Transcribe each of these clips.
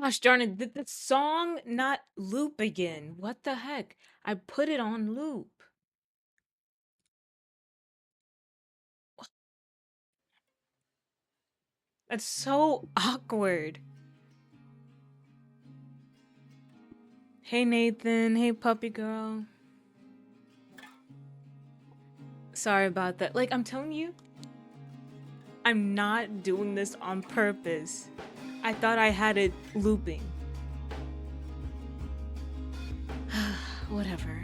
Gosh darn it, did the song not loop again? What the heck? I put it on loop. That's so awkward. Hey Nathan, hey puppy girl. Sorry about that. Like, I'm telling you, I'm not doing this on purpose. I thought I had it looping. Whatever.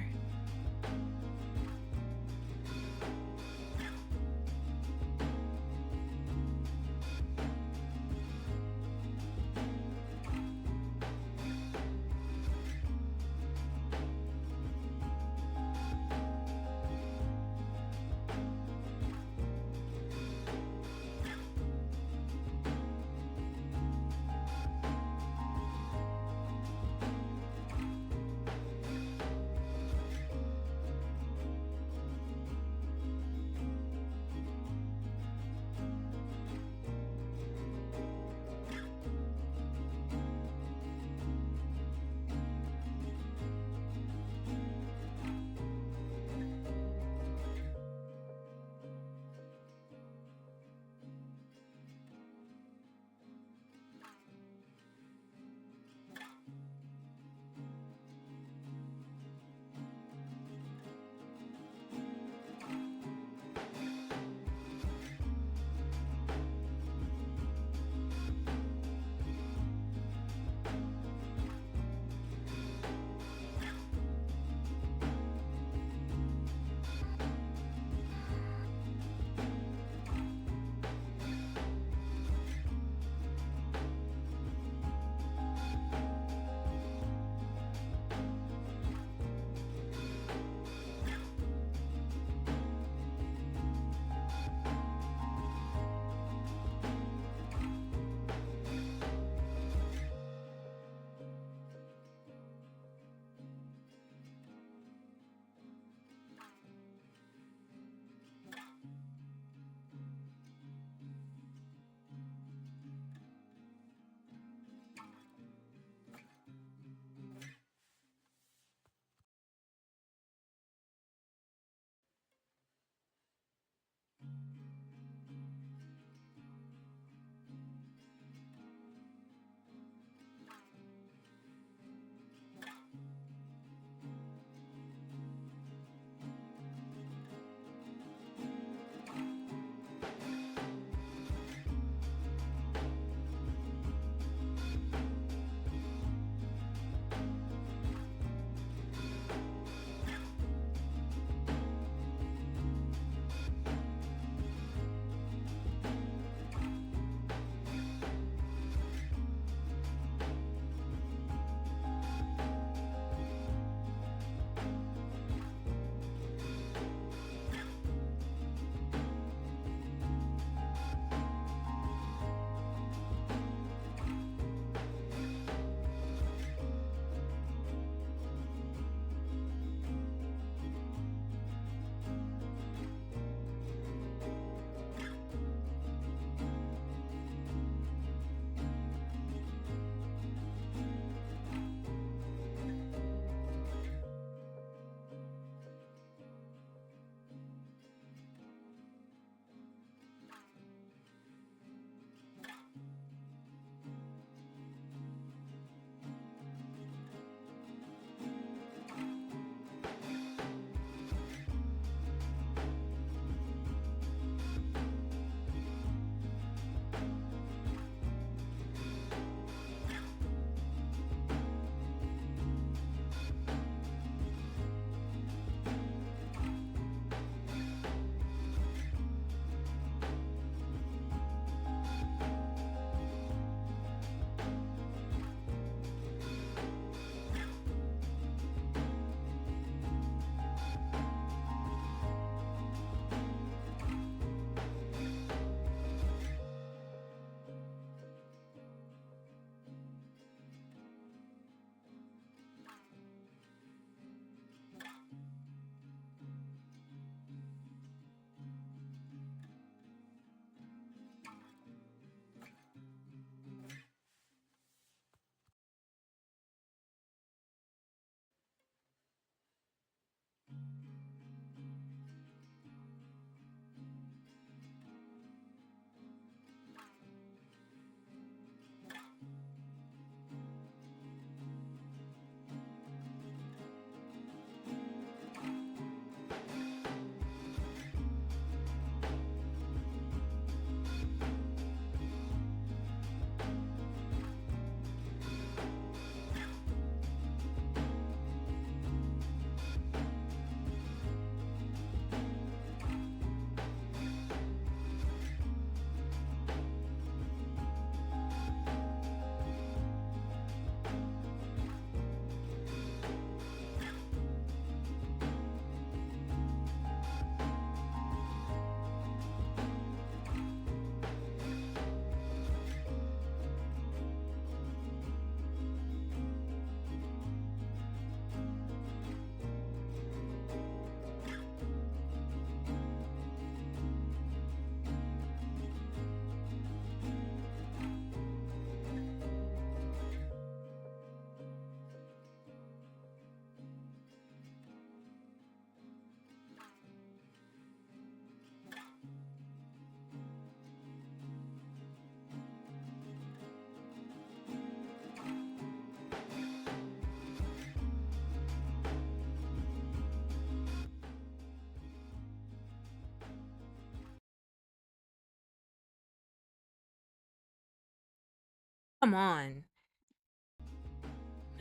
Come on.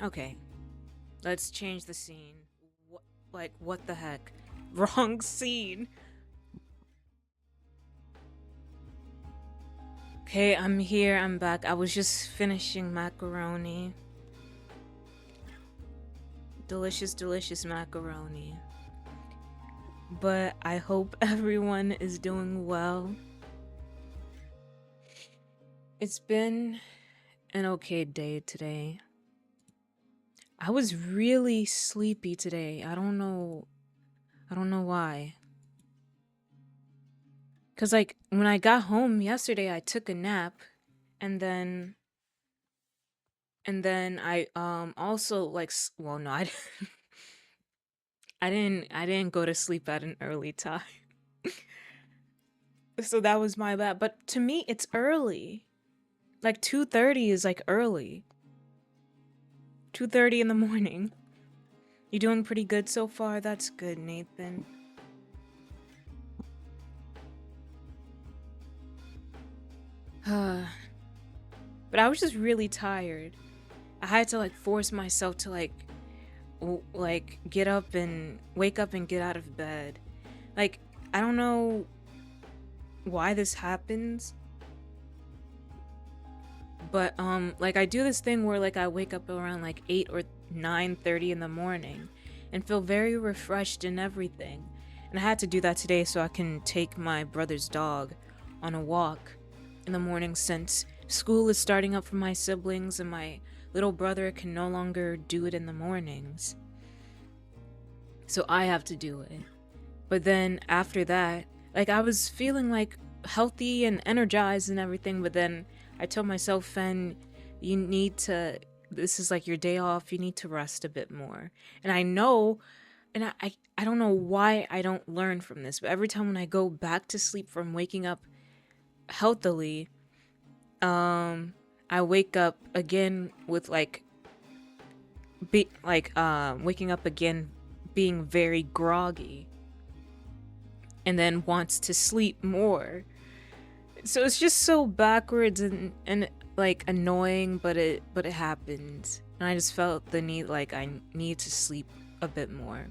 Okay, let's change the scene. What, like, what the heck? Wrong scene. Okay, I'm here. I'm back. I was just finishing macaroni. Delicious, delicious macaroni. But I hope everyone is doing well. It's been an okay day today. I was really sleepy today. I don't know why. Cause like when I got home yesterday, I took a nap, and then I also like well no I I didn't go to sleep at an early time. So that was my bad. But to me, it's early. Like 2:30 is like early. 2:30 in the morning. You doing pretty good so far? That's good, Nathan. But I was just really tired. I had to like force myself to like get up and wake up and get out of bed. Like I don't know why this happens, but like I do this thing where like I wake up around like 8 or 9:30 in the morning and feel very refreshed and everything. And I had to do that today so I can take my brother's dog on a walk in the morning, since school is starting up for my siblings and my little brother can no longer do it in the mornings. So I have to do it. But then after that, like I was feeling like healthy and energized and everything, but then I told myself, Fen, you need to, this is like your day off, you need to rest a bit more. And I know, and I don't know why I don't learn from this, but every time when I go back to sleep from waking up healthily, I wake up again with like waking up again being very groggy, and then wants to sleep more. So it's just so backwards and like annoying, but it happens. And I just felt the need, like I need to sleep a bit more.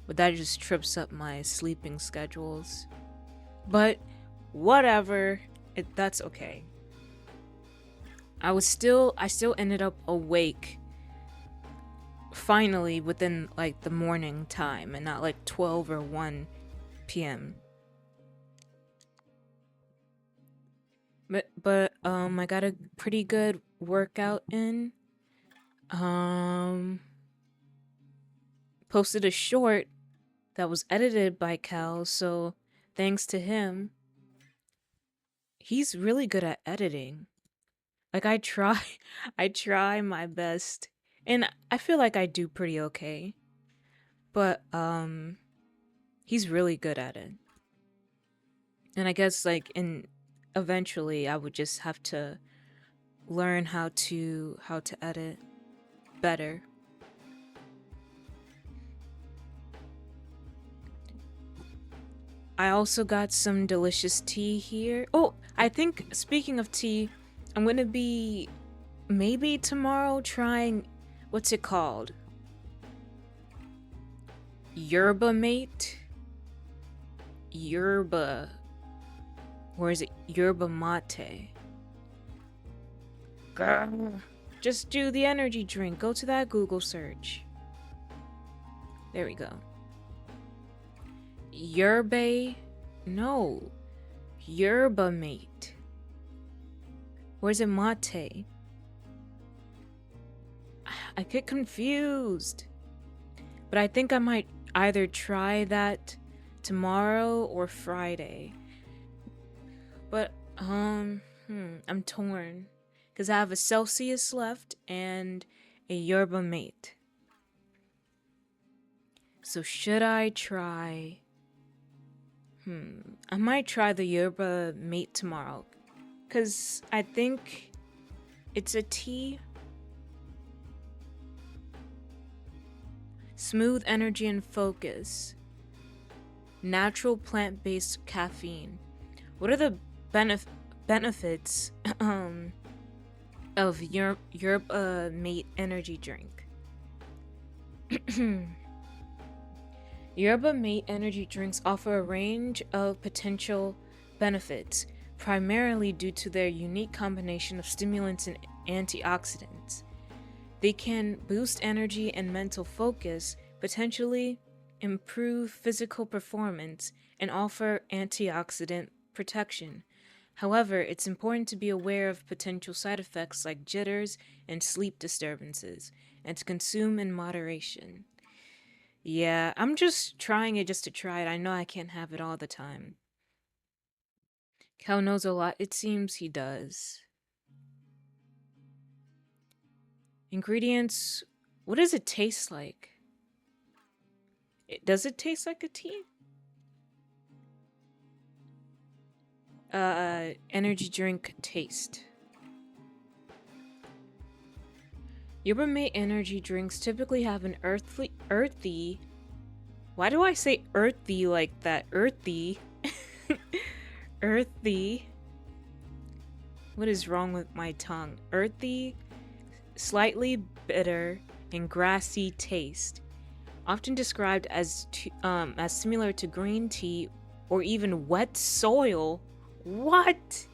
But that just trips up my sleeping schedules. But whatever, that's okay. I still ended up awake finally within like the morning time and not like 12 or 1 p.m. But I got a pretty good workout in. Posted a short that was edited by Cal, so thanks to him. He's really good at editing. Like I try I try my best, and I feel like I do pretty okay. But he's really good at it. And I guess like in eventually I would just have to learn how to edit better. I also got some delicious tea here. Oh, I think speaking of tea, I'm gonna be maybe tomorrow trying, what's it called? Yerba mate? Yerba. Or is it yerba mate? Girl. Just do the energy drink. Go to that Google search. There we go. Yerba? No. Yerba mate. Or is it mate? I get confused. But I think I might either try that tomorrow or Friday. But I'm torn, because I have a Celsius left and a yerba mate. So should I try? I might try the yerba mate tomorrow, because I think it's a tea. Smooth energy and focus. Natural plant-based caffeine. What are the benefits of Yerba Mate energy drink. Yerba Mate energy drinks offer a range of potential benefits, primarily due to their unique combination of stimulants and antioxidants. They can boost energy and mental focus, potentially improve physical performance, and offer antioxidant protection. However, it's important to be aware of potential side effects like jitters and sleep disturbances, and to consume in moderation. Yeah, I'm just trying it just to try it. I know I can't have it all the time. Cal knows a lot. It seems he does. Ingredients. What does it taste like? Does it taste like a tea? Energy drink taste. Yerba Mate energy drinks typically have an earthy. Why do I say earthy like that? Earthy. Earthy. What is wrong with my tongue? Earthy, slightly bitter, and grassy taste. Often described as similar to green tea or even wet soil. What?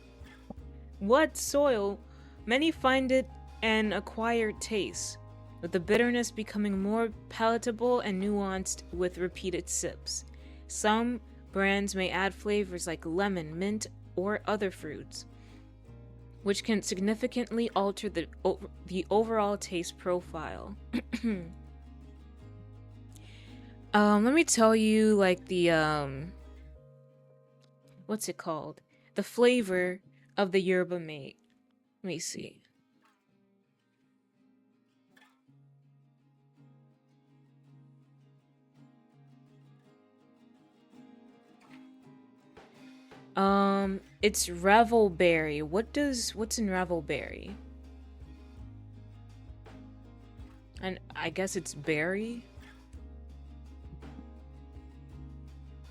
Wet soil? Many find it an acquired taste, with the bitterness becoming more palatable and nuanced with repeated sips. Some brands may add flavors like lemon, mint, or other fruits, which can significantly alter the overall taste profile. Let me tell you, like, the, what's it called? The flavor of the Yerba Mate. Let me see. It's Revelberry. What's in Revelberry? And I guess it's berry.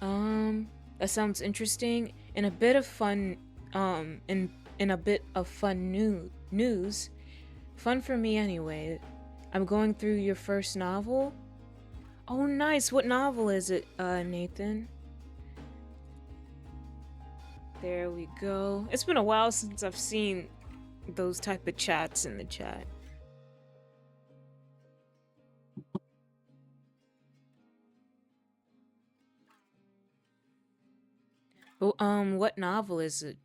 That sounds interesting. In a bit of fun, in a bit of fun news, fun for me anyway. I'm going through your first novel. Oh, nice. What novel is it, Nathan? There we go. It's been a while since I've seen those type of chats in the chat. But, what novel is it?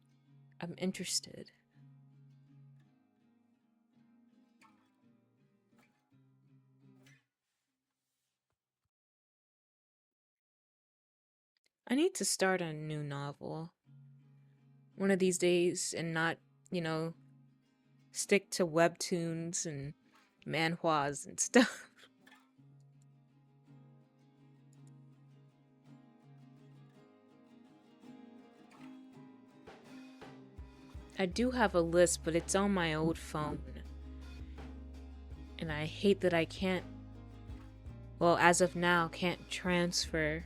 I'm interested. I need to start a new novel one of these days and not, you know, stick to webtoons and manhwas and stuff. I do have a list, but it's on my old phone. And I hate that I can't, well, as of now, can't transfer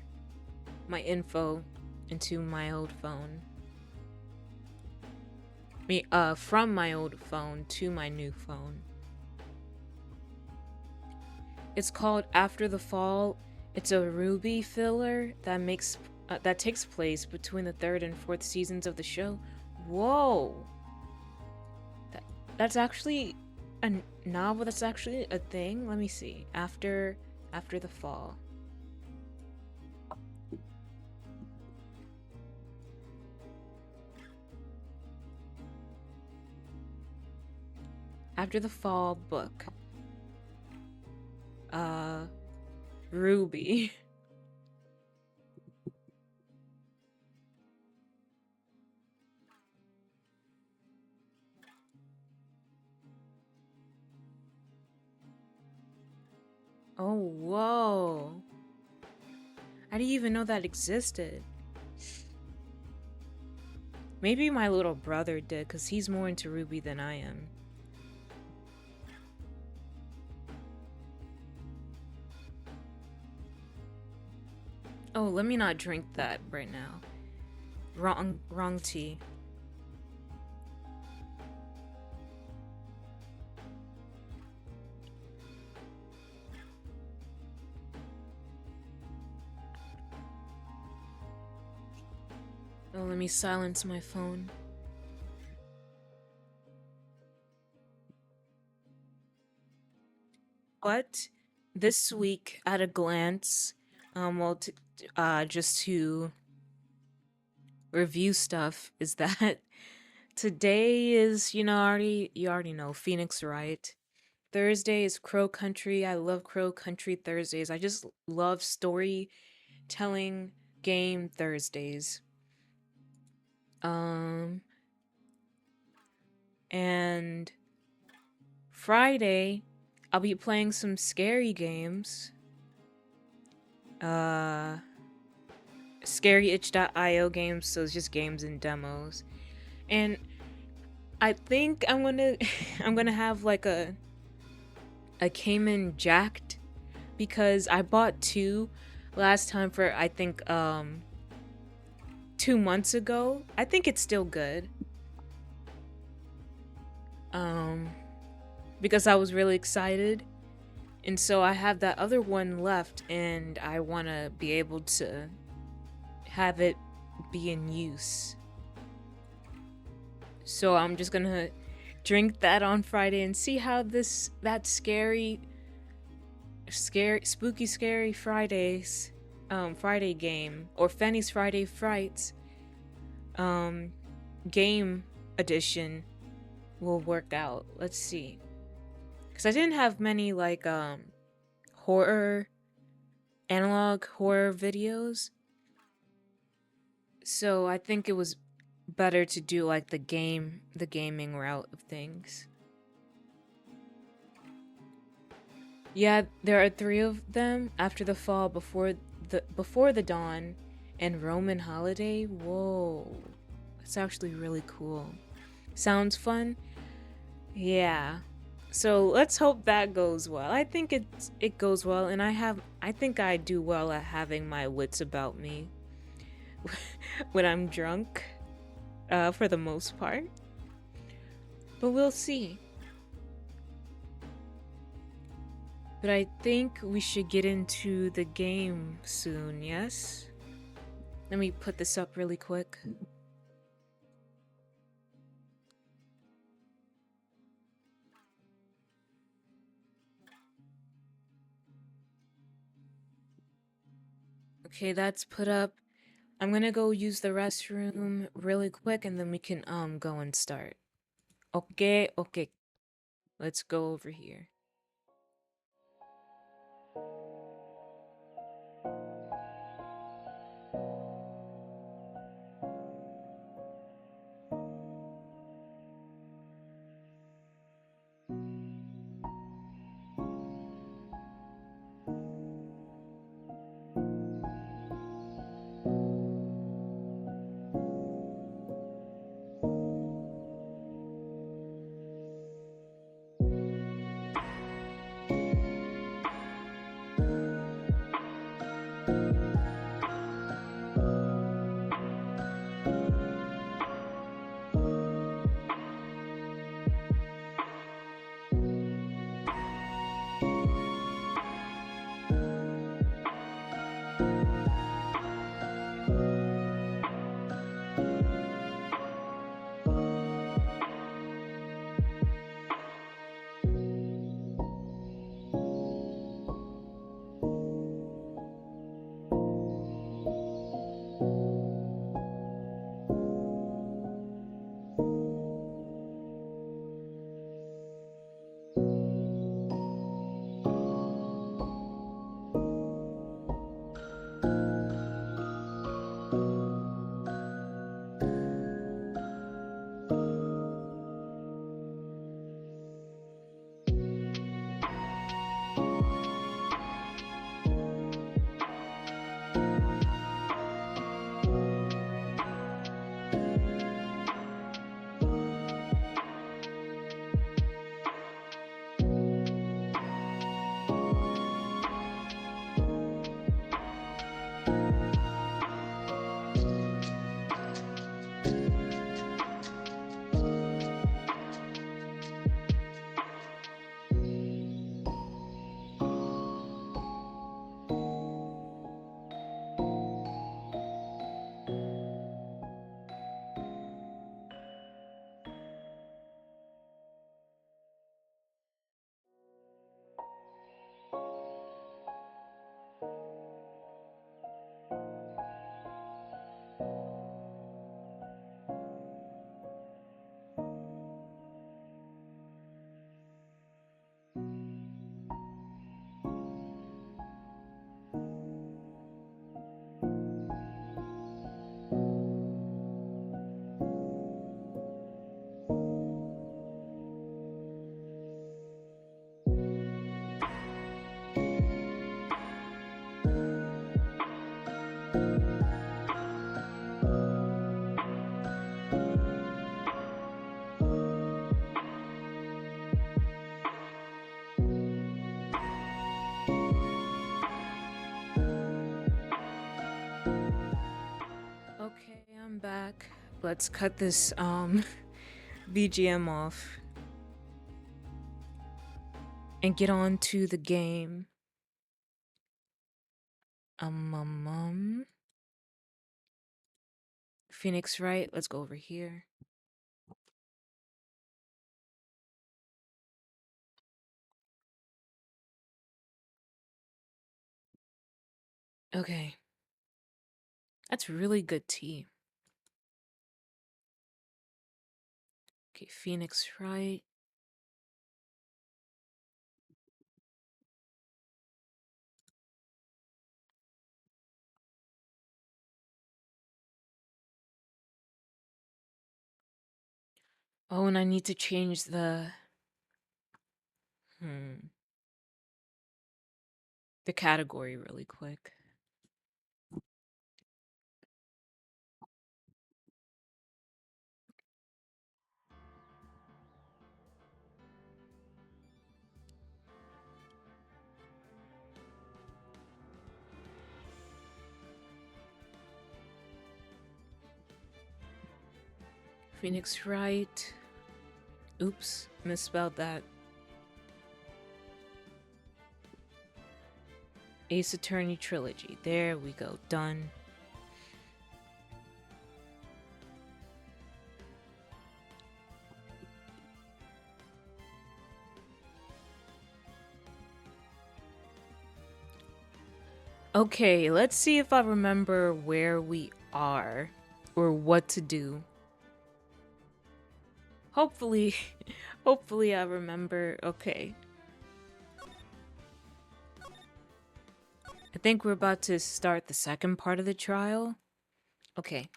my info into my old phone. From my old phone to my new phone. It's called After the Fall. It's a Ruby filler that takes place between the third and fourth seasons of the show. Whoa! That's actually a novel. That's actually a thing. Let me see. After the Fall. After the Fall book. Ruby. Oh, whoa. I didn't even know that existed. Maybe my little brother did, because he's more into Ruby than I am. Oh, let me not drink that right now. Wrong tea. Oh, let me silence my phone. But this week, at a glance, just to review stuff, is that today is, you already know, Phoenix Wright. Thursday is Crow Country. I love Crow Country Thursdays. I just love storytelling game Thursdays. Um, and Friday, I'll be playing some scary games. Uh, scaryitch.io games, so it's just games and demos. And I think I'm gonna I'm gonna have like a Cayman jacked because I bought two last time for I think 2 months ago. I think it's still good. Um because I was really excited. And so I have that other one left and I want to be able to have it be in use. So I'm just going to drink that on Friday and see how that scary spooky scary Fridays Friday game or Fanny's Friday Frights um game edition will work out. Let's see. Cuz I didn't have many like horror analog horror videos. So I think it was better to do like the gaming route of things. Yeah, there are three of them: After the Fall, Before the Dawn, and Roman Holiday. Whoa. That's actually really cool. Sounds fun? Yeah. So let's hope that goes well. I think it goes well, and I think I do well at having my wits about me when I'm drunk, for the most part. But we'll see. But I think we should get into the game soon, yes? Let me put this up really quick. Okay, that's put up. I'm gonna go use the restroom really quick and then we can go and start. Okay, okay. Let's go over here. let's cut this BGM off and get on to the game. Phoenix Wright, let's go over here. Okay. That's really good tea. Okay, Phoenix Wright. Oh, and I need to change the category really quick. Phoenix Wright. Oops, misspelled that. Ace Attorney Trilogy. There we go. Done. Okay, let's see if I remember where we are or what to do. Hopefully, hopefully I remember. Okay. I think we're about to start the second part of the trial. Okay.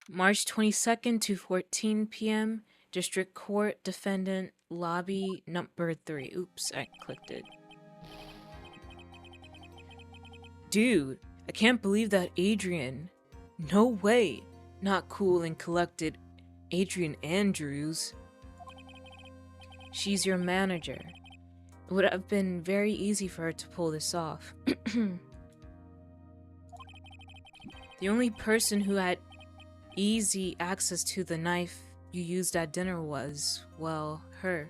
March 22nd to 14 p.m. District Court, Defendant, Lobby, number 3. Oops, I clicked it. Dude, I can't believe that Adrian. No way. Not cool and collected. Adrian Andrews. She's your manager. It would have been very easy for her to pull this off. The only person who had easy access to the knife you used at dinner was, well, her.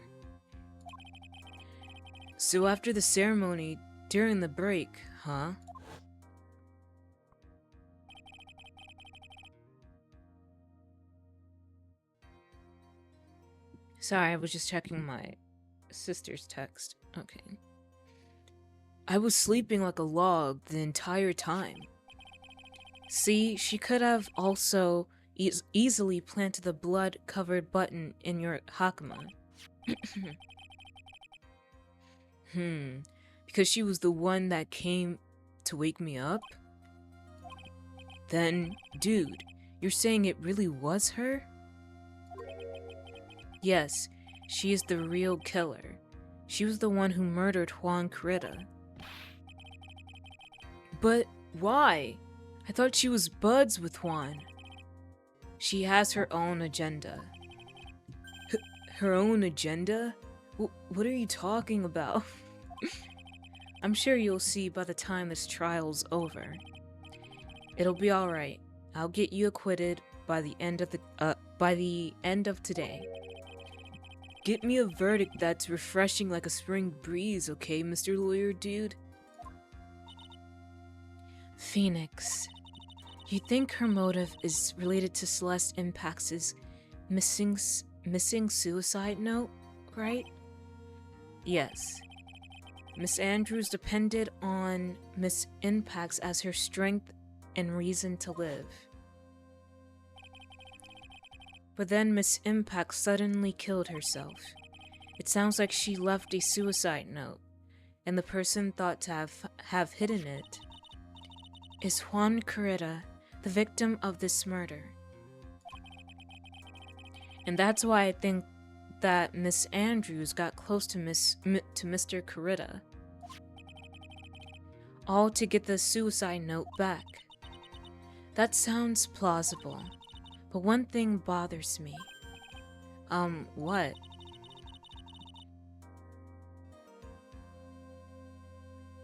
So after the ceremony, during the break, huh? Sorry, I was just checking my sister's text. Okay. I was sleeping like a log the entire time. See, she could have also easily planted the blood-covered button in your Hakama. Because she was the one that came to wake me up? Then, dude, you're saying it really was her? Yes, she is the real killer. She was the one who murdered Juan Corrida. But why? I thought she was buds with Juan. She has her own agenda. Her own agenda? What are you talking about? I'm sure you'll see by the time this trial's over. It'll be alright. I'll get you acquitted by the end of today. Get me a verdict that's refreshing like a spring breeze, okay, Mr. Lawyer Dude? Phoenix. You think her motive is related to Celeste Impax's missing suicide note, right? Yes. Miss Andrews depended on Miss Impax as her strength and reason to live. But then Miss Impact suddenly killed herself. It sounds like she left a suicide note, and the person thought to have hidden it is Juan Corrida, the victim of this murder. And that's why I think that Miss Andrews got close to Mr. Corrida. All to get the suicide note back. That sounds plausible. But one thing bothers me. What?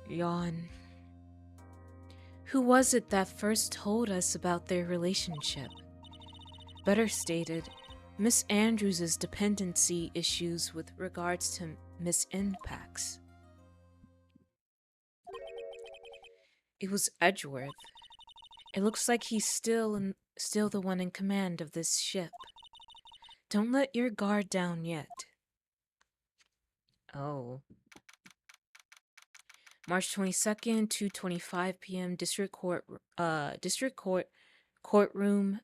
Yawn. Who was it that first told us about their relationship? Better stated, Miss Andrews' dependency issues with regards to Miss Impact's. It was Edgeworth. It looks like he's still the one in command of this ship. Don't let your guard down yet. Oh. March 22nd, 2:25 p.m. District Court Courtroom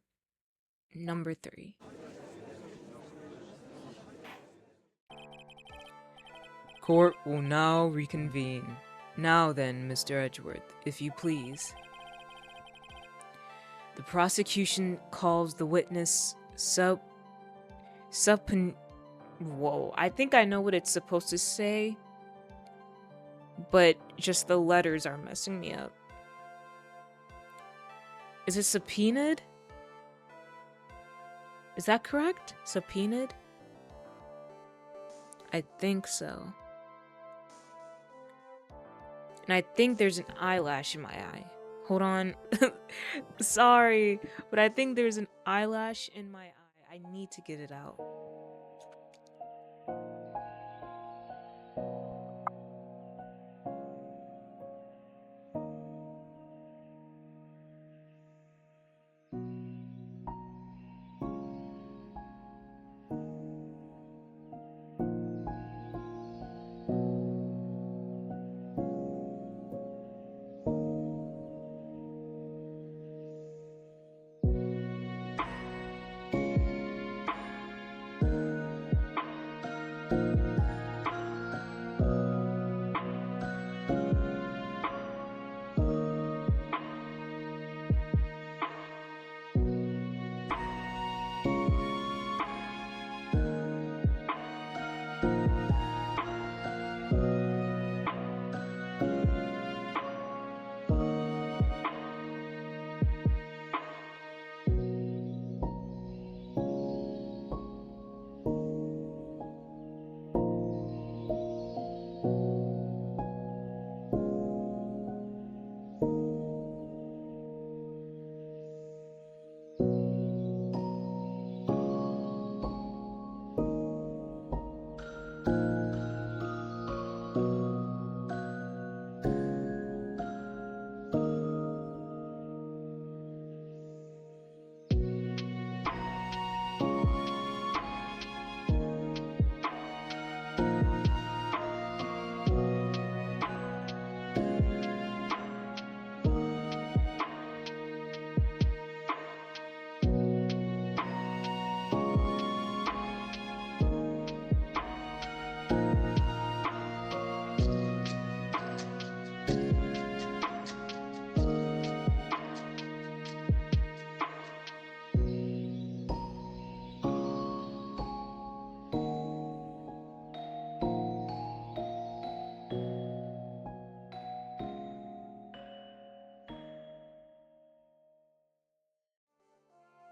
number 3. Court will now reconvene. Now then, Mr. Edgeworth, if you please. The prosecution calls the witness Whoa, I think I know what it's supposed to say, but just the letters are messing me up. Is it subpoenaed? Is that correct? Subpoenaed? I think so. And I think there's an eyelash in my eye. Hold on. Sorry, but I think there's an eyelash in my eye. I need to get it out.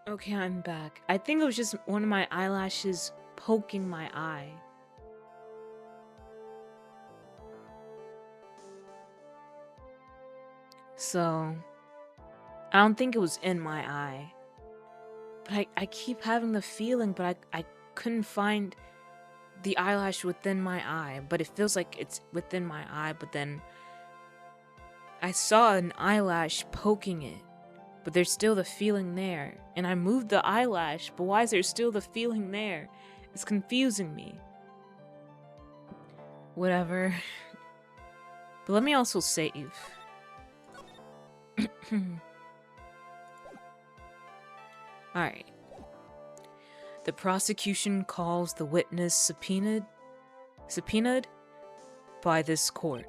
Okay, I'm back. I think it was just one of my eyelashes poking my eye. So, I don't think it was in my eye. But I keep having the feeling, but I couldn't find the eyelash within my eye. But it feels like it's within my eye, but then I saw an eyelash poking it. But there's still the feeling there. And I moved the eyelash, but why is there still the feeling there? It's confusing me. Whatever. But let me also save. Alright. The prosecution calls the witness subpoenaed by this court.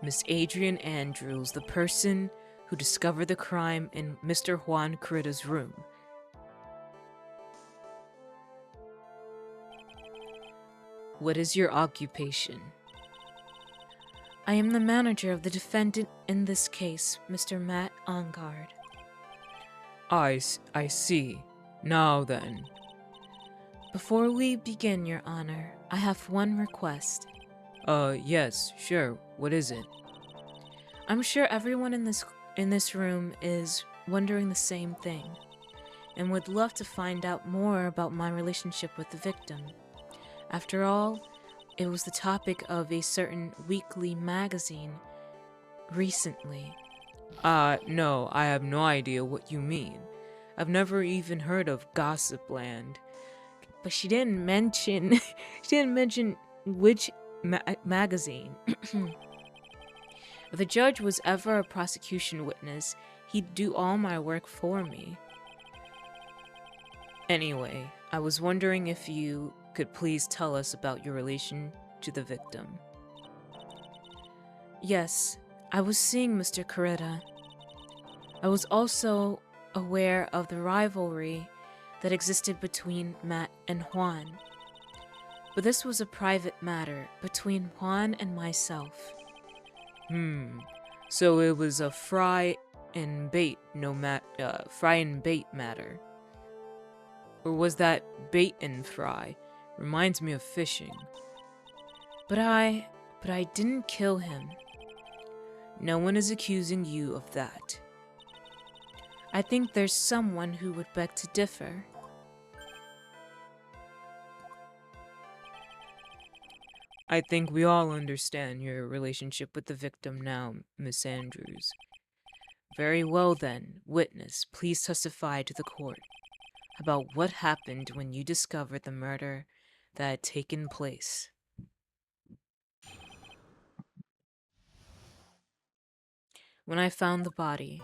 Miss Adrian Andrews, the person who discovered the crime in Mr. Juan Corrida's room. What is your occupation? I am the manager of the defendant in this case, Mr. Matt Ongard. I see. Now then. Before we begin, Your Honor, I have one request. Yes, sure. What is it? I'm sure everyone in this in this room is wondering the same thing and would love to find out more about my relationship with the victim. After all, it was the topic of a certain weekly magazine recently. No, I have no idea what you mean. I've never even heard of Gossipland. But she didn't mention she didn't mention which magazine. If the judge was ever a prosecution witness, he'd do all my work for me. Anyway, I was wondering if you could please tell us about your relation to the victim. Yes, I was seeing Mr. Coretta. I was also aware of the rivalry that existed between Matt and Juan. But this was a private matter between Juan and myself. So it was a fry and bait matter. Or was that bait and fry? Reminds me of fishing. But I didn't kill him. No one is accusing you of that. I think there's someone who would beg to differ. I think we all understand your relationship with the victim now, Miss Andrews. Very well then, witness, please testify to the court about what happened when you discovered the murder that had taken place. When I found the body,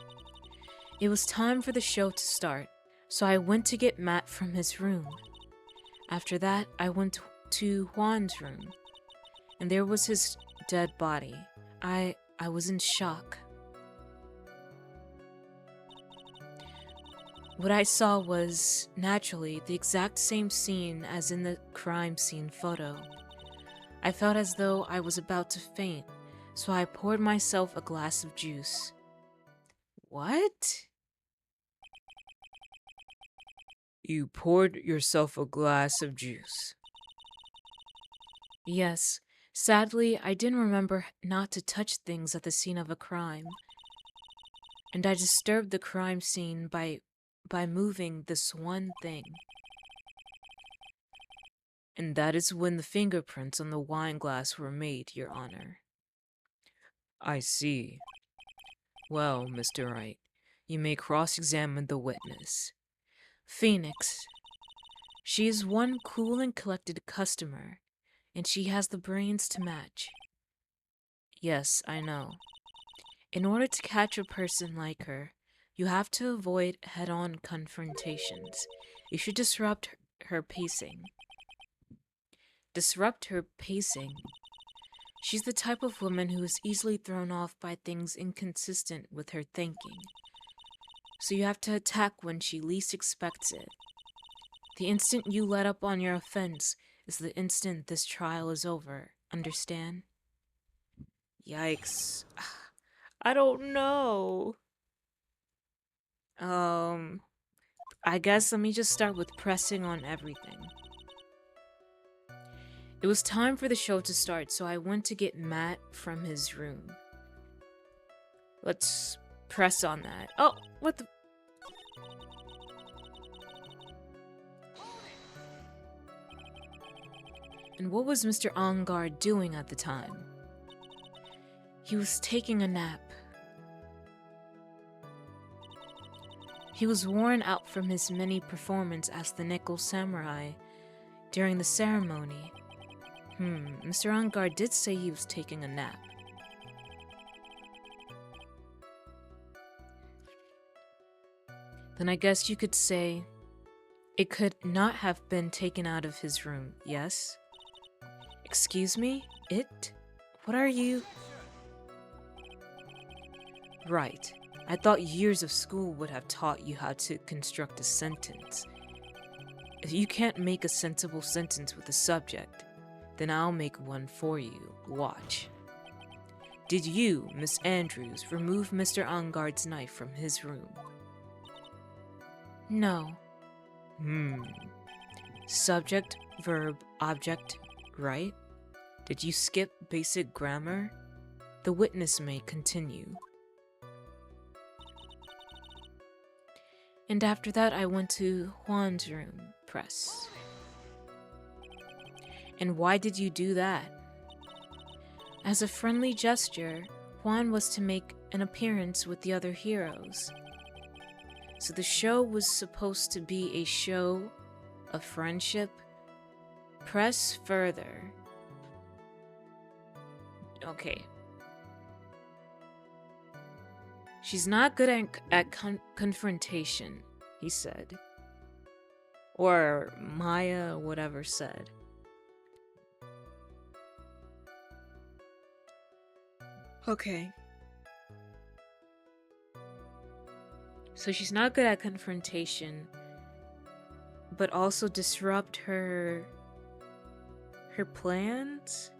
it was time for the show to start, so I went to get Matt from his room. After that, I went to Juan's room, and there was his dead body. I was in shock. What I saw was, naturally, the exact same scene as in the crime scene photo. I felt as though I was about to faint, so I poured myself a glass of juice. What? You poured yourself a glass of juice? Yes. Sadly, I didn't remember not to touch things at the scene of a crime. And I disturbed the crime scene by moving this one thing. And that is when the fingerprints on the wine glass were made, Your Honor. I see. Well, Mr. Wright, you may cross-examine the witness. Phoenix. She is one cool and collected customer, and she has the brains to match. Yes, I know. In order to catch a person like her, you have to avoid head-on confrontations. You should disrupt her pacing. Disrupt her pacing? She's the type of woman who is easily thrown off by things inconsistent with her thinking. So you have to attack when she least expects it. The instant you let up on your offense is the instant this trial is over. Understand? Yikes. I don't know. I guess let me just start with pressing on everything. It was time for the show to start, so I went to get Matt from his room. Let's press on that. Oh, what the... And what was Mr. Angard doing at the time? He was taking a nap. He was worn out from his many performances as the Nickel Samurai during the ceremony. Mr. Angard did say he was taking a nap. Then I guess you could say it could not have been taken out of his room, yes? Excuse me? It? What are you? Right. I thought years of school would have taught you how to construct a sentence. If you can't make a sensible sentence with a subject, then I'll make one for you. Watch. Did you, Miss Andrews, remove Mr. Angard's knife from his room? No. Subject, verb, object, right? Did you skip basic grammar? The witness may continue. And after that, I went to Juan's room, press. And why did you do that? As a friendly gesture, Juan was to make an appearance with the other heroes. So the show was supposed to be a show of friendship. Press further. Okay. She's not good at confrontation, he said. Or Maya, whatever, said. Okay. So she's not good at confrontation, but also disrupt her plans?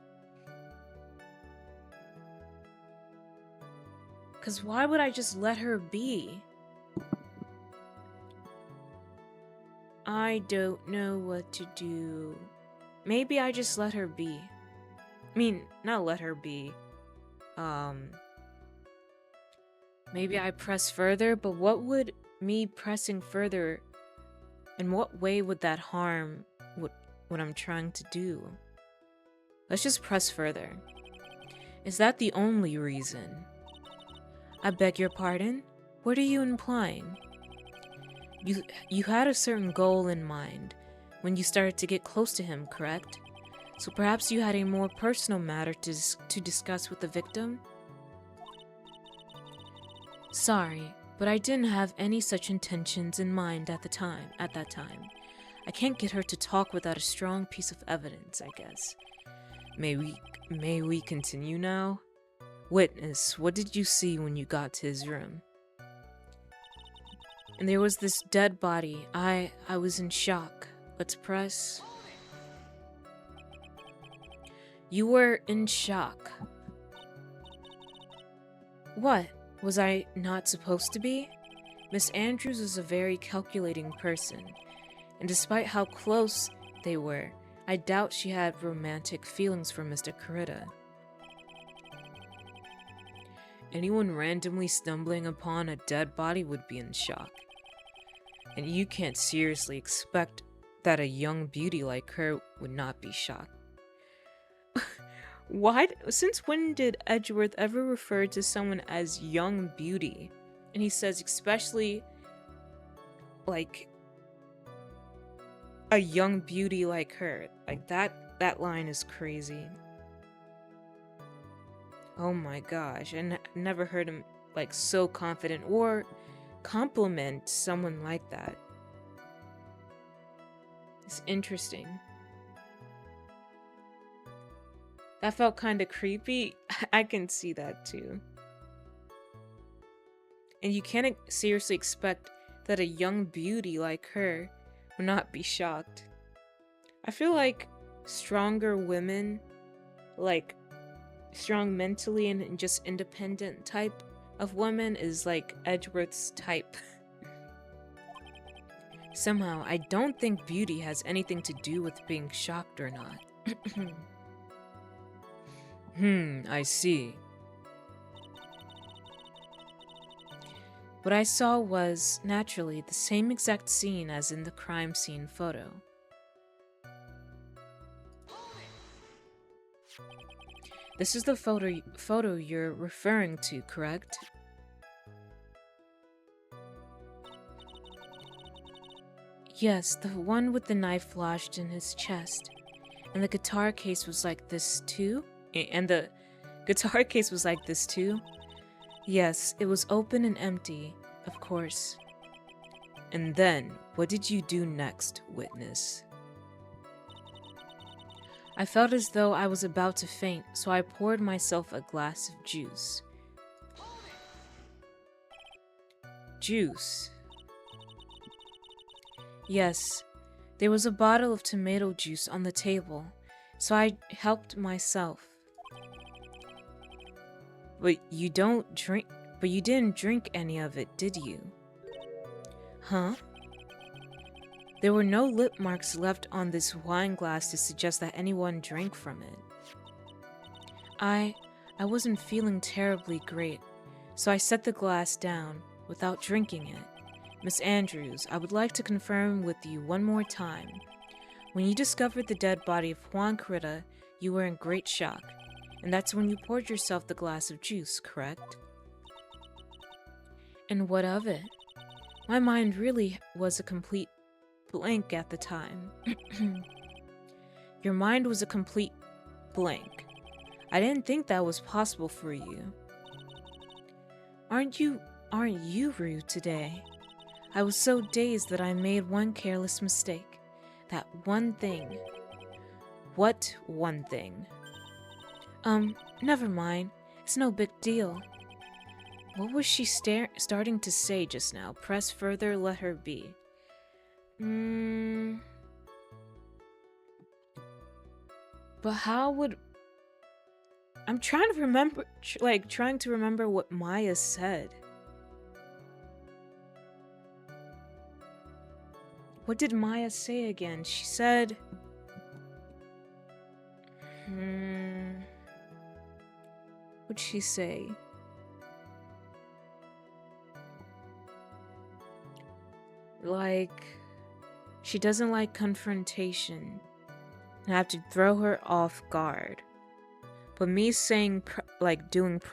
Cause why would I just let her be? I don't know what to do. Maybe I just let her be. I mean, not let her be. Maybe I press further, but what would me pressing further, in what way would that harm what I'm trying to do? Let's just press further. Is that the only reason? I beg your pardon? What are you implying? You had a certain goal in mind when you started to get close to him, correct? So perhaps you had a more personal matter to discuss with the victim? Sorry, but I didn't have any such intentions in mind at that time. I can't get her to talk without a strong piece of evidence, I guess. May we continue now? Witness, what did you see when you got to his room? And there was this dead body. I was in shock. Let's press. You were in shock. What? Was I not supposed to be? Miss Andrews was a very calculating person, and despite how close they were, I doubt she had romantic feelings for Mr. Kurita. Anyone randomly stumbling upon a dead body would be in shock. And you can't seriously expect that a young beauty like her would not be shocked. Since when did Edgeworth ever refer to someone as young beauty? And he says especially like a young beauty like her. Like that line is crazy. Oh my gosh, I never heard him like so confident or compliment someone like that. It's interesting. That felt kind of creepy. I can see that too. And you can't seriously expect that a young beauty like her would not be shocked. I feel like stronger women, like strong mentally and just independent type of woman is like Edgeworth's type. Somehow, I don't think beauty has anything to do with being shocked or not. I see. What I saw was, naturally, the same exact scene as in the crime scene photo. This is the photo you're referring to, correct? Yes, the one with the knife lodged in his chest. And the guitar case was like this too? Yes, it was open and empty, of course. And then, what did you do next, witness? I felt as though I was about to faint, so I poured myself a glass of juice. Juice? Yes, there was a bottle of tomato juice on the table, so I helped myself. But you didn't drink any of it, did you? Huh? There were no lip marks left on this wine glass to suggest that anyone drank from it. I wasn't feeling terribly great, so I set the glass down without drinking it. Miss Andrews, I would like to confirm with you one more time. When you discovered the dead body of Juan Carita, you were in great shock, and that's when you poured yourself the glass of juice, correct? And what of it? My mind really was a complete blank at the time. Your mind was a complete blank. I didn't think that was possible for you. Aren't you rude today? I was so dazed that I made one careless mistake. That one thing. What one thing? Never mind. It's no big deal. What was she starting to say just now? Press further, let her be. But how would... I'm trying to remember, trying to remember what Maya said. What did Maya say again? She said... What'd she say? Like... She doesn't like confrontation. I have to throw her off guard. But me saying,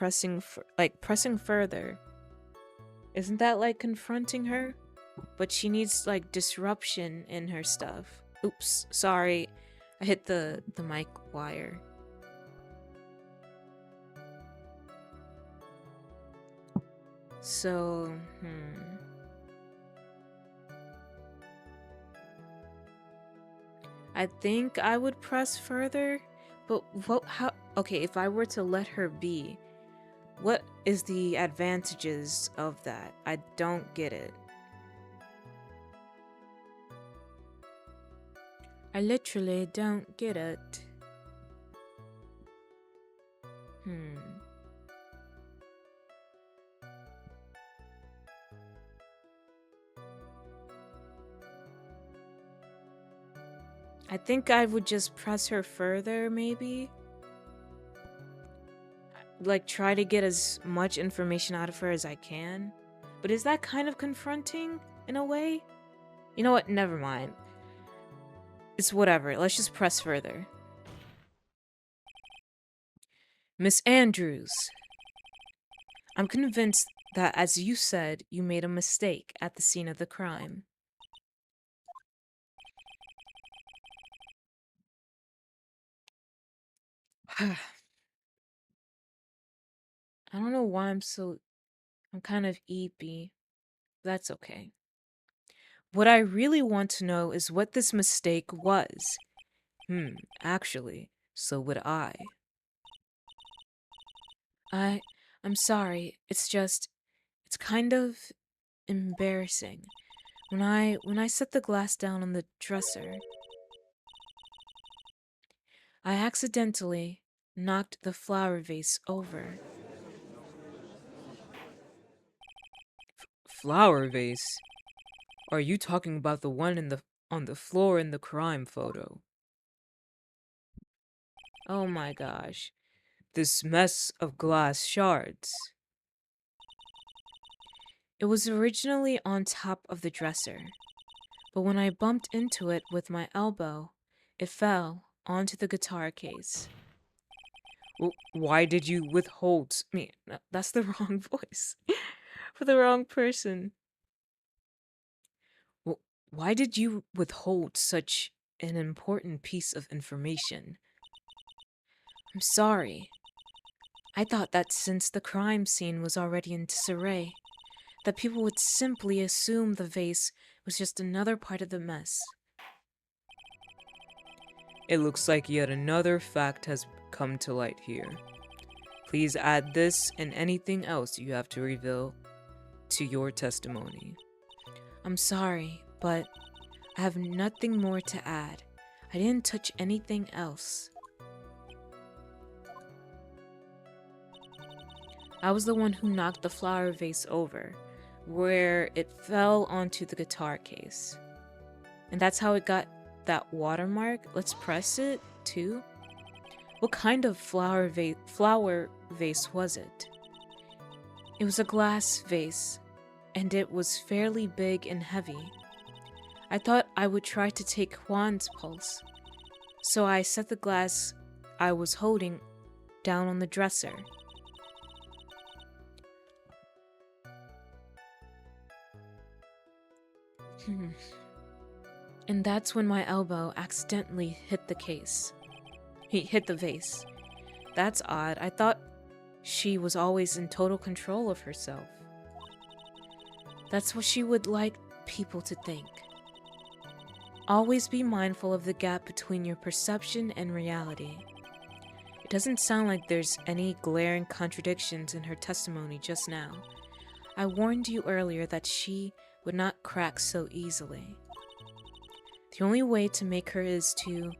pressing further, isn't that like confronting her? But she needs like disruption in her stuff. Oops, sorry, I hit the mic wire. So, I think I would press further, but okay, if I were to let her be, what is the advantages of that? I don't get it. I literally don't get it. I think I would just press her further, maybe? Like, try to get as much information out of her as I can? But is that kind of confronting, in a way? You know what? Never mind. It's whatever. Let's just press further. Miss Andrews, I'm convinced that, as you said, you made a mistake at the scene of the crime. I don't know why I'm kind of eepy. That's okay. What I really want to know is what this mistake was. Actually, so would I. I'm sorry. It's kind of embarrassing. When I set the glass down on the dresser, I accidentally knocked the flower vase over. Flower vase? Are you talking about the one on the floor in the crime photo? Oh my gosh. This mess of glass shards. It was originally on top of the dresser, but when I bumped into it with my elbow, it fell onto the guitar case. Why did you withhold me? That's the wrong voice. For the wrong person. Why did you withhold such an important piece of information? I'm sorry. I thought that since the crime scene was already in disarray, that people would simply assume the vase was just another part of the mess. It looks like yet another fact has come to light here. Please add this and anything else you have to reveal to your testimony. I'm sorry, but I have nothing more to add. I didn't touch anything else. I was the one who knocked the flower vase over, where it fell onto the guitar case. And that's how it got that watermark. Let's press it, too. What kind of flower vase was it? It was a glass vase, and it was fairly big and heavy. I thought I would try to take Juan's pulse, so I set the glass I was holding down on the dresser. And that's when my elbow accidentally hit the case. He hit the vase. That's odd. I thought she was always in total control of herself. That's what she would like people to think. Always be mindful of the gap between your perception and reality. It doesn't sound like there's any glaring contradictions in her testimony just now. I warned you earlier that she would not crack so easily. The only way to make her is to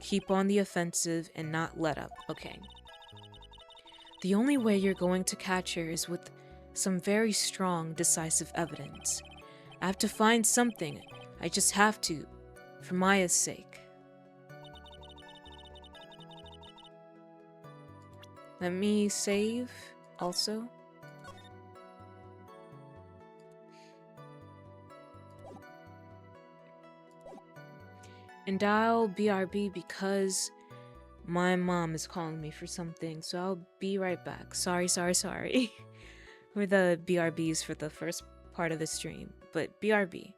keep on the offensive and not let up, okay? The only way you're going to catch her is with some very strong, decisive evidence. I have to find something. I just have to, for Maya's sake. Let me save also. And dial BRB because my mom is calling me for something, so I'll be right back. Sorry. We're the BRBs for the first part of the stream, but BRB.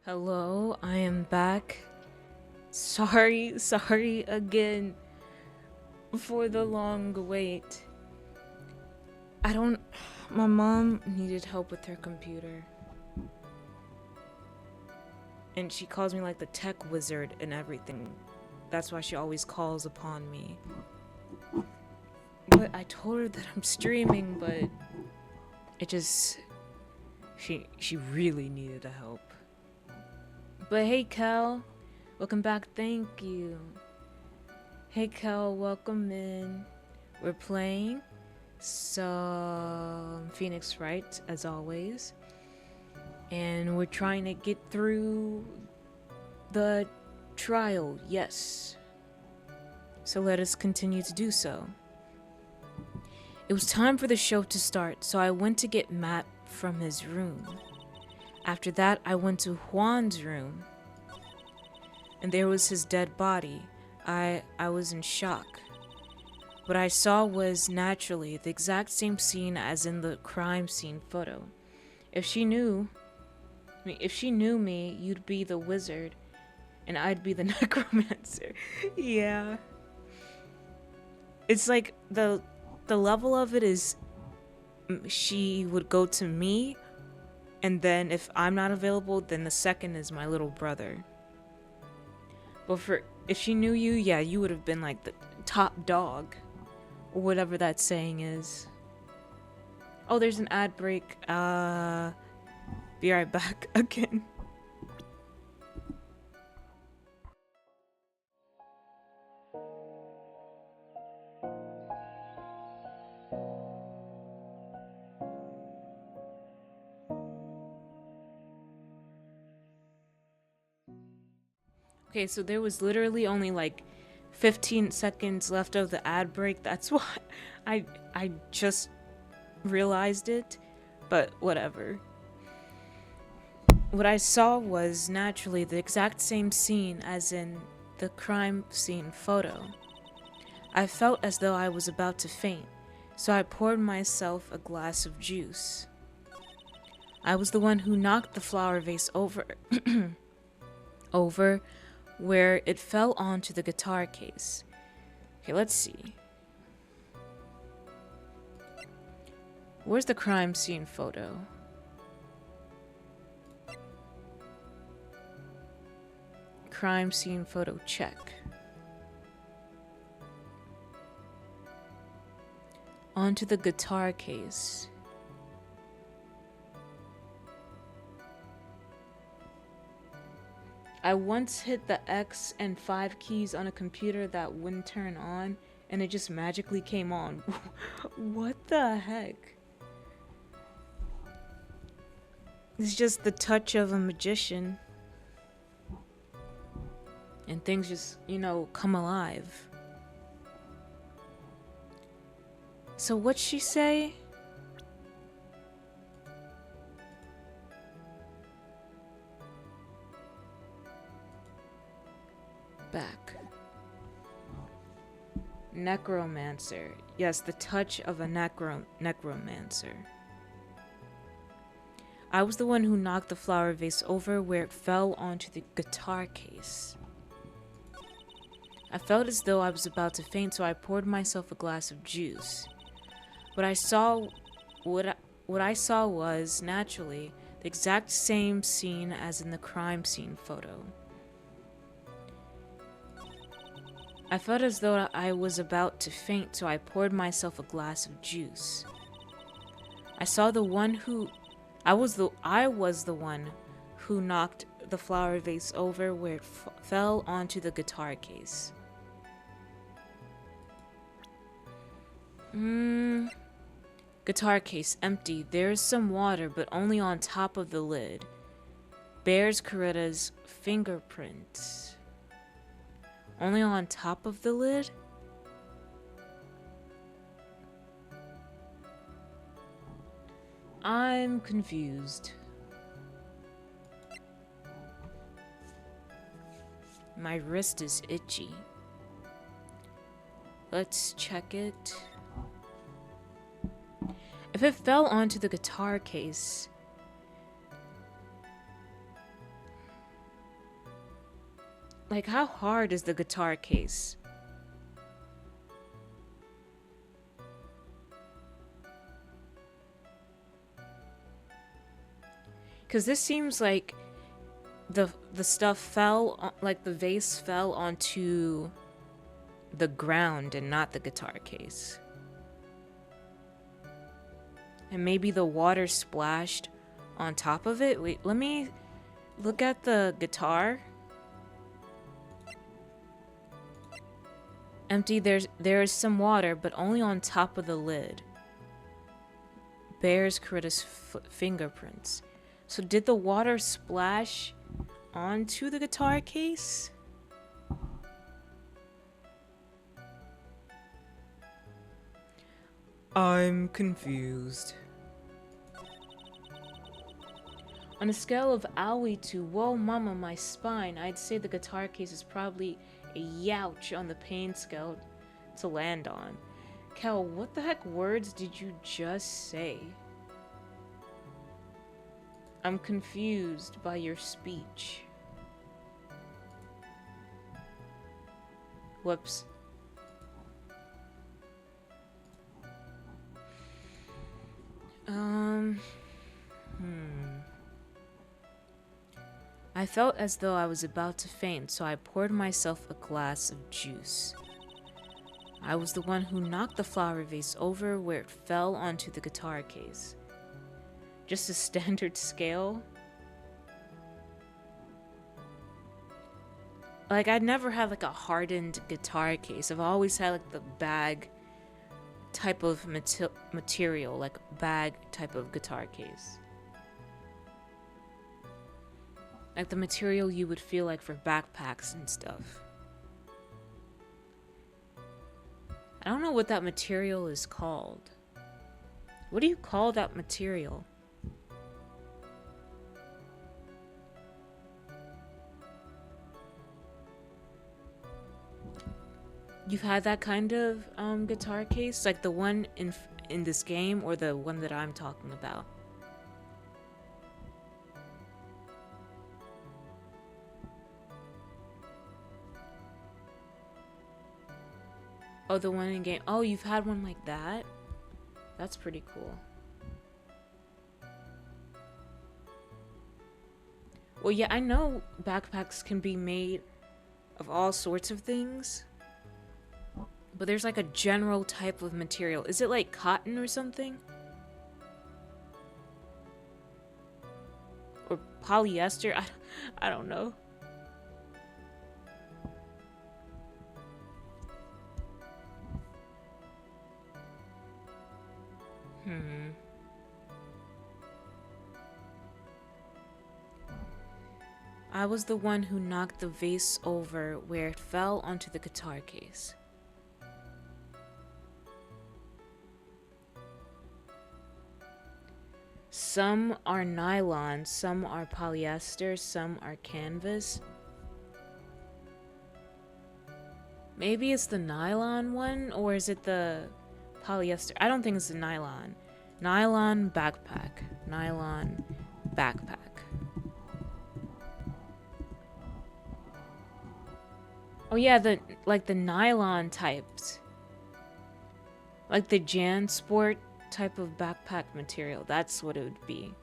Hello, I am back. Sorry again for the long wait. My mom needed help with her computer. And she calls me like the tech wizard and everything. That's why she always calls upon me. But I told her that I'm streaming, but it just... She really needed the help. But hey, Cal. Welcome back, thank you. Hey, Cal, welcome in. We're playing some Phoenix Wright, as always. And we're trying to get through the trial, yes. So let us continue to do so. It was time for the show to start, so I went to get Matt from his room. After that, I went to Juan's room, and there was his dead body. I was in shock. What I saw was naturally the exact same scene as in the crime scene photo. If she knew me, you'd be the wizard, and I'd be the necromancer. Yeah. It's like the level of it is she would go to me, and then if I'm not available, then the second is my little brother. But if she knew you, yeah, you would have been like the top dog, or whatever that saying is. Oh, there's an ad break. Be right back again. Okay, so there was literally only like 15 seconds left of the ad break. That's why I just realized it, but whatever. What I saw was naturally the exact same scene as in the crime scene photo. I felt as though I was about to faint, so I poured myself a glass of juice. I was the one who knocked the flower vase over where it fell onto the guitar case. Okay, let's see. Where's the crime scene photo? Crime scene photo check. Onto the guitar case. I once hit the X and 5 keys on a computer that wouldn't turn on, and it just magically came on. What the heck? It's just the touch of a magician. And things just, come alive. So what'd she say? Back. Necromancer. Yes, the touch of a necromancer. I was the one who knocked the flower vase over where it fell onto the guitar case. I felt as though I was about to faint, so I poured myself a glass of juice. What I saw was, naturally, the exact same scene as in the crime scene photo. I felt as though I was about to faint, so I poured myself a glass of juice. I was the one who knocked the flower vase over where it fell onto the guitar case. Guitar case empty. There's some water, but only on top of the lid. Bears Coretta's fingerprints. Only on top of the lid? I'm confused. My wrist is itchy. Let's check it. If it fell onto the guitar case... Like, how hard is the guitar case? Because this seems like the stuff fell, like the vase fell onto the ground and not the guitar case. And maybe the water splashed on top of it. Wait, let me look at the guitar. Empty, there is some water, but only on top of the lid. Bears Caritas fingerprints. So did the water splash onto the guitar case? I'm confused. On a scale of owie to whoa mama my spine, I'd say the guitar case is probably a youch on the pain scale to land on. Kel, what the heck words did you just say? I'm confused by your speech. Whoops. I felt as though I was about to faint, so I poured myself a glass of juice. I was the one who knocked the flower vase over where it fell onto the guitar case. Just a standard scale? Like, I'd never had like a hardened guitar case. I've always had like the bag type of material, like bag type of guitar case. Like the material you would feel like for backpacks and stuff. I don't know what that material is called. What do you call that material? You've had that kind of guitar case? Like the one in this game or the one that I'm talking about? Oh, the one in game. Oh, you've had one like that? That's pretty cool. Well, yeah, I know backpacks can be made of all sorts of things. But there's like a general type of material. Is it like cotton or something? Or polyester? I don't know. I was the one who knocked the vase over where it fell onto the guitar case. Some are nylon, some are polyester, some are canvas. Maybe it's the nylon one, or is it the polyester? I don't think it's the nylon. Nylon backpack. Nylon backpack. Oh yeah, the nylon types. Like the JanSport type of backpack material. That's what it would be.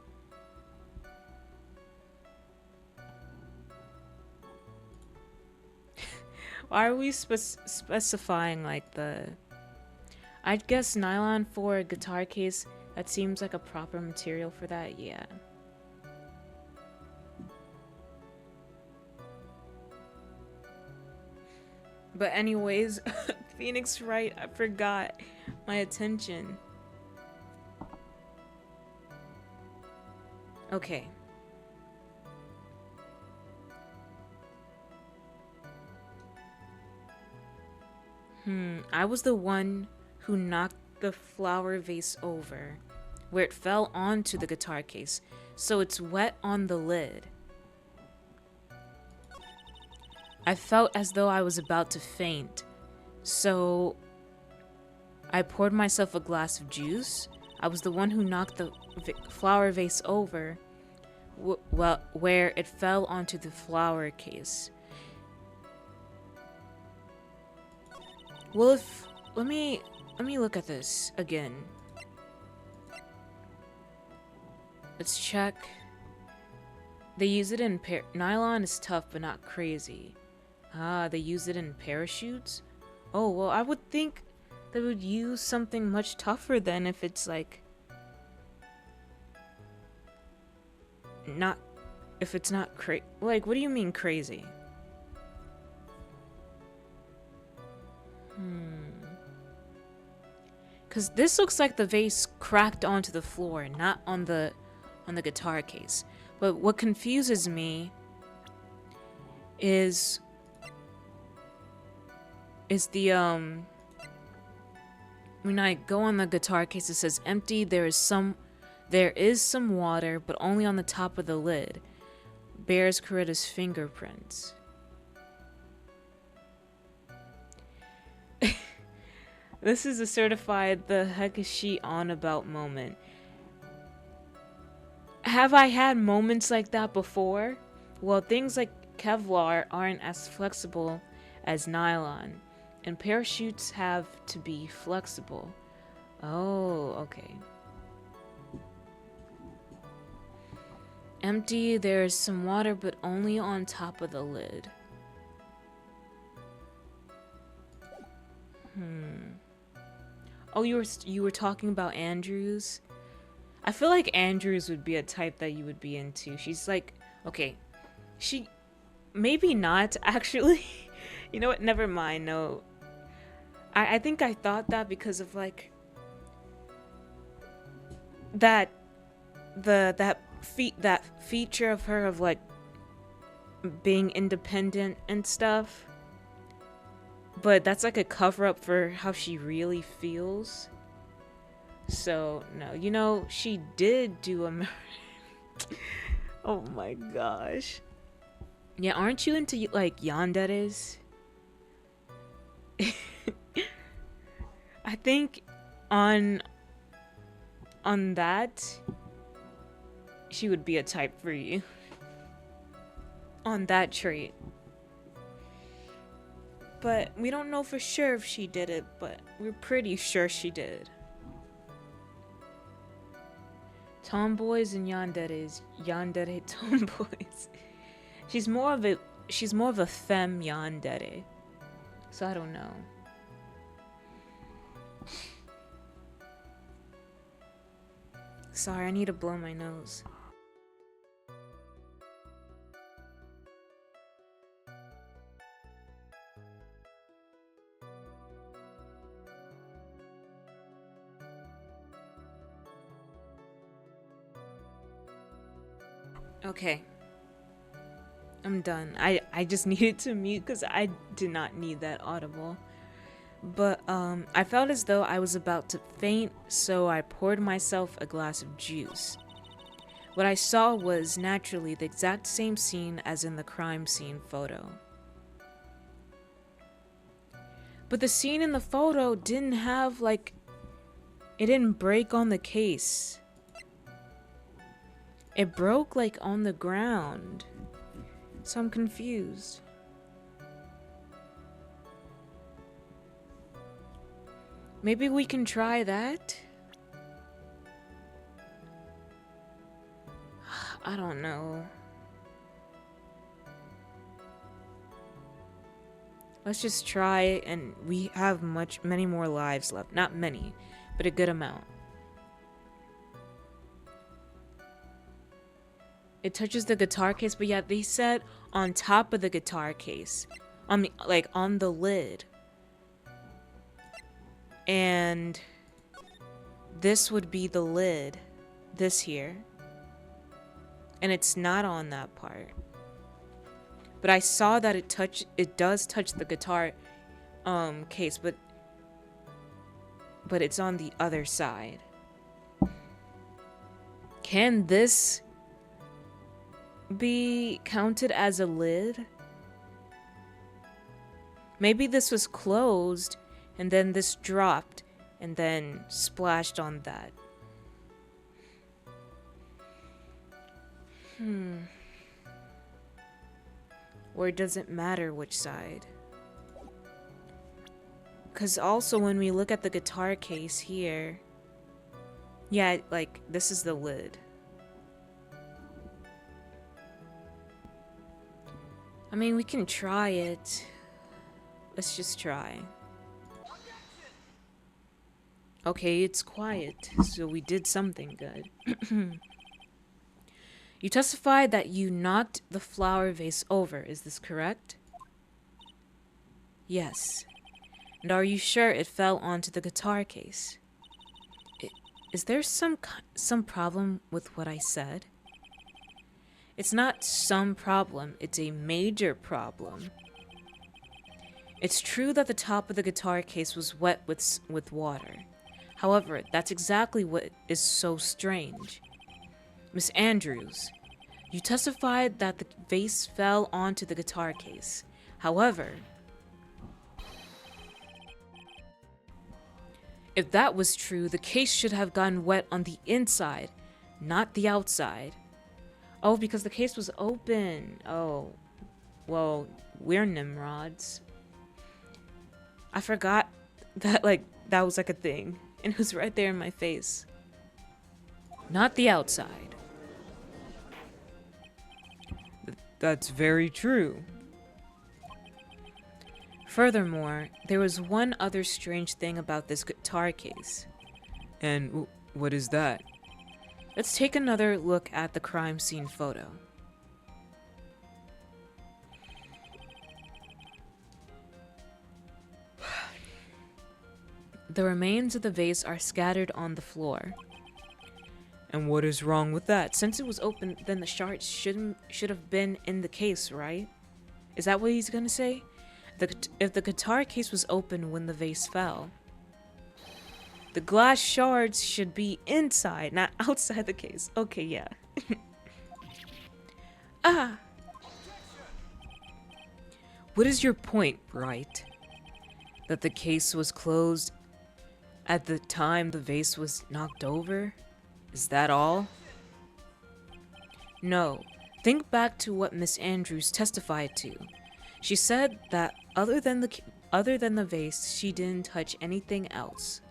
Why are we specifying like the... I'd guess nylon for a guitar case. That seems like a proper material for that, yeah. But anyways, Phoenix Wright, I forgot my attention. Okay. I was the one who knocked the flower vase over, where it fell onto the guitar case, so it's wet on the lid. I felt as though I was about to faint, so I poured myself a glass of juice. I was the one who knocked the flower vase over, where it fell onto the flower case. Well, if let me look at this again. Let's check. They use it in nylon is tough but not crazy. Ah, they use it in parachutes? Oh, well, I would think they would use something much tougher then if it's like not if it's not like, what do you mean crazy? Cuz this looks like the vase cracked onto the floor, not on the guitar case. But what confuses me is the when I go on the guitar case it says empty, there is some water, but only on the top of the lid. Bears Corita's fingerprints. This is a certified the heck is she on about moment. Have I had moments like that before? Well, things like Kevlar aren't as flexible as nylon, and parachutes have to be flexible. Oh, okay. Empty, there's some water, but only on top of the lid. Oh, you were talking about Andrews? I feel like Andrews would be a type that you would be into. She's like, okay, she maybe not actually. You know what? Never mind. No, I think I thought that because of like that that feature of her of like being independent and stuff. But that's like a cover up for how she really feels. So, no, you know, she did do a oh my gosh. Yeah, aren't you into like yanderes? I think on that she would be a type for you. On that trait. But we don't know for sure if she did it, but we're pretty sure she did. Tomboys and yanderes. Yandere tomboys. She's more of a femme yandere. So I don't know. Sorry, I need to blow my nose. Okay. I'm done. I just needed to mute because I did not need that audible. But I felt as though I was about to faint, so I poured myself a glass of juice. What I saw was naturally the exact same scene as in the crime scene photo. But the scene in the photo didn't have like it didn't break on the case. It broke like on the ground. So I'm confused. Maybe we can try that? I don't know. Let's just try, and we have many more lives left. Not many, but a good amount. It touches the guitar case, but yeah, they said on top of the guitar case. On the lid. And this would be the lid. This here. And it's not on that part. But I saw that it does touch the guitar case, but it's on the other side. Can this be counted as a lid? Maybe this was closed and then this dropped and then splashed on that. Or does it matter which side? Because also when we look at the guitar case here, yeah, like, this is the lid. I mean, we can try it. Let's just try. Okay, it's quiet, so we did something good. You testified that you knocked the flower vase over, is this correct? Yes. And are you sure it fell onto the guitar case? Is there some problem with what I said? It's not some problem, it's a major problem. It's true that the top of the guitar case was wet with water. However, that's exactly what is so strange. Miss Andrews, you testified that the vase fell onto the guitar case. However, if that was true, the case should have gotten wet on the inside, not the outside. Oh, because the case was open. Oh, well, we're Nimrods. I forgot that, like, that was like a thing. And it was right there in my face. Not the outside. That's very true. Furthermore, there was one other strange thing about this guitar case. And what is that? Let's take another look at the crime scene photo. The remains of the vase are scattered on the floor. And what is wrong with that? Since it was open, then the shards should have been in the case, right? Is that what he's gonna say? If the guitar case was open when the vase fell, the glass shards should be inside, not outside the case. Okay, yeah. Ah! What is your point, Wright? That the case was closed at the time the vase was knocked over? Is that all? No. Think back to what Miss Andrews testified to. She said that other than the vase, she didn't touch anything else.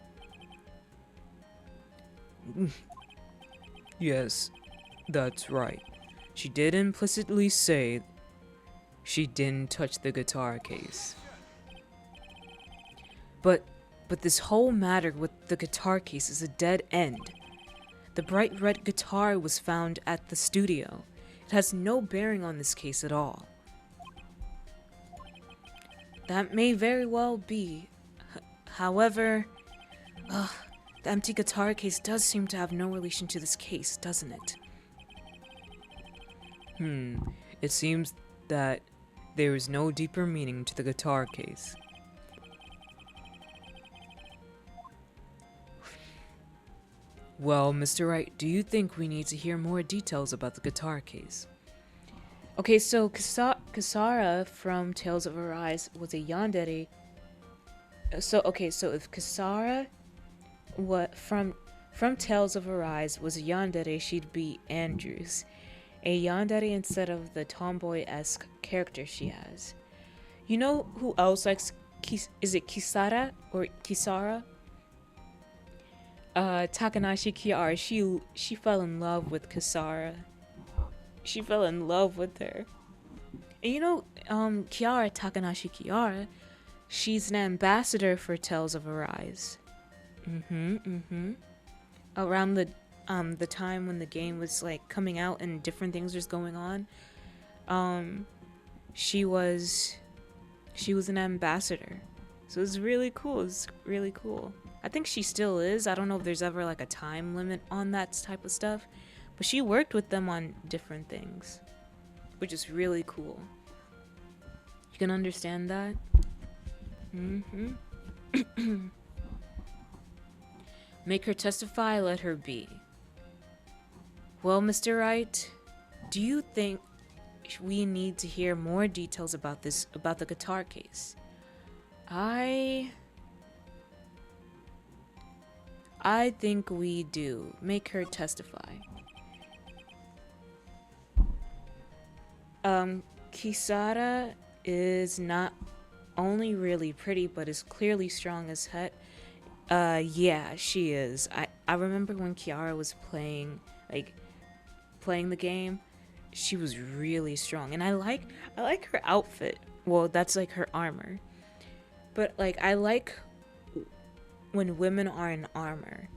Yes, that's right. She did implicitly say she didn't touch the guitar case. But this whole matter with the guitar case is a dead end. The bright red guitar was found at the studio. It has no bearing on this case at all. That may very well be. However, the empty guitar case does seem to have no relation to this case, doesn't it? It seems that there is no deeper meaning to the guitar case. Well, Mr. Wright, do you think we need to hear more details about the guitar case? Okay, so Kisara from Tales of Arise was a yandere. So if Kisara from Tales of Arise was a yandere, she'd be Andrews. A yandere instead of the tomboy-esque character she has. You know who else likes is it Kisara or Kisara? Takanashi Kiara, she fell in love with Kisara. She fell in love with her. And you know, Kiara, Takanashi Kiara, she's an ambassador for Tales of Arise. Around the time when the game was like coming out and different things was going on, she was an ambassador. So it's really cool. It's really cool. I think she still is. I don't know if there's ever like a time limit on that type of stuff, but she worked with them on different things, which is really cool. You can understand that? Make her testify, let her be. Well, Mr. Wright, do you think we need to hear more details about the guitar case? I think we do. Make her testify. Kisara is not only really pretty, but is clearly strong as heck. Yeah, she is. I remember when Kiara was like, playing the game, she was really strong. And I like her outfit. Well, that's like her armor. But like I like when women are in armor.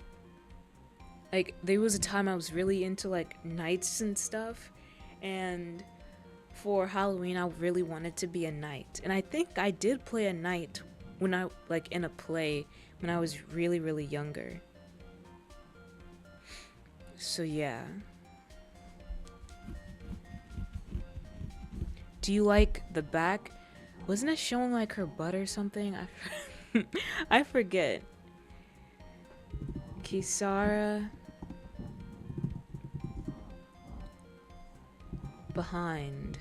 Like there was a time I was really into like knights and stuff, and for Halloween I really wanted to be a knight. And I think I did play a knight when I like in a play when I was really younger. So yeah. Do you like the back? Wasn't it showing like her butt or something? I forget. Kisara behind.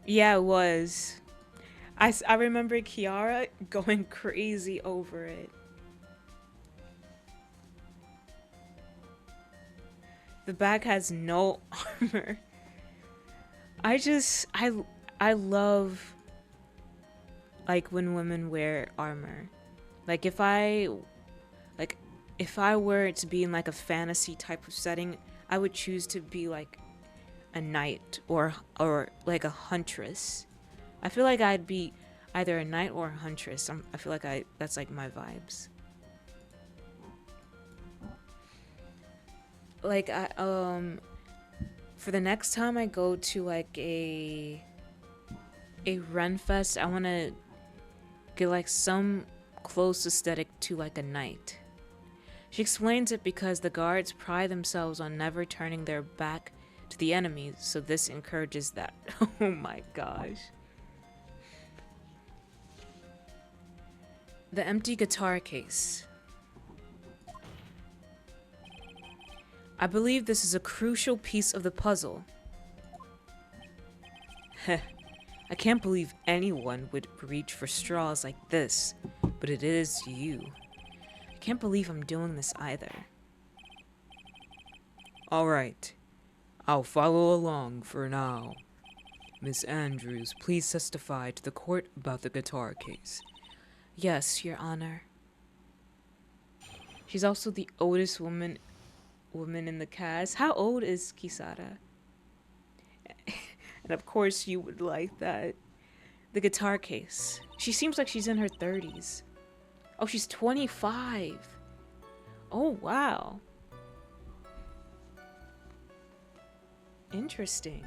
Yeah, it was. I remember Kiara going crazy over it. The back has no armor. I just I love like when women wear armor. Like like if I were to be in like a fantasy type of setting, I would choose to be like a knight or like a huntress. I feel like I'd be either a knight or a huntress. I feel like I that's like my vibes. Like for the next time I go to like a run fest, I want to get like some close aesthetic to like a knight. She explains it because the guards pride themselves on never turning their back to the enemy, so this encourages that. Oh my gosh. The empty guitar case. I believe this is a crucial piece of the puzzle. Heh. I can't believe anyone would reach for straws like this, but it is you. I can't believe I'm doing this either. Alright, I'll follow along for now. Miss Andrews, please testify to the court about the guitar case. Yes, Your Honor. She's also the oldest woman in the cast. How old is Kisara? And of course you would like that. The guitar case. She seems like she's in her 30s. Oh, she's 25. Oh, wow. Interesting.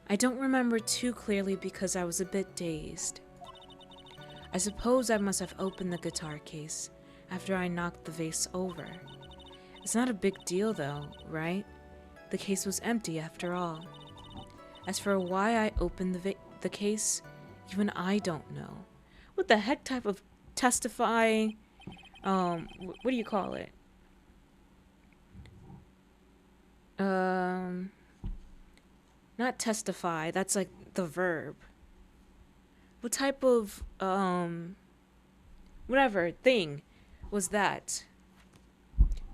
I don't remember too clearly because I was a bit dazed. I suppose I must have opened the guitar case after I knocked the vase over. It's not a big deal though, right? The case was empty after all. As for why I opened the case, even I don't know. What the heck type of testifying, what do you call it? Not testify, that's like the verb. What type of, whatever thing was that?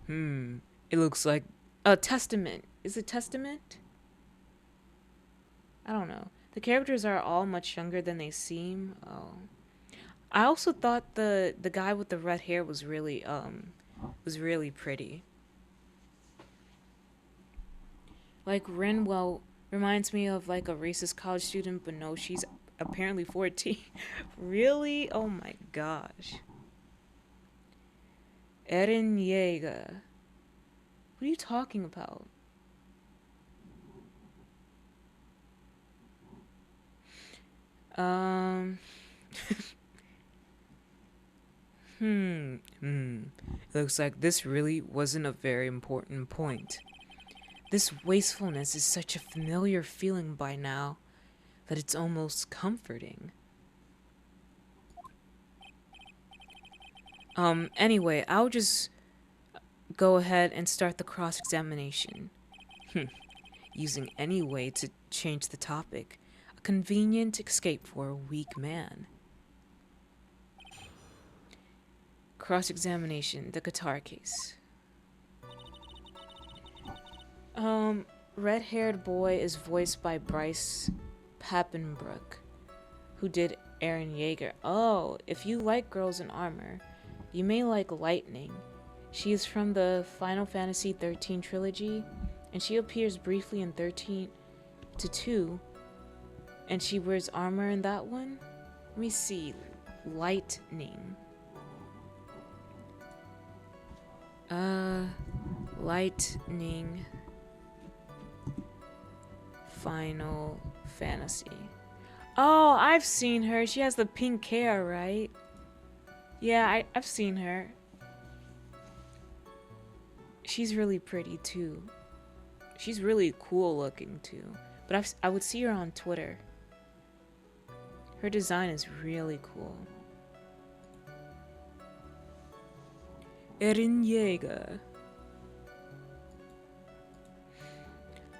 It looks like a testament. Is it testament? I don't know. The characters are all much younger than they seem. Oh. I also thought the guy with the red hair was really pretty. Like Renwell reminds me of like a racist college student, but no, she's apparently 14. Really? Oh my gosh. Eren Yeager. What are you talking about? It looks like this really wasn't a very important point. This wastefulness is such a familiar feeling by now that it's almost comforting. Anyway, I'll just go ahead and start the cross-examination. Using any way to change the topic. A convenient escape for a weak man. Cross-examination, the guitar case. red-haired boy is voiced by Bryce Papenbrook, who did Eren Yeager. Oh, if you like girls in armor, you may like Lightning. She is from the Final Fantasy XIII trilogy, and she appears briefly in 13 to 2, and she wears armor in that one. Let me see. Lightning. Lightning. Final Fantasy. Oh, I've seen her. She has the pink hair, right? Yeah, I've seen her. She's really pretty too. She's really cool looking too. But I would see her on Twitter. Her design is really cool. Eren Yeager.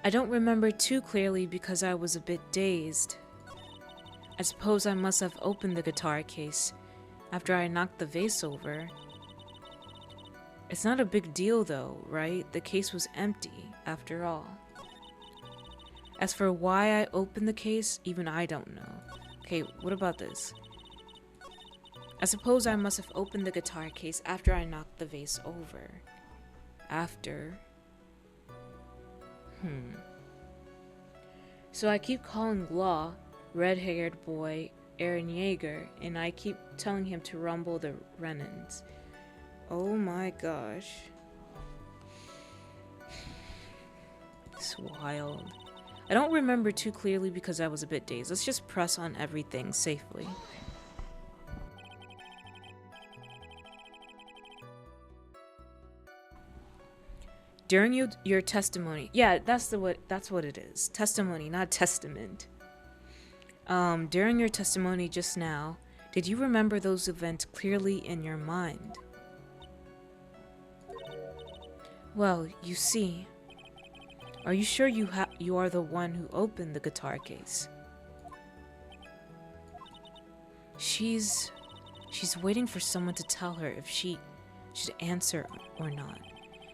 I don't remember too clearly because I was a bit dazed. I suppose I must have opened the guitar case after I knocked the vase over. It's not a big deal though, right? The case was empty, after all. As for why I opened the case, even I don't know. Okay, what about this? I suppose I must have opened the guitar case after I knocked the vase over. After. So I keep calling Law, red-haired boy, Eren Yeager, and I keep telling him to rumble the Renans. Oh my gosh. It's wild. I don't remember too clearly because I was a bit dazed. Let's just press on everything safely. During your testimony. Yeah, that's what it is. Testimony, not testament. During your testimony just now, did you remember those events clearly in your mind? Well, you see. Are you sure you are the one who opened the guitar case? She's waiting for someone to tell her if she should answer or not.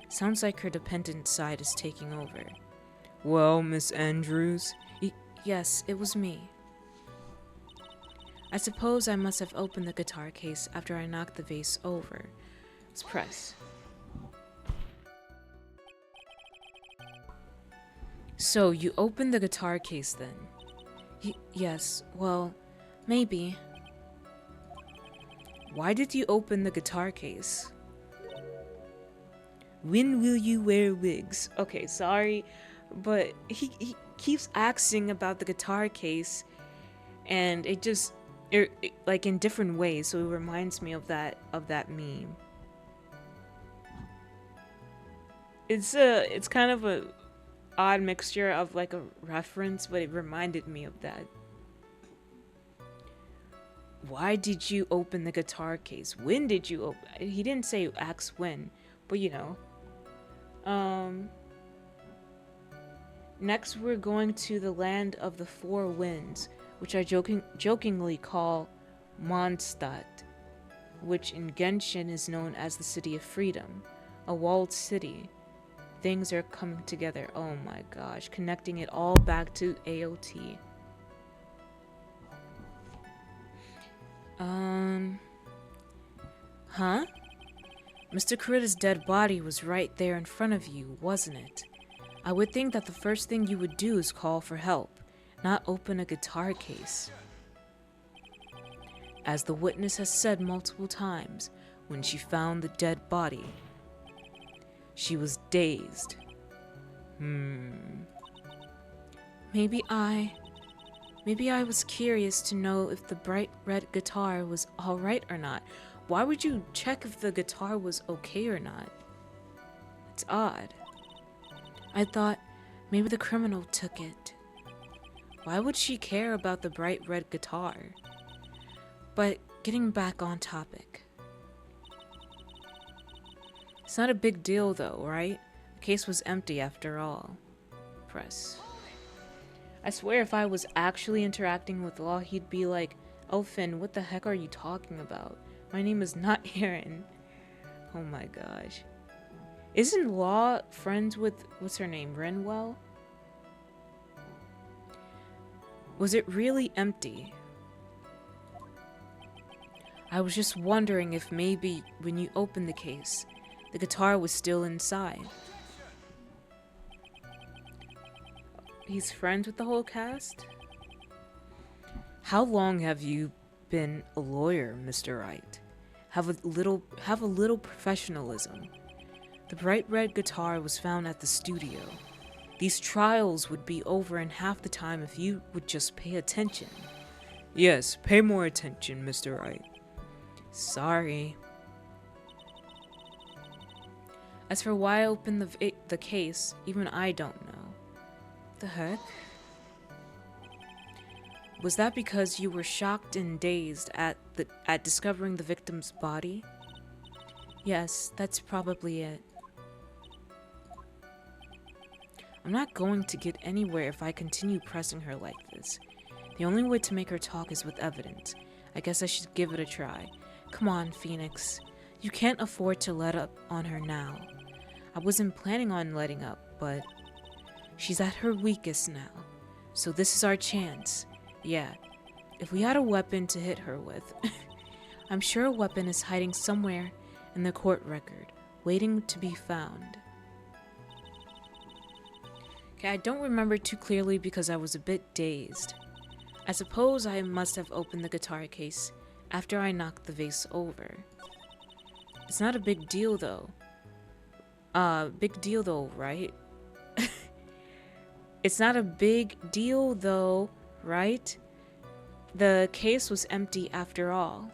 Sounds like her dependent side is taking over. Well, Miss Andrews? Yes, it was me. I suppose I must have opened the guitar case after I knocked the vase over. Let's press. So, you opened the guitar case then? Yes, well, maybe. Why did you open the guitar case? When will you wear wigs? Okay, sorry, but he keeps asking about the guitar case, and it like in different ways, so it reminds me of that meme. It's kind of a odd mixture of like a reference, but it reminded me of that. Why did you open the guitar case? When did you open? He didn't say ask when, but you know. Next we're going to the land of the four winds, which I jokingly call Mondstadt, which in Genshin is known as the City of Freedom, a walled city. Things are coming together, oh my gosh, connecting it all back to AOT. Huh? Mr. Kurita's dead body was right there in front of you, wasn't it? I would think that the first thing you would do is call for help, not open a guitar case. As the witness has said multiple times, when she found the dead body, she was dazed. Maybe I was curious to know if the bright red guitar was alright or not. Why would you check if the guitar was okay or not? It's odd. I thought maybe the criminal took it. Why would she care about the bright red guitar? But getting back on topic. It's not a big deal though, right? The case was empty after all. Press. I swear if I was actually interacting with Law, he'd be like, Elfin, what the heck are you talking about? My name is not Eren. Oh my gosh. Isn't Law friends with, what's her name, Renwell? Was it really empty? I was just wondering if maybe when you opened the case, the guitar was still inside. He's friends with the whole cast? How long have you been a lawyer, Mr. Wright? Have a little professionalism. The bright red guitar was found at the studio. These trials would be over in half the time if you would just pay attention. Yes, pay more attention, Mr. Wright. Sorry. As for why I opened the case, even I don't know. The heck? Was that because you were shocked and dazed at discovering the victim's body? Yes, that's probably it. I'm not going to get anywhere if I continue pressing her like this. The only way to make her talk is with evidence. I guess I should give it a try. Come on, Phoenix. You can't afford to let up on her now. I wasn't planning on letting up, but she's at her weakest now. So this is our chance. Yeah, if we had a weapon to hit her with. I'm sure a weapon is hiding somewhere in the court record, waiting to be found. Okay, I don't remember too clearly because I was a bit dazed. I suppose I must have opened the guitar case after I knocked the vase over. It's not a big deal though. Big deal though, right? It's not a big deal though, right? The case was empty after all.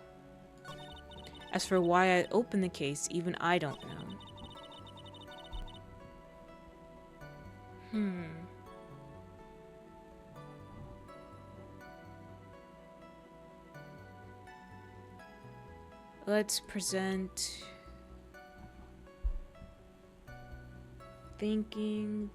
As for why I opened the case, even I don't know. Let's present thinking.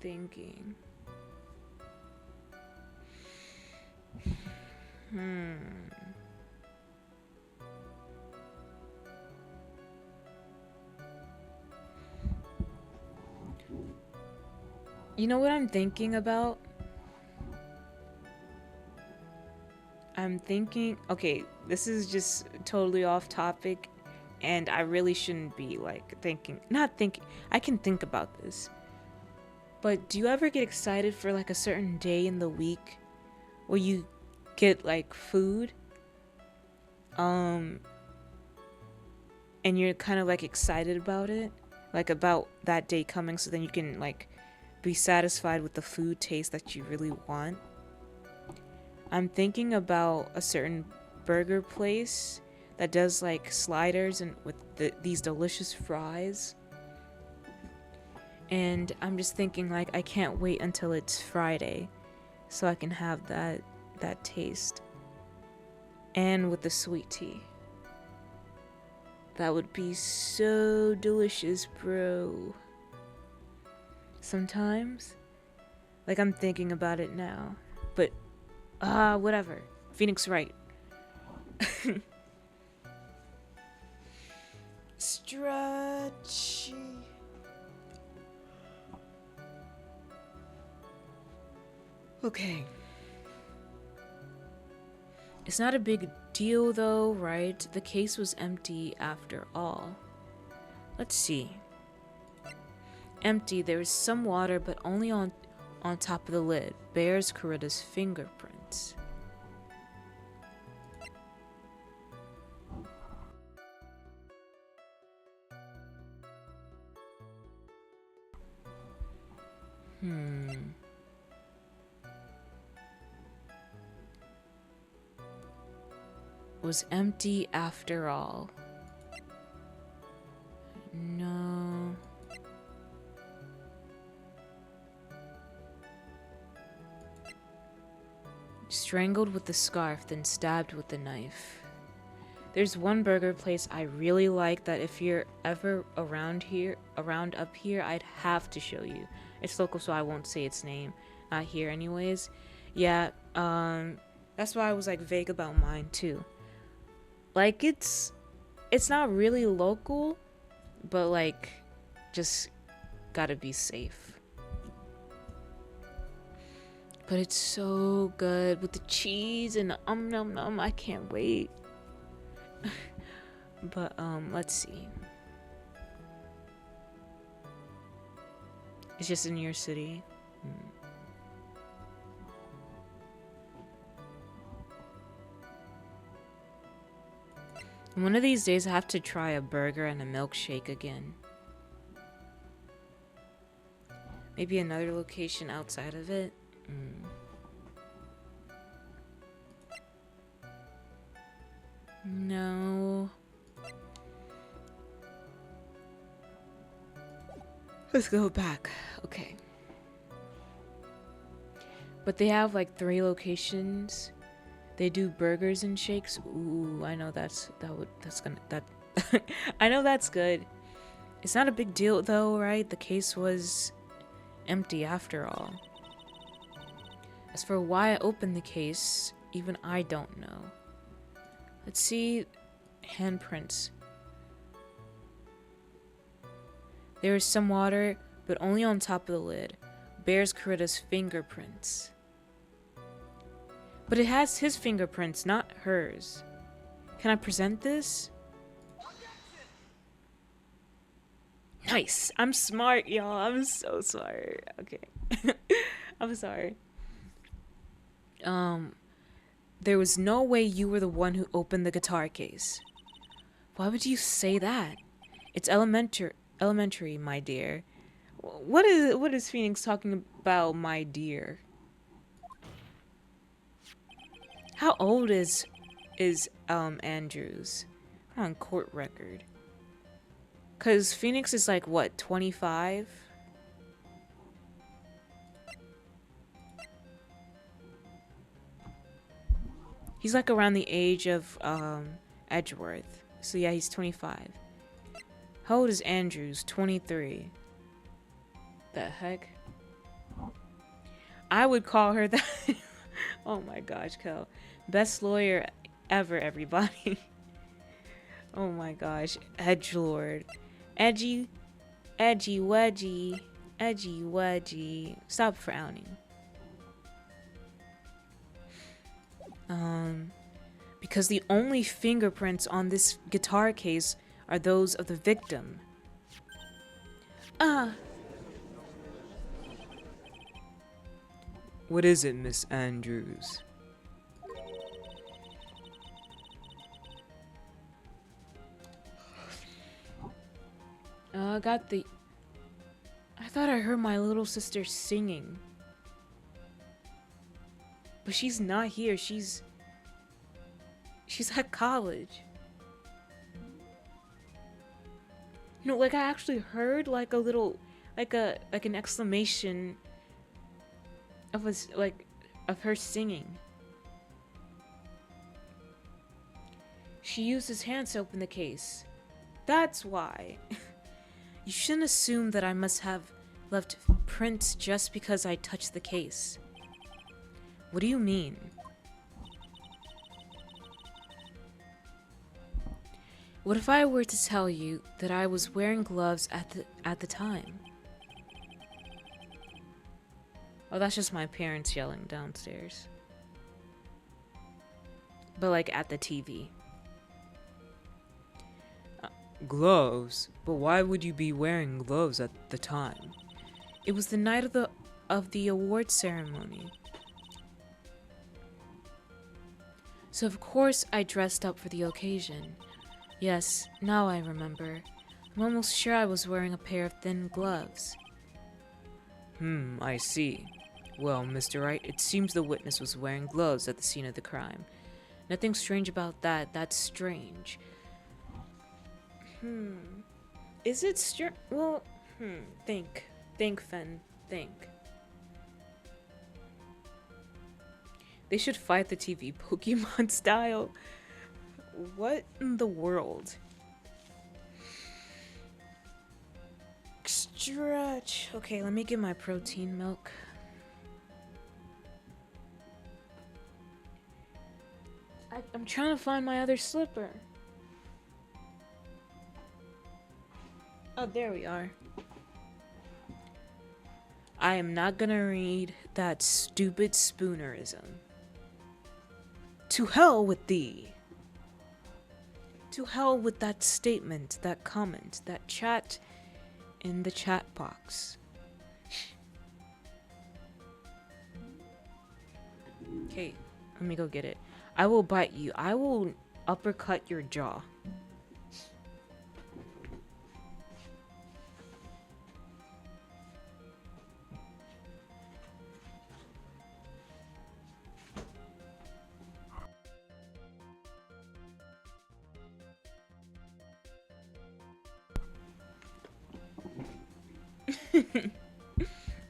You know what I'm thinking about? I'm thinking, okay, this is just totally off topic, and I really shouldn't be like I can think about this. But do you ever get excited for like a certain day in the week where you get like food? And you're kind of like excited about it, like about that day coming, so then you can like be satisfied with the food taste that you really want. I'm thinking about a certain burger place that does like sliders and with these delicious fries. And I'm just thinking like I can't wait until it's Friday so I can have that taste. And with the sweet tea. That would be so delicious, bro. Sometimes, like I'm thinking about it now, but whatever. Phoenix Wright. Stretchy. Okay. It's not a big deal though, right? The case was empty after all. Let's see. Empty, there is some water, but only on top of the lid. Bears Coretta's fingerprints. Was empty after all. No. Strangled with the scarf, then stabbed with the knife. There's one burger place I really like that if you're ever around up here, I'd have to show you. It's local, so I won't say its name. Not here anyways. Yeah, that's why I was like vague about mine too. Like it's not really local, but like just gotta be safe. But it's so good with the cheese and the nom nom. I can't wait. But let's see. It's just in your city. One of these days I have to try a burger and a milkshake again. Maybe another location outside of it. No. Let's go back. Okay. But they have like 3 locations. They do burgers and shakes. Ooh, I know that's I know that's good. It's not a big deal though, right? The case was empty after all. As for why I opened the case, even I don't know. Let's see handprints. There is some water, but only on top of the lid. Bears Corita's fingerprints. But it has his fingerprints, not hers. Can I present this? Nice. I'm smart, y'all. I'm so smart. Okay. I'm sorry. There was no way you were the one who opened the guitar case. Why would you say that? It's elementary, my dear. What is Phoenix talking about, my dear? How old is Andrews on court record? Cause Phoenix is like what, 25? He's like around the age of Edgeworth. So yeah, he's 25. How old is Andrews? 23. The heck? I would call her that. Oh my gosh, Kel. Best lawyer ever, everybody. Oh my gosh. Edgelord. Edgy wedgy. Edgy wedgy. Stop frowning. Because the only fingerprints on this guitar case are those of the victim. What is it, Miss Andrews? I thought I heard my little sister singing. But she's not here. She's at college. No, like I actually heard like a little, like an exclamation of of her singing. She used his hands to open the case. That's why. You shouldn't assume that I must have left prints just because I touched the case. What do you mean? What if I were to tell you that I was wearing gloves at the time? Oh, that's just my parents yelling downstairs. But like at the TV. Gloves? But why would you be wearing gloves at the time? It was the night of the award ceremony. So of course I dressed up for the occasion. Yes, now I remember. I'm almost sure I was wearing a pair of thin gloves. I see. Well, Mr. Wright, it seems the witness was wearing gloves at the scene of the crime. Nothing strange about that. That's strange. Is it strange? Well, think. Think, Fen. Think. They should fight the TV Pokemon style. What in the world? Stretch. Okay, let me get my protein milk. I'm trying to find my other slipper. Oh, there we are. I am not gonna read that stupid spoonerism. To hell with thee. To hell with that statement, that comment, that chat in the chat box. Okay, let me go get it. I will bite you. I will uppercut your jaw.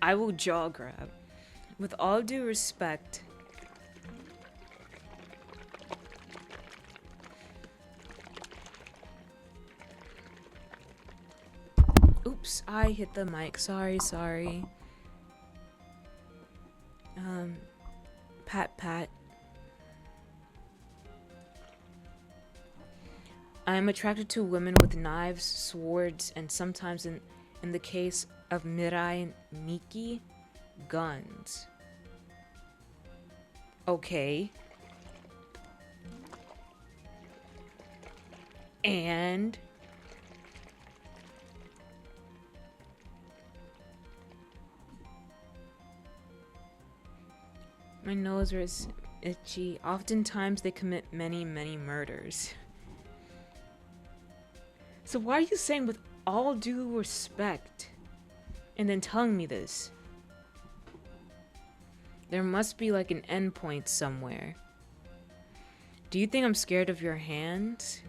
I will jaw grab. With all due respect, oops, I hit the mic. Sorry. Pat. I am attracted to women with knives, swords, and sometimes in the case of Mirai and Miki, guns. Okay. And my nose is itchy. Oftentimes they commit many murders. So why are you saying with all due respect and then telling me this? There must be like an endpoint somewhere. Do you think I'm scared of your hands?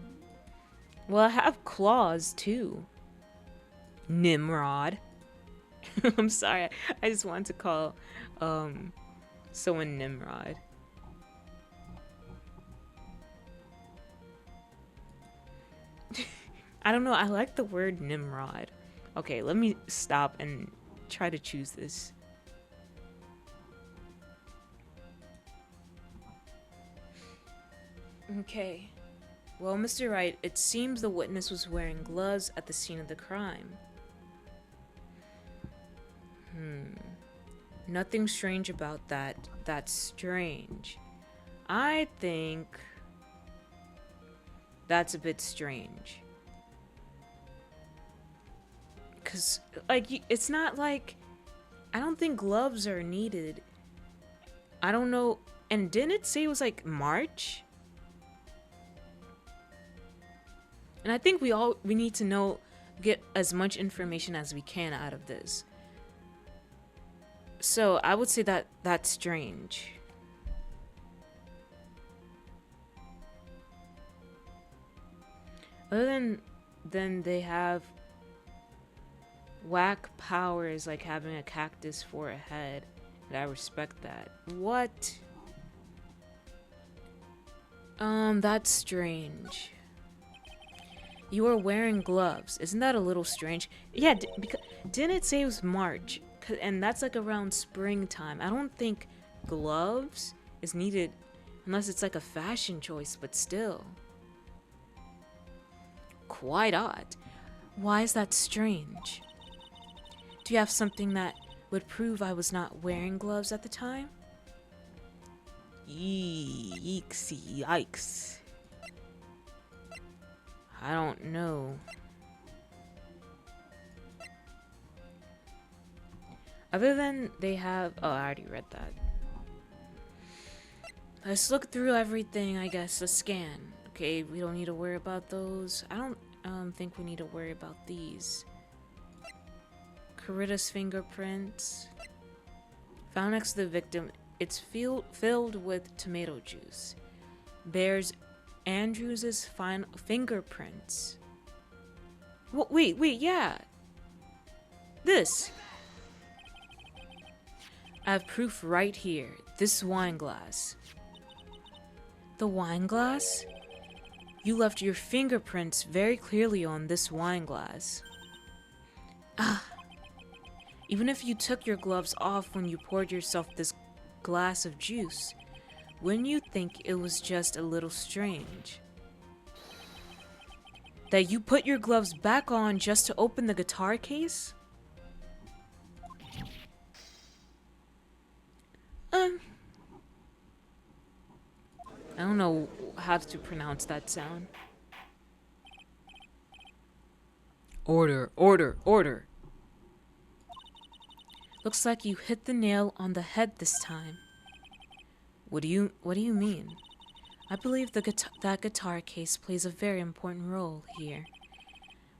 Well, I have claws too. Nimrod. I'm sorry. I just wanted to call someone Nimrod. I don't know. I like the word Nimrod. Okay, let me stop and try to choose this. Okay. Well, Mr. Wright, it seems the witness was wearing gloves at the scene of the crime. Nothing strange about that. That's strange. I think that's a bit strange. Because, like, it's not like... I don't think gloves are needed. I don't know. And didn't it say it was, like, March? And I think we need to know, get as much information as we can out of this. So, I would say that that's strange. Other than they have whack powers like having a cactus for a head, and I respect that. What? That's strange. You are wearing gloves. Isn't that a little strange? Yeah, because didn't it say it was March? And that's like around springtime. I don't think gloves is needed unless it's like a fashion choice, but still. Quite odd. Why is that strange? Do you have something that would prove I was not wearing gloves at the time? Yikes. I don't know. Other than they have... Oh, I already read that. Let's look through everything, I guess. A scan. Okay, we don't need to worry about those. I don't think we need to worry about these. Corita's fingerprints. Found next to the victim. It's filled with tomato juice. Bears Andrews's fingerprints. Wait, yeah. This. I have proof right here. This wine glass. The wine glass? You left your fingerprints very clearly on this wine glass. Ah. Even if you took your gloves off when you poured yourself this glass of juice, wouldn't you think it was just a little strange? That you put your gloves back on just to open the guitar case? don't know how to pronounce that sound. Order, order, order. Looks like you hit the nail on the head this time. What do you mean? I believe that guitar case plays a very important role here.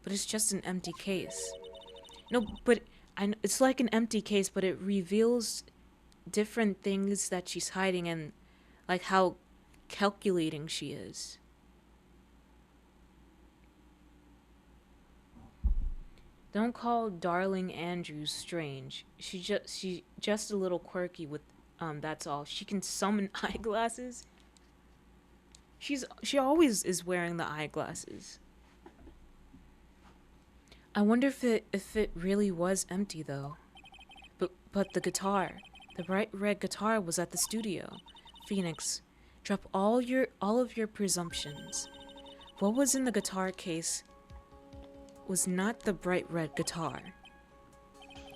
But it's just an empty case. No, but it's like an empty case, but it reveals different things that she's hiding and like how calculating she is. Don't call darling Andrews strange. She's just a little quirky with that's all. She can summon eyeglasses. She always is wearing the eyeglasses. I wonder if it really was empty though. But the guitar, the bright red guitar was at the studio. Phoenix, drop all of your presumptions. What was in the guitar case was not the bright red guitar.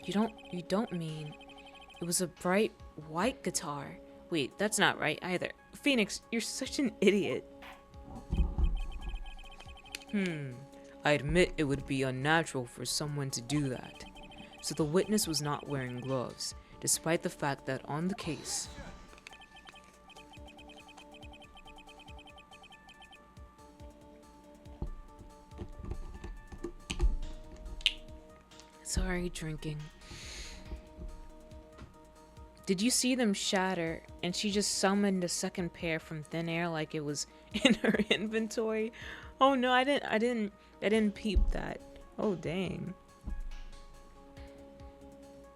You don't mean it was a bright white guitar. Wait, that's not right either. Phoenix, you're such an idiot. I admit it would be unnatural for someone to do that. So the witness was not wearing gloves, despite the fact that on the case, sorry, drinking. Did you see them shatter and she just summoned a second pair from thin air like it was in her inventory? Oh no, I didn't peep that. Oh dang.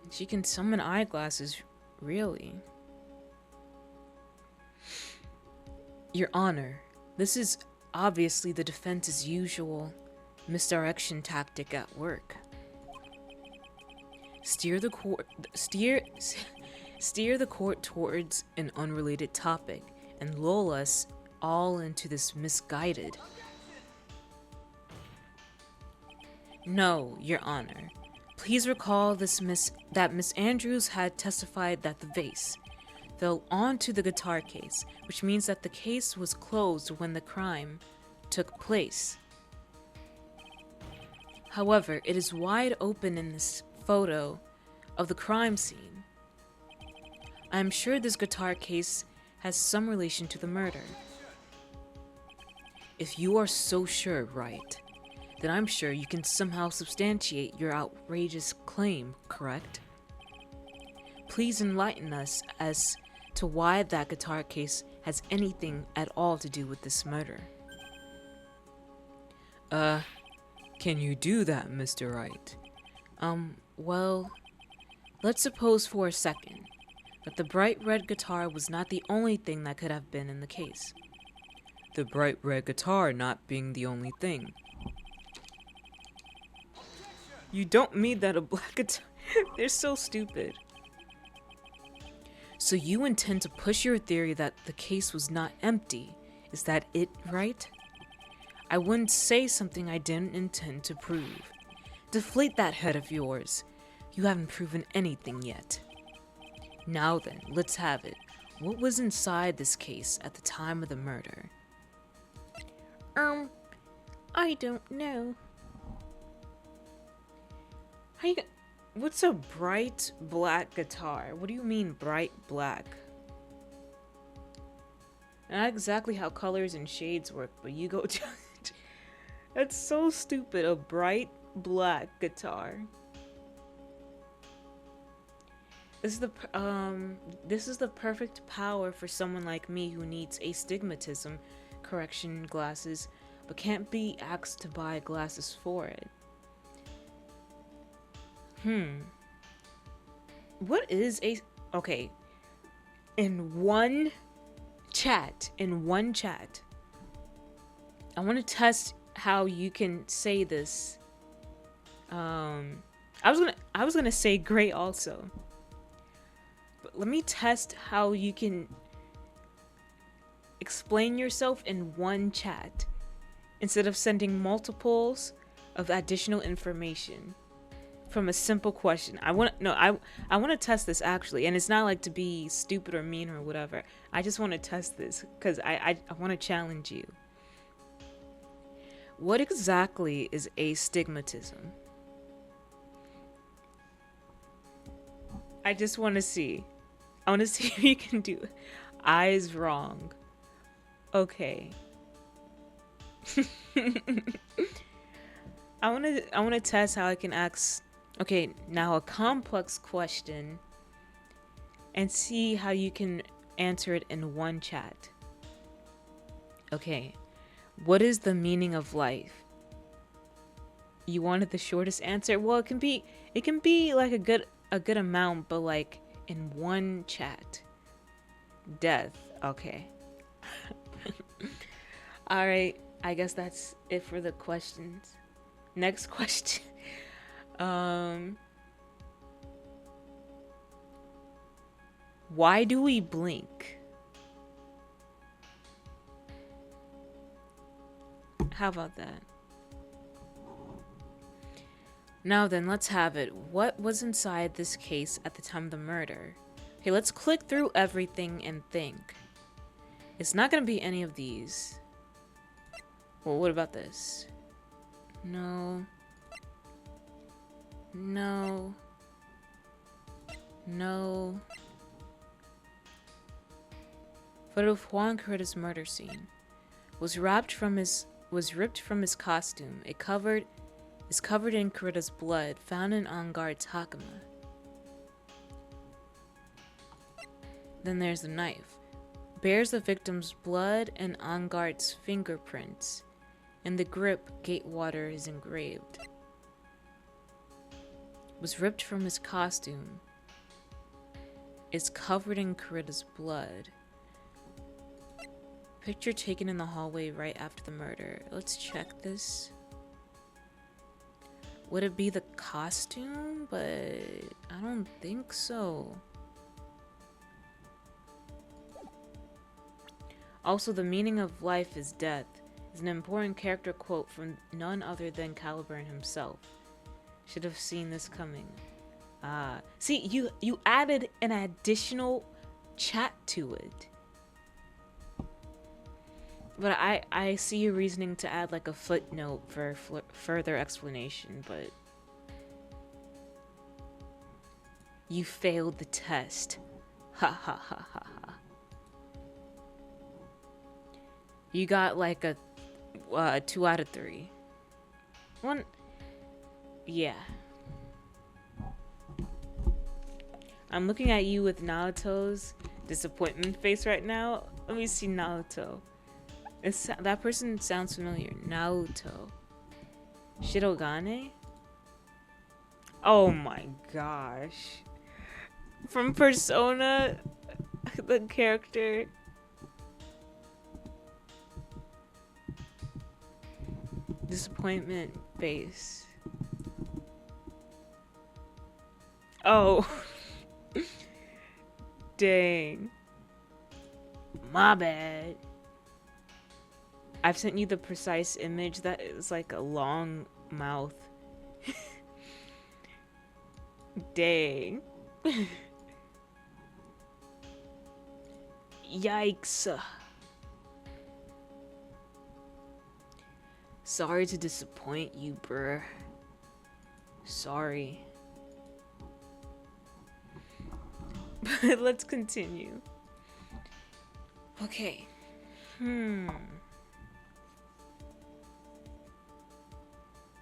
She can summon eyeglasses, really? Your Honor, this is obviously the defense's usual misdirection tactic at work. Steer the court towards an unrelated topic and lull us all into this misguided. No, Your Honor. Please recall that Miss Andrews had testified that the vase fell onto the guitar case, which means that the case was closed when the crime took place. However, it is wide open in this photo of the crime scene. I am sure this guitar case has some relation to the murder. If you are so sure, Wright, then I'm sure you can somehow substantiate your outrageous claim, correct? Please enlighten us as to why that guitar case has anything at all to do with this murder. Can you do that, Mr. Wright? Well, let's suppose for a second that the bright red guitar was not the only thing that could have been in the case. The bright red guitar not being the only thing. You don't mean that a black guitar... They're so stupid. So you intend to push your theory that the case was not empty. Is that it, right? I wouldn't say something I didn't intend to prove. Deflate that head of yours. You haven't proven anything yet. Now then, let's have it. What was inside this case at the time of the murder? I don't know. What's a bright black guitar? What do you mean bright black? Not exactly how colors and shades work, but you go to That's so stupid, a bright black guitar. This is the perfect power for someone like me who needs astigmatism correction glasses, but can't be asked to buy glasses for it. What is okay. In one chat, I want to test how you can say this. I was gonna say great also. But let me test how you can explain yourself in one chat instead of sending multiples of additional information. from a simple question. I want to test this actually, and it's not like to be stupid or mean or whatever. I just want to test this because I want to challenge you. What exactly is astigmatism? I just want to see. I want to see if you can do it. Eyes wrong. Okay. I want to test how I can ask. Okay, now a complex question and see how you can answer it in one chat. Okay. What is the meaning of life? You wanted the shortest answer? Well, it can be like a good amount, but like in one chat. Death. Okay. All right. I guess that's it for the questions. Next question. Why do we blink? How about that? Now then, let's have it. What was inside this case at the time of the murder? Okay, let's click through everything and think. It's not gonna be any of these. Well, what about this? No. No. No. Photo of Juan Curtis' murder scene. Was ripped from his costume. Is covered in Corita's blood, found in Engarde's Hakama. Then there's the knife. Bears the victim's blood and Engarde's fingerprints. In the grip, Gatewater is engraved. Was ripped from his costume. Is covered in Corita's blood. Picture taken in the hallway right after the murder. Let's check this. Would it be the costume? But I don't think so. Also, the meaning of life is death is an important character quote from none other than Caliburn himself. Should have seen this coming. See, you added an additional chat to it. But I see your reasoning to add like a footnote for further explanation, but you failed the test. Ha ha ha ha ha. You got like a 2 out of 3. One, yeah. I'm looking at you with Naoto's disappointment face right now. Let me see Naoto. That person sounds familiar. Naoto. Shirogane? Oh my gosh. From Persona, the character. Disappointment face. Oh. Dang. My bad. I've sent you the precise image that is like a long mouth. Dang. Yikes. Sorry to disappoint you, bruh. Sorry. But let's continue. Okay.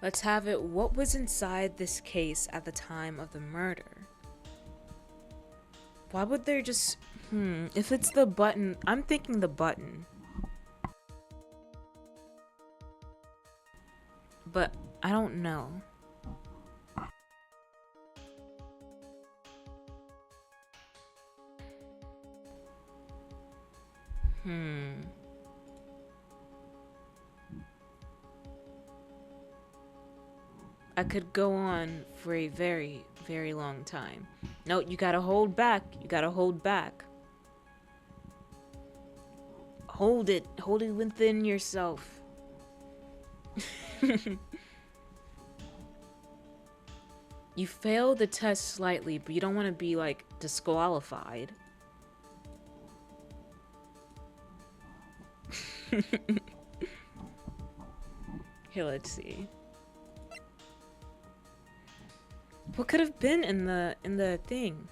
Let's have it. What was inside this case at the time of the murder? Why would there just... If it's the button... I'm thinking the button. But I don't know. I could go on for a very, very long time. No, you gotta hold back. You gotta hold back. Hold it. Hold it within yourself. You failed the test slightly, but you don't want to be, like, disqualified. Here, let's see. What could have been in the thing?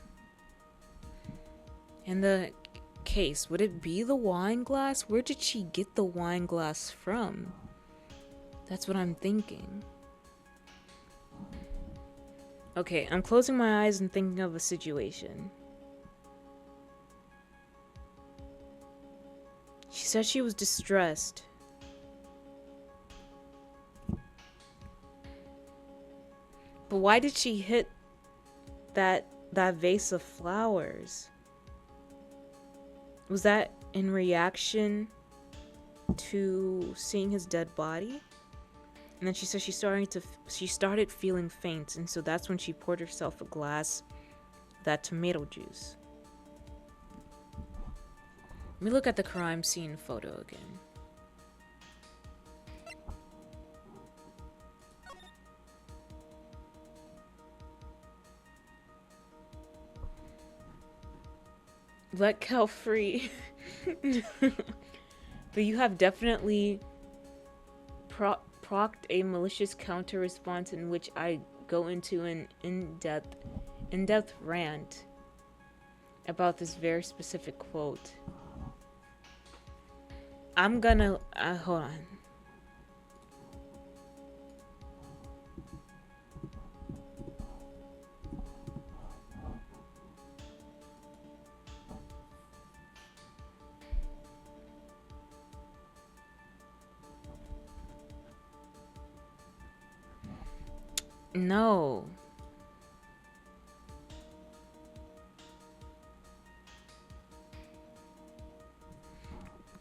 In the case? Would it be the wine glass? Where did she get the wine glass from? That's what I'm thinking. Okay, I'm closing my eyes and thinking of a situation. She said she was distressed. But why did she hit that vase of flowers? Was that in reaction to seeing his dead body? And then she said she started feeling faint, and so that's when she poured herself a glass of that tomato juice. Let me look at the crime scene photo again. Let Kel free. But you have definitely procked a malicious counter response in which I go into an in-depth rant about this very specific quote. I'm gonna hold on. No.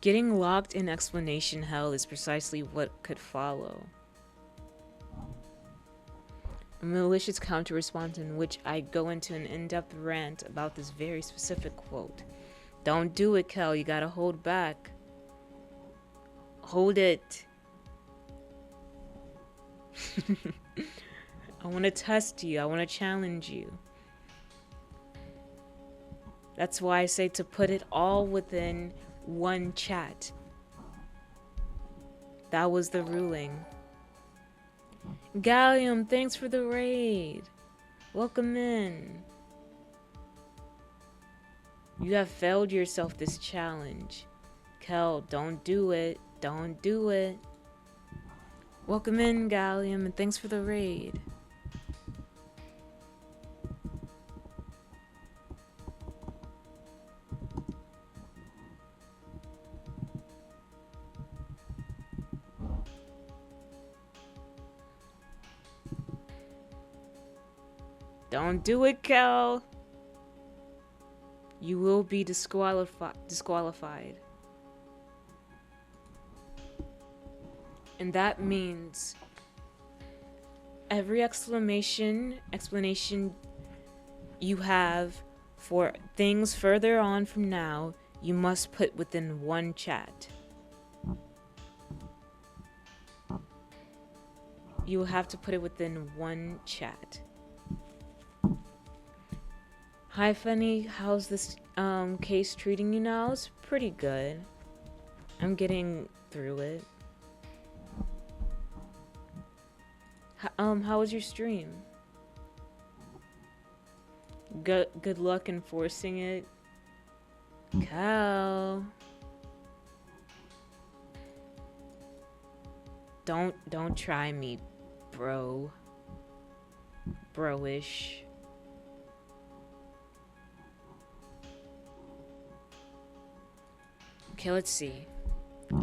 Getting locked in explanation hell is precisely what could follow. A malicious counter-response in which I go into an in-depth rant about this very specific quote. Don't do it, Kel. You gotta hold back. Hold it. I want to test you. I want to challenge you. That's why I say to put it all within one chat. That was the ruling. Gallium, thanks for the raid. Welcome in. You have failed yourself this challenge. Kel, don't do it. Don't do it. Welcome in, Gallium, and thanks for the raid. Don't do it, Kel. You will be disqualified. And that means every explanation you have for things further on from now, you must put within one chat. You will have to put it within one chat. Hi, Funny. How's this case treating you now? It's pretty good. I'm getting through it. How was your stream? Good luck enforcing it. Cal. Don't try me, bro. Bro-ish. Okay, let's see.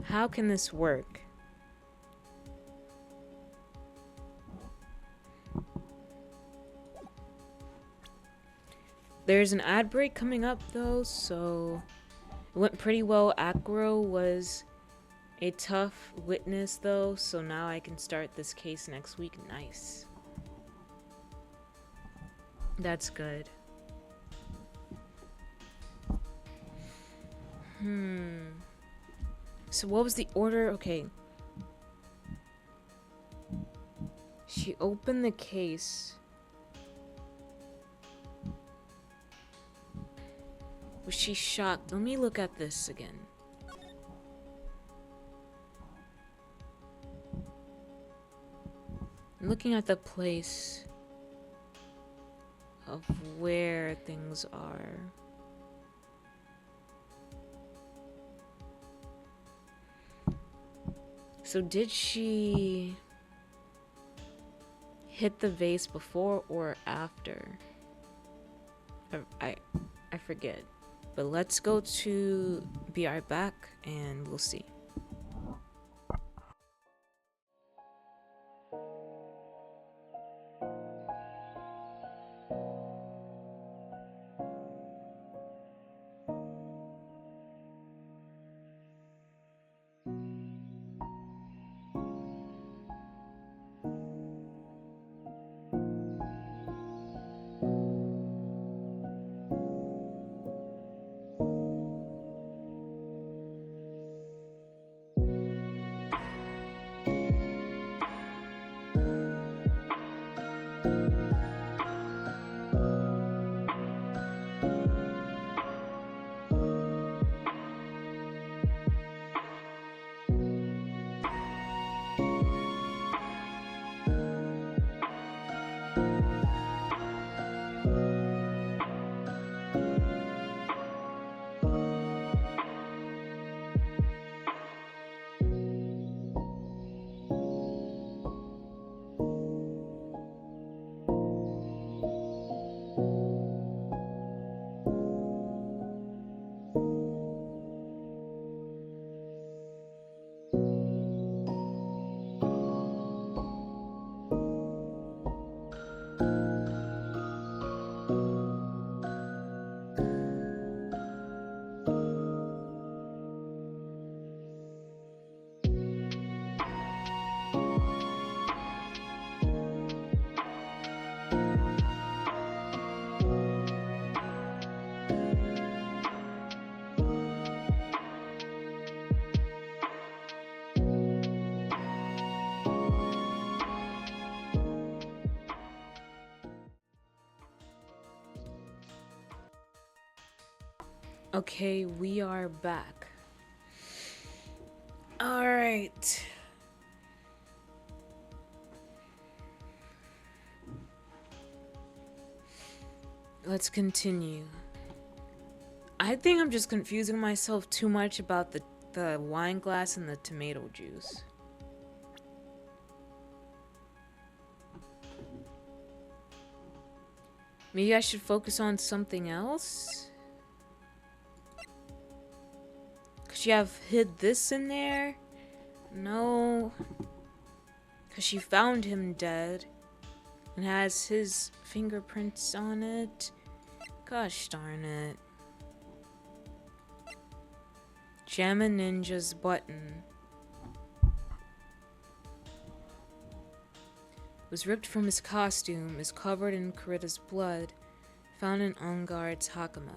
How can this work? There's an ad break coming up though, so it went pretty well. Acro was a tough witness though, so now I can start this case next week. Nice. That's good. So what was the order? Okay. She opened the case Was she shocked? Let me look at this again. I'm looking at the place of where things are. So did she hit the vase before or after? I forget. But let's go to be right back and we'll see. Okay, we are back. All right. Let's continue. I think I'm just confusing myself too much about the wine glass and the tomato juice. Maybe I should focus on something else? Could she have hid this in there? No. Because she found him dead and has his fingerprints on it. Gosh darn it. Jamma Ninja's button was ripped from his costume, is covered in Kurita's blood, found in Onguard's Hakama.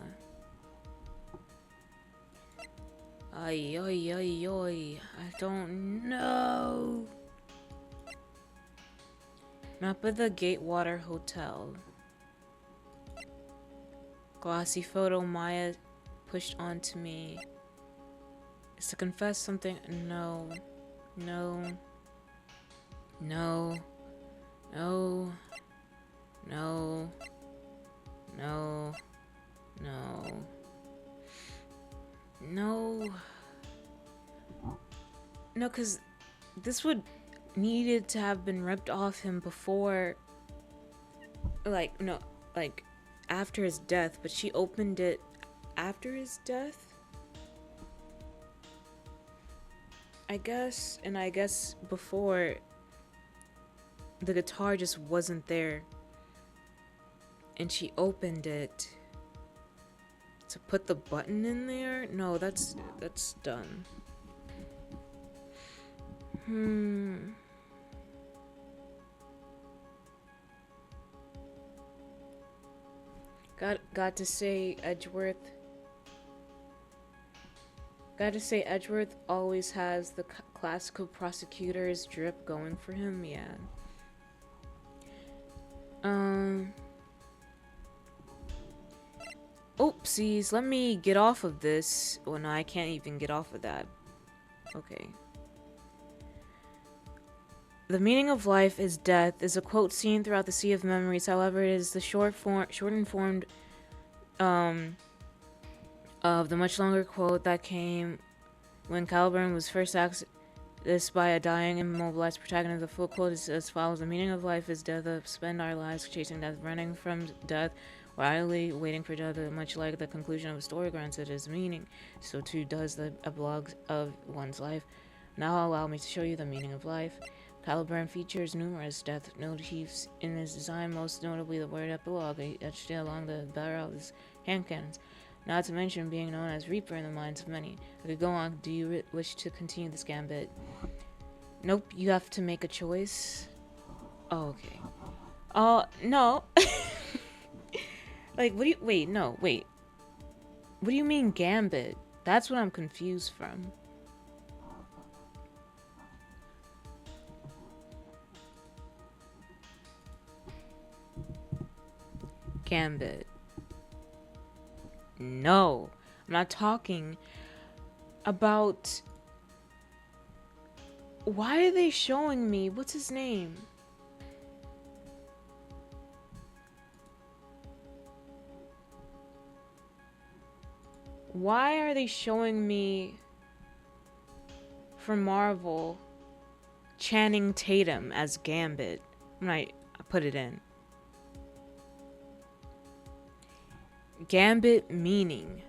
Ay, ay, ay, ay. I don't know. Map of the Gatewater Hotel. Glossy photo Maya pushed onto me. Is to confess something? No. No. No. No. No. No. No. No. No, because this would needed to have been ripped off him before, like, no, like, after his death, but she opened it after his death? I guess, and I guess before, the guitar just wasn't there, and she opened it to put the button in there? No, that's dumb. Got to say Edgeworth. Gotta say Edgeworth always has the classical prosecutor's drip going for him, yeah. Oopsies, let me get off of this. Oh no, I can't even get off of that. Okay. The meaning of life is death is a quote seen throughout the Sea of Memories. However, it is the shortened form of the much longer quote that came when Caliburn was first asked this by a dying, immobilized protagonist. The full quote is as follows: "The meaning of life is death. Spend our lives chasing death, running from death, or idly waiting for death. Much like the conclusion of a story grants it its meaning, so too does the epilogue of one's life. Now allow me to show you the meaning of life." Caliburn features numerous death motifs in his design, most notably the word epilogue etched along the barrel of his hand cannons, not to mention being known as Reaper in the minds of many. I could go on. Do you wish to continue this gambit? Nope, you have to make a choice. Oh, okay. No. Like, what do you... Wait, no, wait. What do you mean gambit? That's what I'm confused from. Gambit. No. I'm not talking about... Why are they showing me? What's his name? Why are they showing me for Marvel Channing Tatum as Gambit? I put it in. Gambit meaning.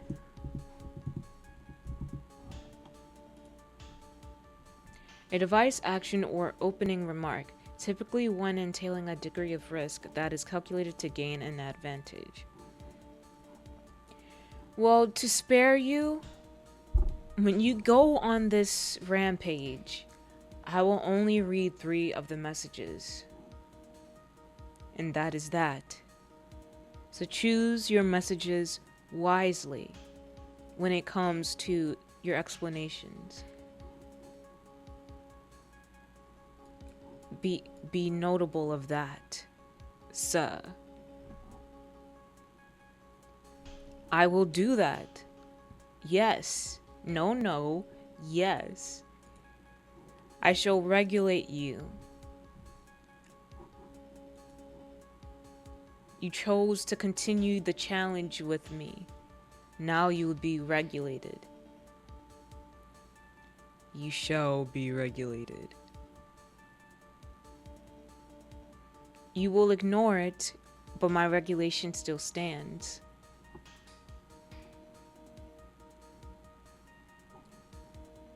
A device, action, or opening remark, typically one entailing a degree of risk that is calculated to gain an advantage. Well, to spare you, when you go on this rampage, I will only read 3 of the messages. And that is that. So choose your messages wisely when it comes to your explanations. Be notable of that, sir. I will do that. Yes. No. Yes. I shall regulate you. You chose to continue the challenge with me. Now you will be regulated. You shall be regulated. You will ignore it, but my regulation still stands.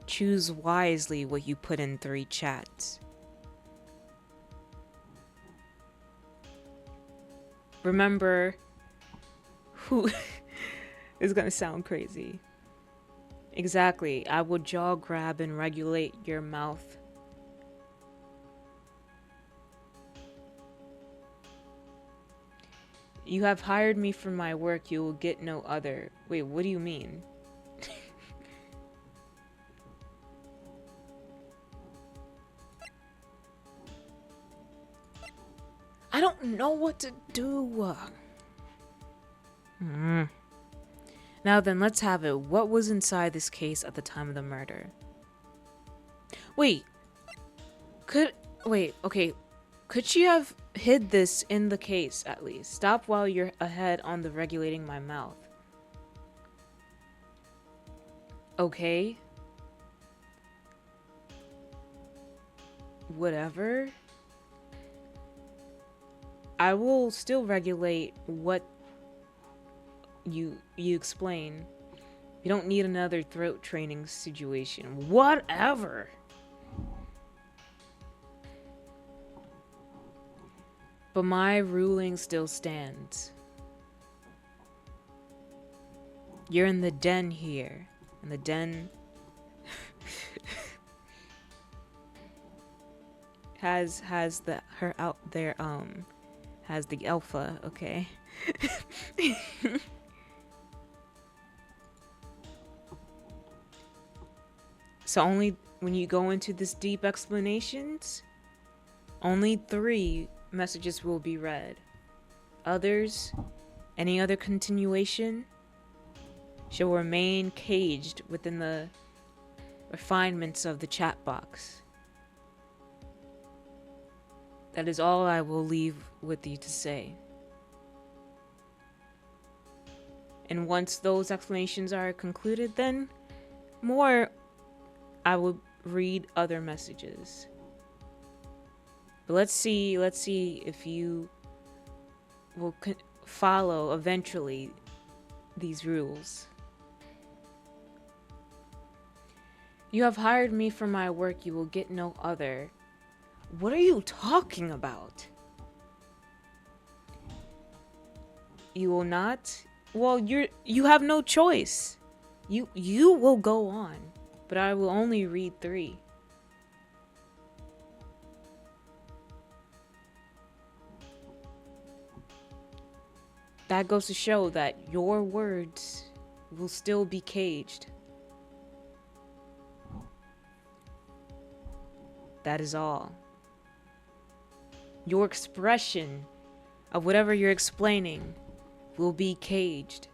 Choose wisely what you put in 3 chats. Remember who is gonna sound crazy. Exactly. I will jaw grab and regulate your mouth. You have hired me for my work, you will get no other. Wait, what do you mean? I don't know what to do. Now then, let's have it. What was inside this case at the time of the murder? Wait. Okay. Could she have hid this in the case, at least? Stop while you're ahead on the regulating my mouth. Okay. Whatever. I will still regulate what you explain. You don't need another throat training situation. Whatever. But my ruling still stands. You're in the den here. And the den has the alpha, okay? So only when you go into this deep explanations, only 3 messages will be read. Others, any other continuation, shall remain caged within the refinements of the chat box. That is all I will leave with you to say. And once those explanations are concluded, then I will read other messages. But let's see if you will follow eventually these rules. You have hired me for my work, you will get no other. What are you talking about? You will not? Well, you have no choice. You will go on, but I will only read 3. That goes to show that your words will still be caged. That is all. Your expression of whatever you're explaining will be caged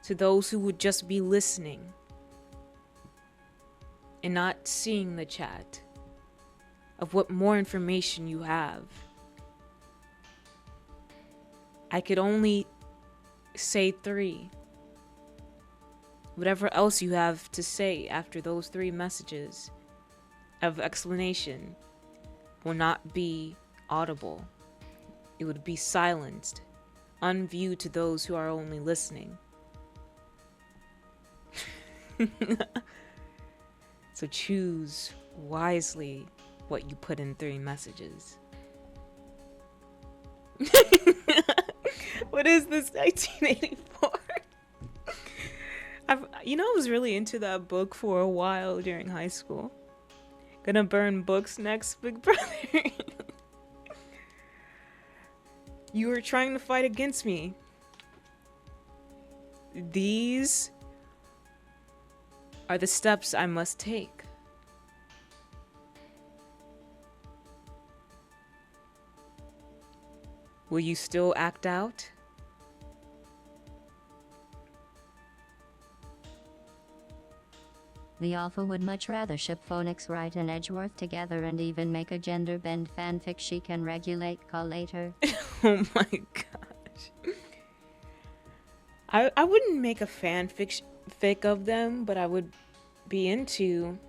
to those who would just be listening and not seeing the chat of what more information you have. I could only say 3. Whatever else you have to say after those 3 messages of explanation will not be audible. It would be silenced, unviewed to those who are only listening. So choose wisely what you put in 3 messages. What is this, 1984? I was really into that book for a while during high school. Gonna burn books next, big brother. You were trying to fight against me. These are the steps I must take. Will you still act out? The Alpha would much rather ship Phoenix, Wright, and Edgeworth together and even make a gender bend fanfic she can regulate. Call later. Oh my gosh. I wouldn't make a fanfic of them, but I would be into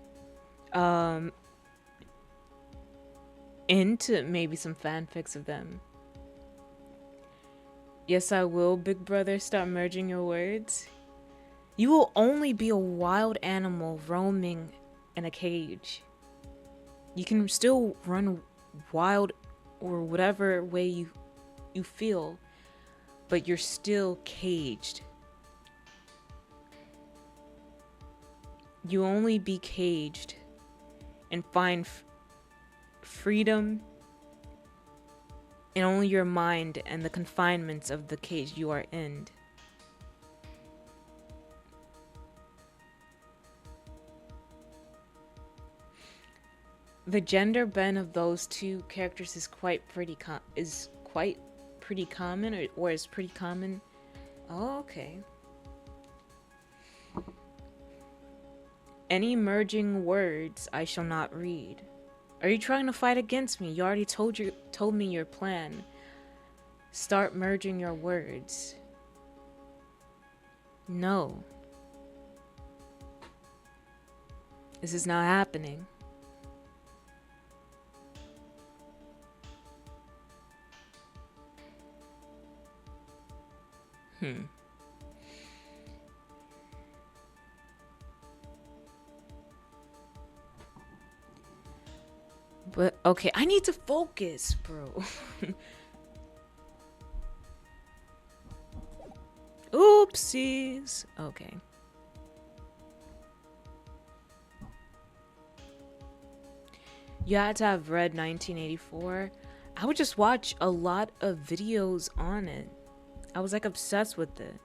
maybe some fanfics of them. Yes, I will, big brother. Start merging your words. You will only be a wild animal roaming in a cage. You can still run wild or whatever way you feel, but you're still caged. You only be caged and find freedom in only your mind and the confinements of the cage you are in. The gender bend of those 2 characters is quite pretty common, or is pretty common. Oh, okay. Any merging words I shall not read. Are you trying to fight against me? You already told me your plan. Start merging your words. No. This is not happening. But okay, I need to focus, bro. Oopsies. Okay. You had to have read 1984. I would just watch a lot of videos on it. I was like obsessed with it.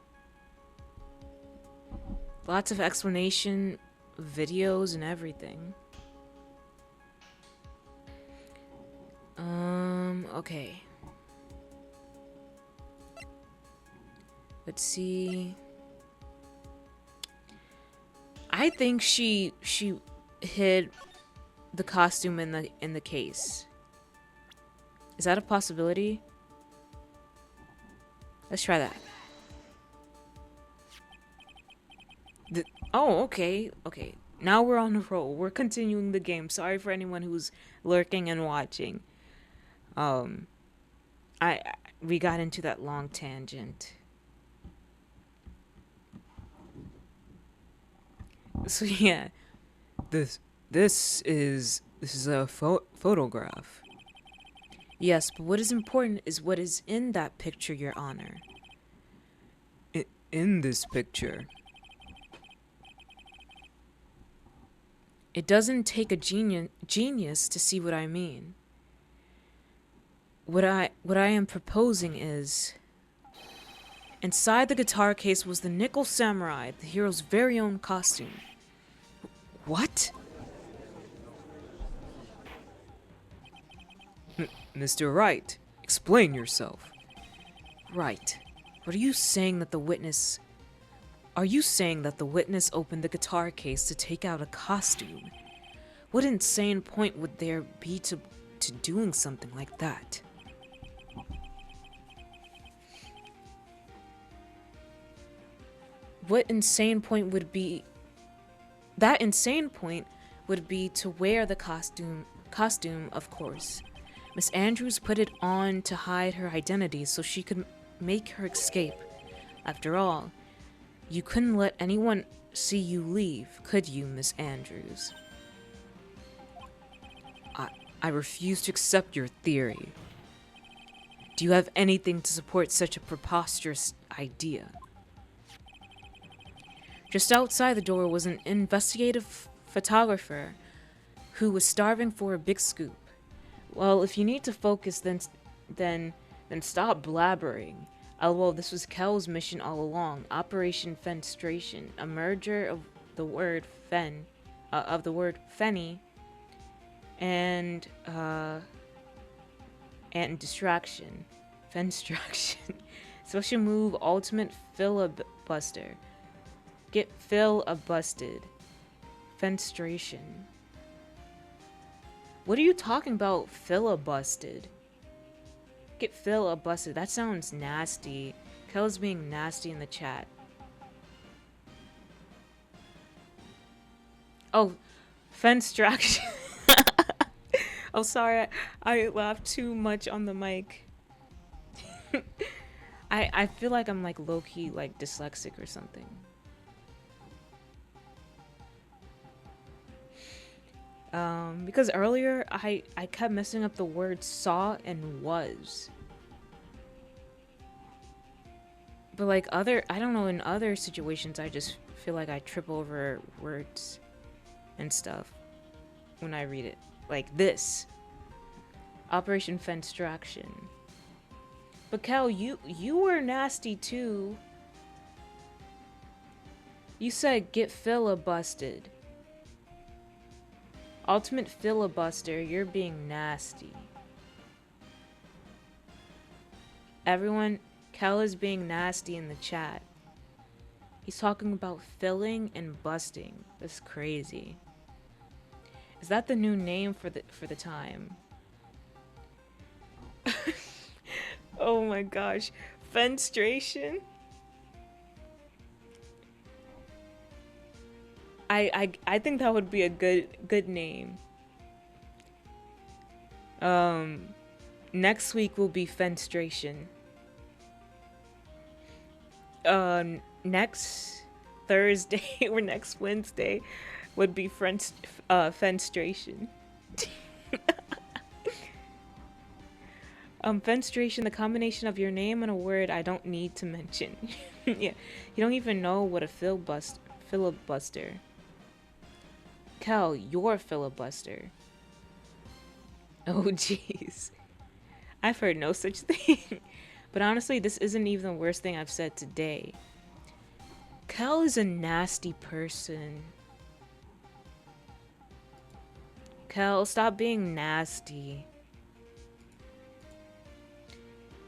Lots of explanation videos and everything. Okay. Let's see. I think she hid the costume in the case. Is that a possibility? Let's try that. Oh, okay, okay. Now we're on a roll. We're continuing the game. Sorry for anyone who's lurking and watching. Um, we got into that long tangent. So yeah, this this is a photograph. Yes, but what is important is what is in that picture, Your Honor. In this picture. It doesn't take a genius to see what I mean. What I am proposing is inside the guitar case was the Nickel Samurai, the hero's very own costume. What? Mr. Wright, explain yourself. Right. What are you saying that the witness... Are you saying that the witness opened the guitar case to take out a costume? What insane point would there be to doing something like that? What insane point would be... That insane point would be to wear the costume, of course. Miss Andrews put it on to hide her identity so she could make her escape. After all, you couldn't let anyone see you leave, could you, Miss Andrews? I refuse to accept your theory. Do you have anything to support such a preposterous idea? Just outside the door was an investigative photographer who was starving for a big scoop. Well, if you need to focus, then stop blabbering. LOL, this was Kel's mission all along. Operation Fenstration, a merger of the word fen, fenny, and distraction. Fenstraction. Special move, ultimate filibuster. Get busted. Fenstration. What are you talking about, filibusted? Get filibusted. That sounds nasty. Kel's being nasty in the chat. Oh, fenstraction. Oh, sorry. I laughed too much on the mic. I feel like I'm like low-key like dyslexic or something. Because earlier I kept messing up the word saw and was. But like I don't know, in other situations I just feel like I trip over words and stuff when I read it. Like this. Operation Fenstraction. But Cal, you were nasty too. You said get filibusted. Ultimate filibuster, you're being nasty. Everyone, Cal is being nasty in the chat. He's talking about filling and busting. That's crazy. Is that the new name for the time? Oh my gosh. Fenstration? I think that would be a good name. Next week will be Fenstration. Next Thursday or next Wednesday would be Fenstration. Fenstration, the combination of your name and a word I don't need to mention. Yeah, you don't even know what a filibuster. Cal, you're a filibuster. Oh, jeez. I've heard no such thing. But honestly, this isn't even the worst thing I've said today. Cal is a nasty person. Cal, stop being nasty.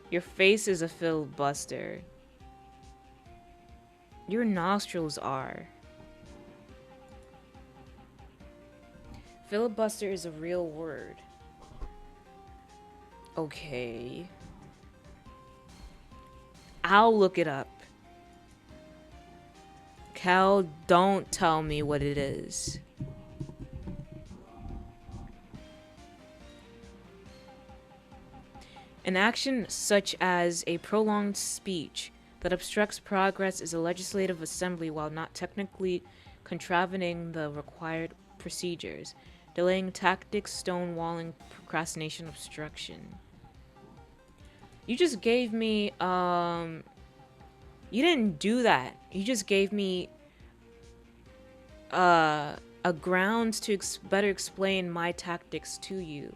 Your face is a filibuster. Your nostrils are. Filibuster is a real word. Okay. I'll look it up. Cal, don't tell me what it is. An action such as a prolonged speech that obstructs progress is a legislative assembly while not technically contravening the required procedures. Delaying tactics, stonewalling, procrastination, obstruction. You just gave me, you didn't do that. You just gave me, a grounds to better explain my tactics to you.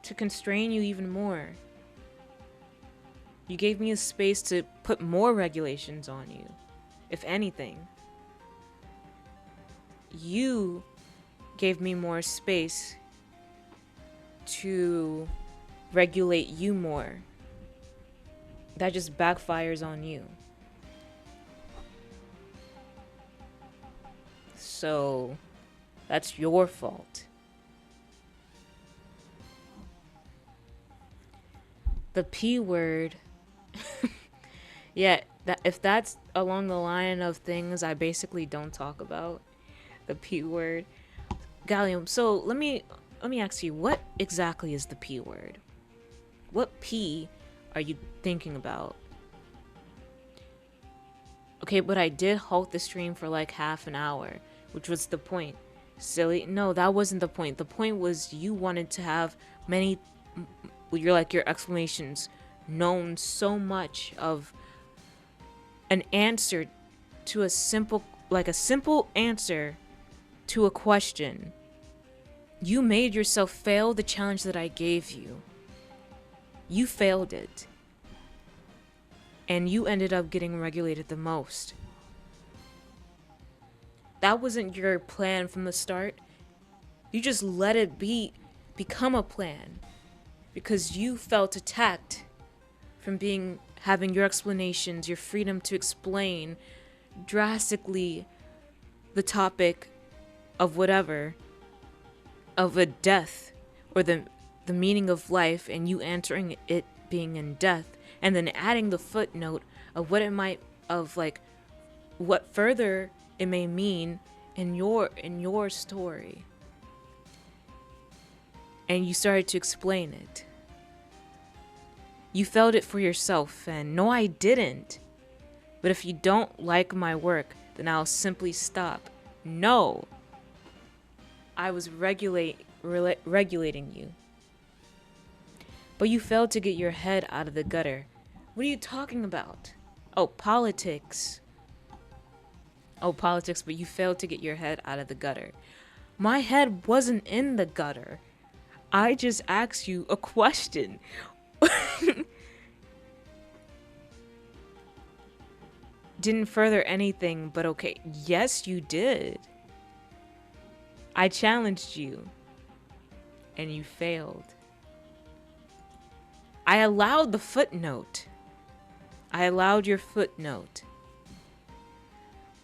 To constrain you even more. You gave me a space to put more regulations on you, if anything. You gave me more space to regulate you more. That just backfires on you. So, that's your fault. The P word. Yeah, if that's along the line of things I basically don't talk about, the P word. Gallium, so let me ask you, what exactly is the P word? What P are you thinking about? Okay, but I did halt the stream for like half an hour, which was the point. Silly. No, that wasn't the point. The point was you wanted to have many, your explanations known so much of an answer to a simple answer to a question. You made yourself fail the challenge that I gave you. You failed it. And you ended up getting regulated the most. That wasn't your plan from the start. You just let it become a plan because you felt attacked from having your explanations, your freedom to explain drastically the topic of whatever, of a death or the meaning of life, and you answering it being in death, and then adding the footnote of what it might, of like what further it may mean in your story. And you started to explain it. You felt it for yourself, and no, I didn't. But if you don't like my work, then I'll simply stop. No. I was regulating you. But you failed to get your head out of the gutter. What are you talking about? Oh, politics. Oh, politics, but you failed to get your head out of the gutter. My head wasn't in the gutter. I just asked you a question. Didn't further anything, but okay. Yes, you did. I challenged you. And you failed. I allowed the footnote. I allowed your footnote.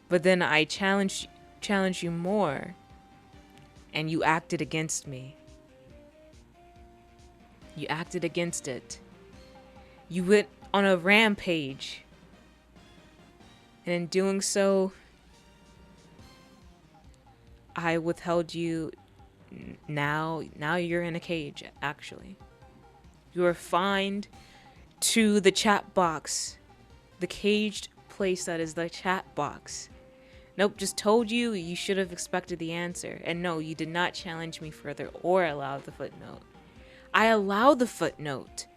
But then I challenged you more. And you acted against me. You acted against it. You went on a rampage. And in doing so, I withheld you. Now you're in a cage, actually. You are fined to the chat box. The caged place that is the chat box. Nope, just told you. You should have expected the answer. And no, you did not challenge me further or allow the footnote. I allowed the footnote.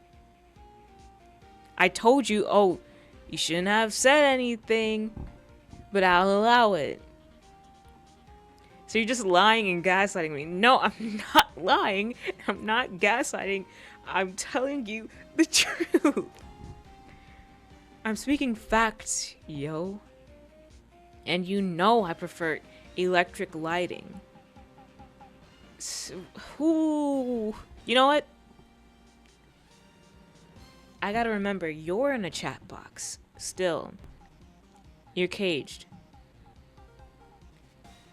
I told you, oh, you shouldn't have said anything, but I'll allow it. So you're just lying and gaslighting me. No, I'm not lying. I'm not gaslighting. I'm telling you the truth. I'm speaking facts, yo. And you know I prefer electric lighting. So, you know what? I gotta remember, you're in a chat box. Still. You're caged.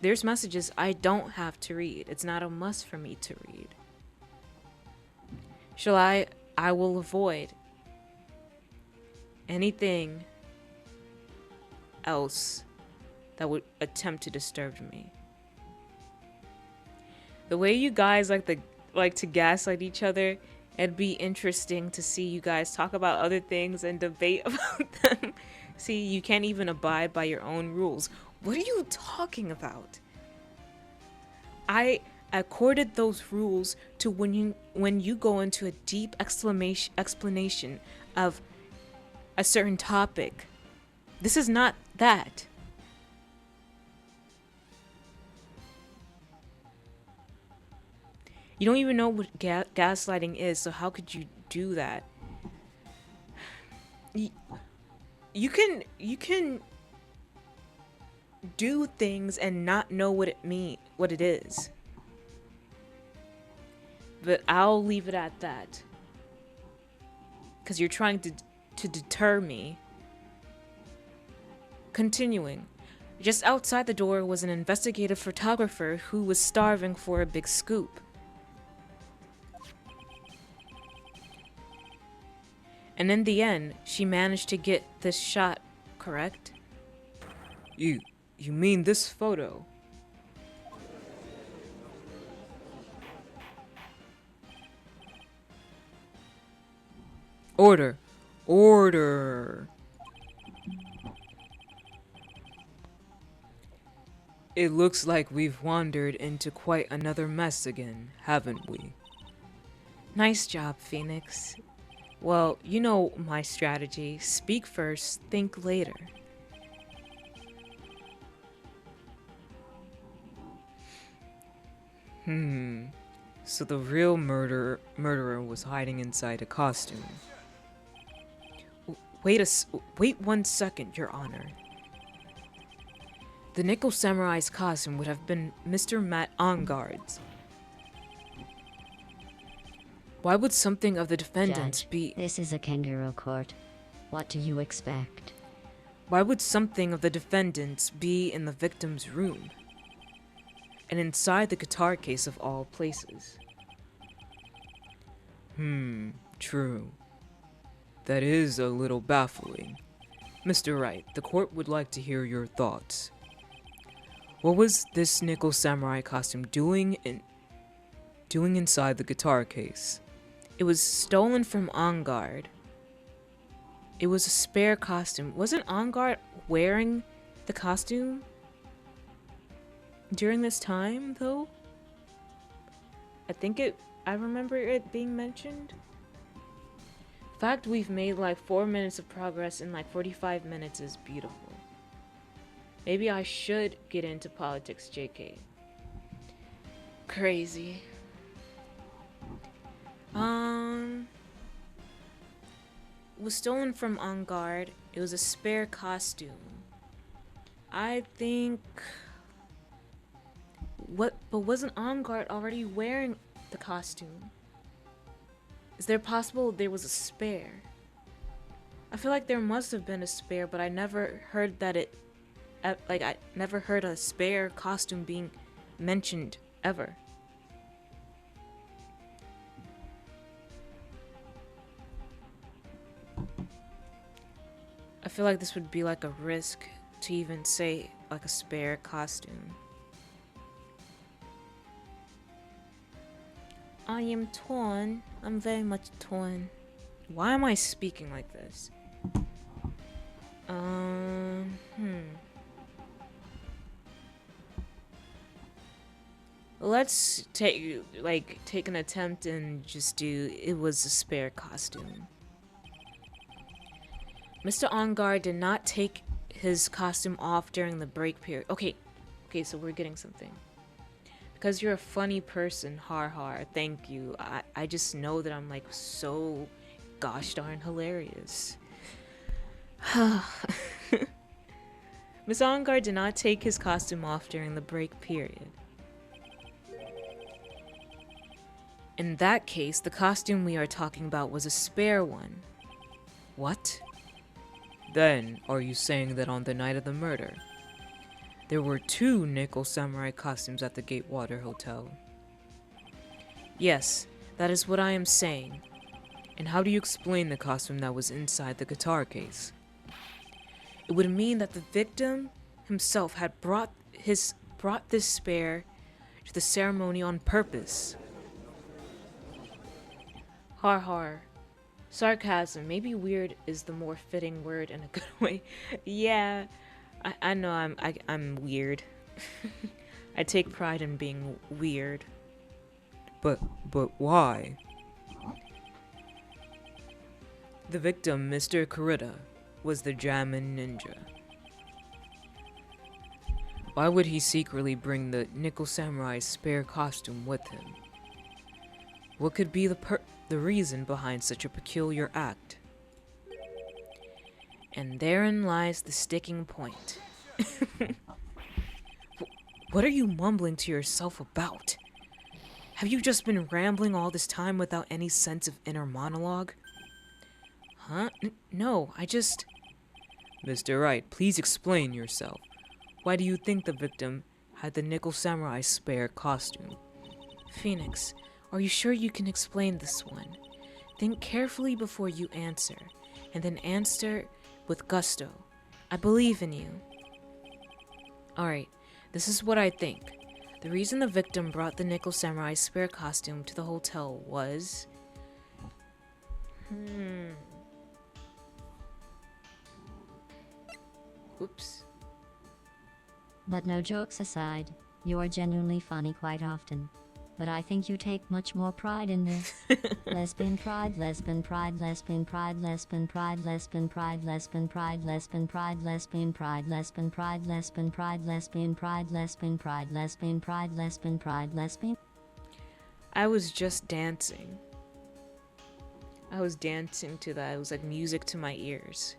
there's messages I don't have to read. It's not a must for me to read. I will avoid anything else that would attempt to disturb me. The way you guys like to gaslight each other, it'd be interesting to see you guys talk about other things and debate about them. See, you can't even abide by your own rules. What are you talking about? I accorded those rules to when you go into a deep explanation of a certain topic. This is not that. You don't even know what gaslighting is, so how could you do that? You can do things and not know what it is. But I'll leave it at that. Because you're trying to deter me. Continuing. Just outside the door was an investigative photographer who was starving for a big scoop. And in the end, she managed to get this shot, correct? You mean this photo? Order. Order. It looks like we've wandered into quite another mess again, haven't we? Nice job, Phoenix. Well, you know my strategy. Speak first, think later. So the real murderer was hiding inside a costume. Wait 1 second, Your Honor. The Nickel Samurai's costume would have been Mr. Matt Onguard's. Why would something of the defendants Judge, be... This is a kangaroo court. What do you expect? Why would something of the defendants be in the victim's room? And inside the guitar case of all places? True. That is a little baffling. Mr. Wright, the court would like to hear your thoughts. What was this Nickel Samurai costume doing inside the guitar case? It was stolen from Onguard. It was a spare costume. Wasn't Onguard wearing the costume during this time, though? I remember it being mentioned. The fact we've made like 4 minutes of progress in like 45 minutes is beautiful. Maybe I should get into politics, JK. Crazy. It was stolen from Onguard. It was a spare costume. I think... But wasn't Onguard already wearing the costume? Is there possible there was a spare? I feel like there must have been a spare, but I never heard that I never heard a spare costume being mentioned ever. I feel like this would be like a risk to even say like a spare costume. I am torn. I'm very much torn. Why am I speaking like this? Let's take an attempt and just do it was a spare costume. Mr. Onguard did not take his costume off during the break period. Okay, so we're getting something. Because you're a funny person, har, thank you. I just know that I'm like so gosh darn hilarious. Miss Onguard did not take his costume off during the break period. In that case, the costume we are talking about was a spare one. What? Then, are you saying that on the night of the murder, There were two nickel samurai costumes at the Gatewater Hotel. Yes, that is what I am saying. And how do you explain the costume that was inside the guitar case? It would mean that the victim himself had brought this spare to the ceremony on purpose. Har har. Sarcasm. Maybe weird is the more fitting word in a good way. Yeah, I know I'm weird. I take pride in being weird. But why? The victim, Mr. Kurita, was the Jamin ninja. Why would he secretly bring the Nickel Samurai's spare costume with him? What could be the reason behind such a peculiar act? And therein lies the sticking point. What are you mumbling to yourself about? Have you just been rambling all this time without any sense of inner monologue? Huh? No, I just... Mr. Wright, please explain yourself. Why do you think the victim had the Nickel Samurai's spare costume? Phoenix, are you sure you can explain this one? Think carefully before you answer, and then answer with gusto. I believe in you. Alright, this is what I think. The reason the victim brought the Nickel Samurai's spare costume to the hotel was... Oops. But no jokes aside, you are genuinely funny quite often. But I think you take much more pride in this. Lesbian pride, lesbian pride, lesbian pride, lesbian pride, lesbian pride, lesbian pride, lesbian pride, lesbian pride, lesbian pride, lesbian pride, lesbian pride, lesbian pride, lesbian pride, lesbian pride, lesbian. I was just dancing. I was dancing to that. It was like music to my ears.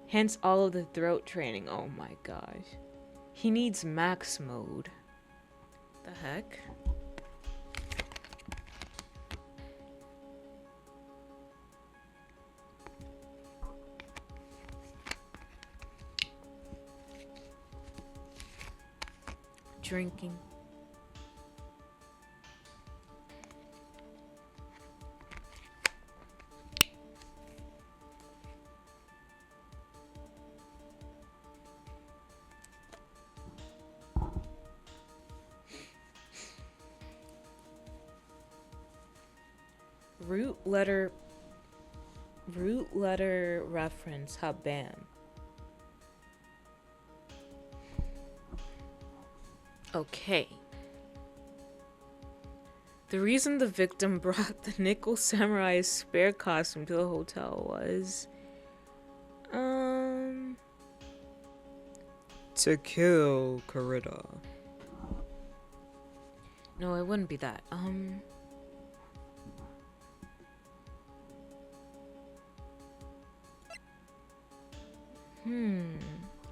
Hence all of the throat training. Oh my gosh. He needs max mode. The heck? Drinking. Root letter reference Haban. Okay. The reason the victim brought the Nickel Samurai's spare costume to the hotel was to kill Kurita. No, it wouldn't be that.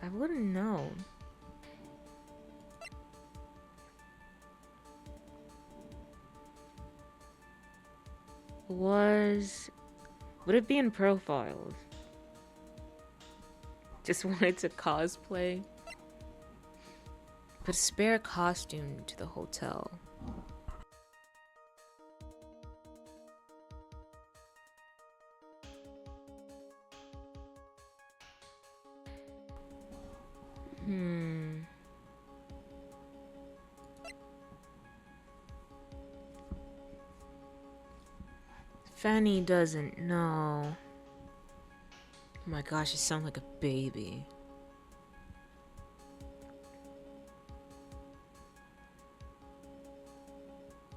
I wouldn't know. Would it be in profiles? Just wanted to cosplay. But a spare costume to the hotel. Fanny doesn't know. Oh my gosh, I sound like a baby.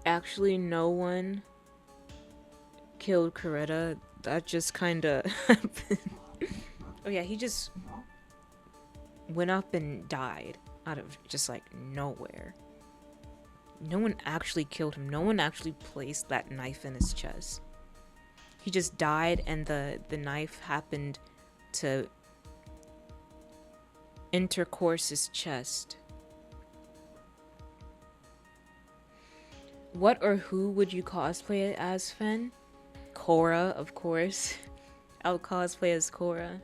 Actually, no one killed Kurita. That just kinda happened. Oh yeah, he just went up and died out of just like nowhere. No one actually killed him. No one actually placed that knife in his chest. He just died, and the knife happened to intercourse his chest. What or who would you cosplay as, Fen? Korra, of course. I'll cosplay as Korra.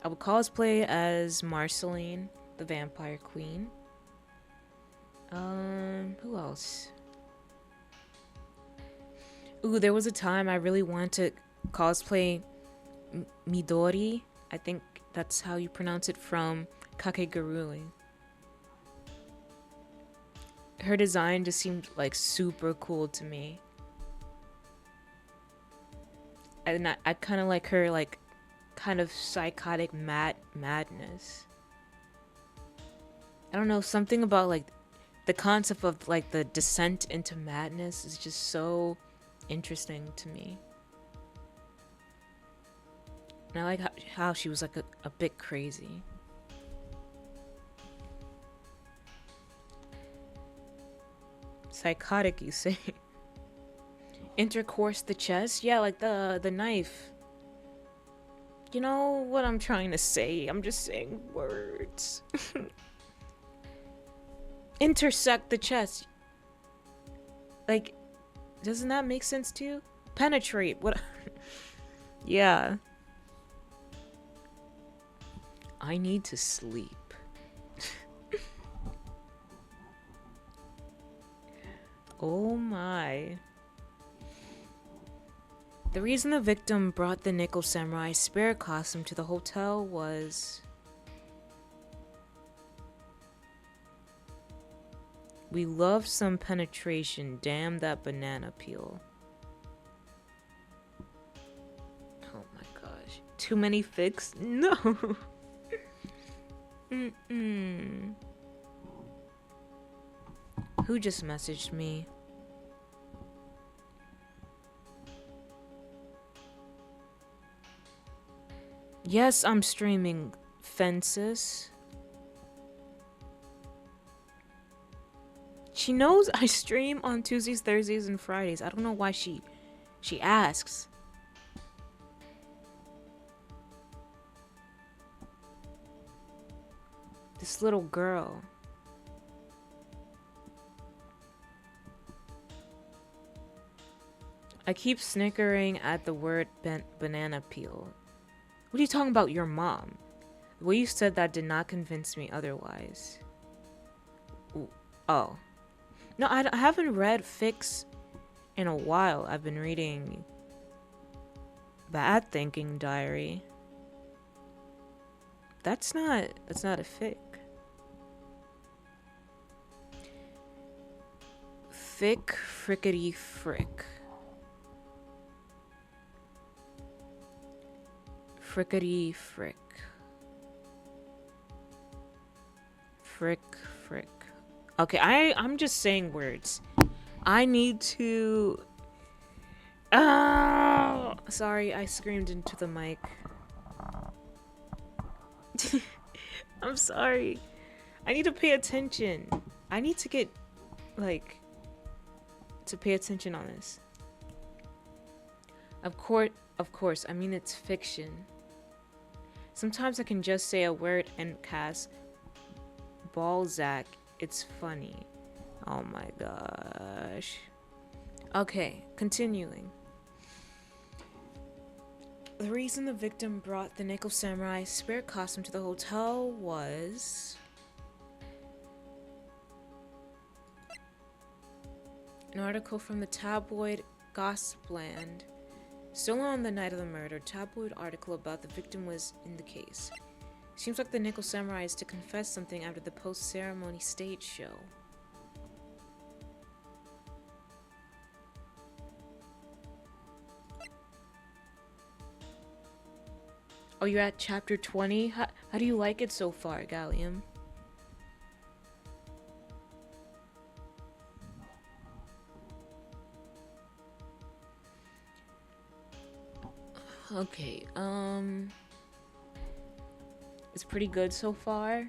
I would cosplay as Marceline, the vampire queen. Who else? Ooh, there was a time I really wanted to cosplay Midori. I think that's how you pronounce it, from Kakegurui. Her design just seemed like super cool to me. And I kind of like her, like, kind of psychotic madness. I don't know, something about like the concept of like the descent into madness is just so interesting to me. And I like how she was like a bit crazy. Psychotic, you say? Intercourse the chest? Yeah, like the knife. You know what I'm trying to say? I'm just saying words. Intersect the chest. Like, doesn't that make sense to you? Penetrate. What? Yeah. I need to sleep. Oh my. The reason the victim brought the Nickel Samurai spirit costume to the hotel was... we love some penetration, damn that banana peel. Oh my gosh. Too many fics? No! Who just messaged me? Yes, I'm streaming Fences. She knows I stream on Tuesdays, Thursdays, and Fridays. I don't know why she asks. This little girl. I keep snickering at the word banana peel. What are you talking about, your mom? The way you said that did not convince me otherwise. Ooh. Oh. No, I haven't read fics in a while. I've been reading Bad Thinking Diary. That's not a fic. Fic frickety frick. Frickety frick. Frick. Okay, I'm just saying words. I need to... Oh! Sorry, I screamed into the mic. I'm sorry. I need to pay attention. I need to get, like, to pay attention on this. Of course, I mean it's fiction. Sometimes I can just say a word and cast Balzac. It's funny. Oh my gosh. Okay, continuing. The reason the victim brought the Nickel Samurai spirit costume to the hotel was... an article from the tabloid Gossipland. Still on the night of the murder, tabloid article about the victim was in the case. Seems like the Nickel Samurai is to confess something after the post-ceremony stage show. Oh, you're at chapter 20? How do you like it so far, Gallium? Okay, it's pretty good so far.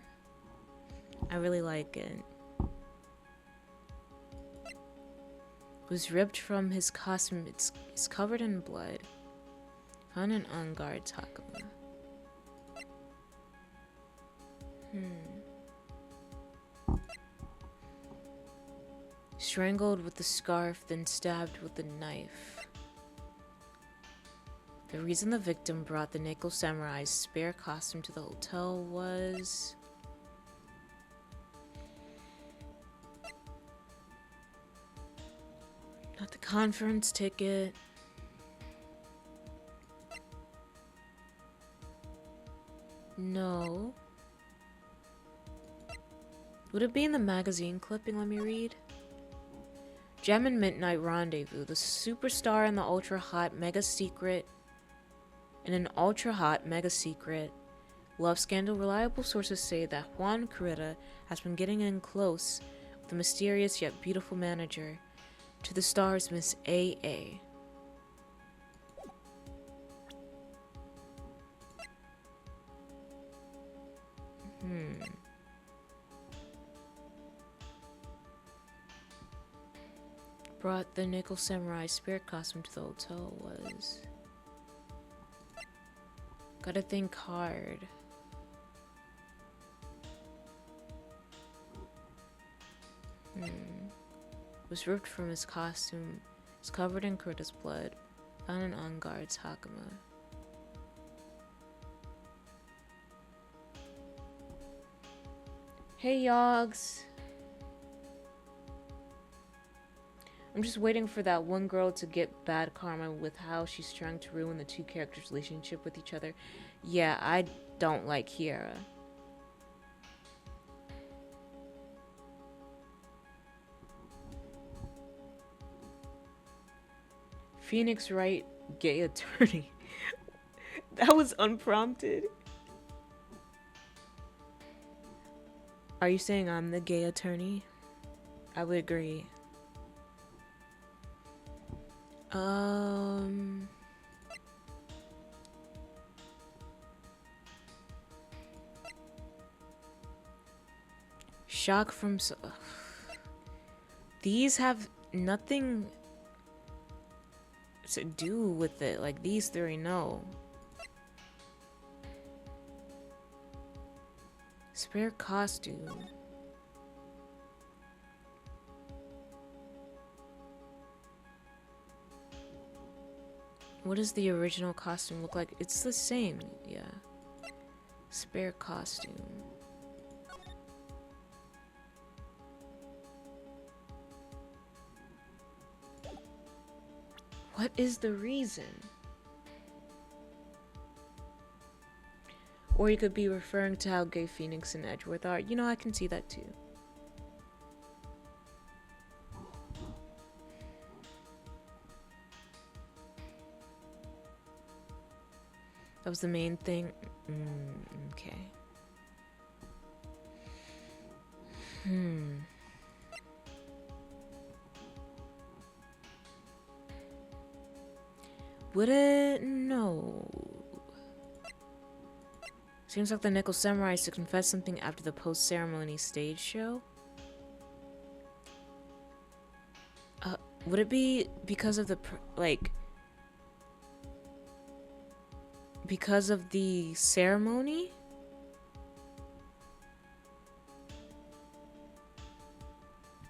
I really like it. It was ripped from his costume. It's covered in blood. Found in Unguard Takuma. Strangled with the scarf, then stabbed with the knife. The reason the victim brought the Nickel Samurai's spare costume to the hotel was... not the conference ticket. No. Would it be in the magazine clipping? Let me read. Gem and Midnight Rendezvous, the superstar and the ultra hot mega secret. In an ultra hot mega secret love scandal, reliable sources say that Juan Carrera has been getting in close with the mysterious yet beautiful manager to the star's Miss A.A. Brought the Nickel Samurai spirit costume to the hotel was... gotta think hard. Was ripped from his costume. It's covered in Kurta's blood. Found in on guard's Hakama. Hey, Yogs. I'm just waiting for that one girl to get bad karma with how she's trying to ruin the two characters' relationship with each other. Yeah, I don't like Kiara. Phoenix Wright, gay attorney. That was unprompted. Are you saying I'm the gay attorney? I would agree. Shock from... These have nothing to do with it. Like, these three, no. Spare costume. What does the original costume look like? It's the same, yeah. Spare costume. What is the reason? Or you could be referring to how gay Phoenix and Edgeworth are. You know, I can see that too. That was the main thing. Okay. Would it? No. Seems like the Nickel Samurai is to confess something after the post-ceremony stage show. Would it be because of the because of the ceremony?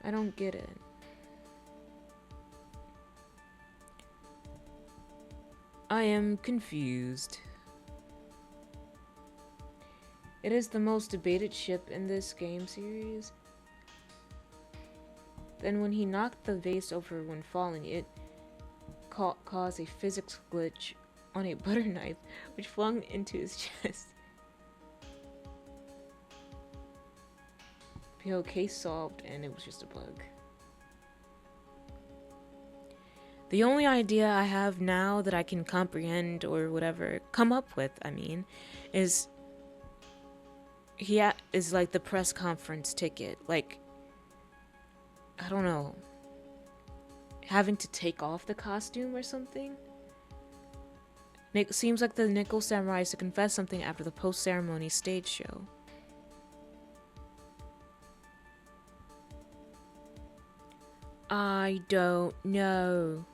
I don't get it. I am confused. It is the most debated ship in this game series. Then when he knocked the vase over when falling, it caused a physics glitch on a butter knife, which flung into his chest. PO case solved, and it was just a bug. The only idea I have now that I can comprehend or whatever, come up with, I mean, is is like the press conference ticket. Like, I don't know, having to take off the costume or something? It seems like the Nickel Samurai is to confess something after the post-ceremony stage show. I don't know.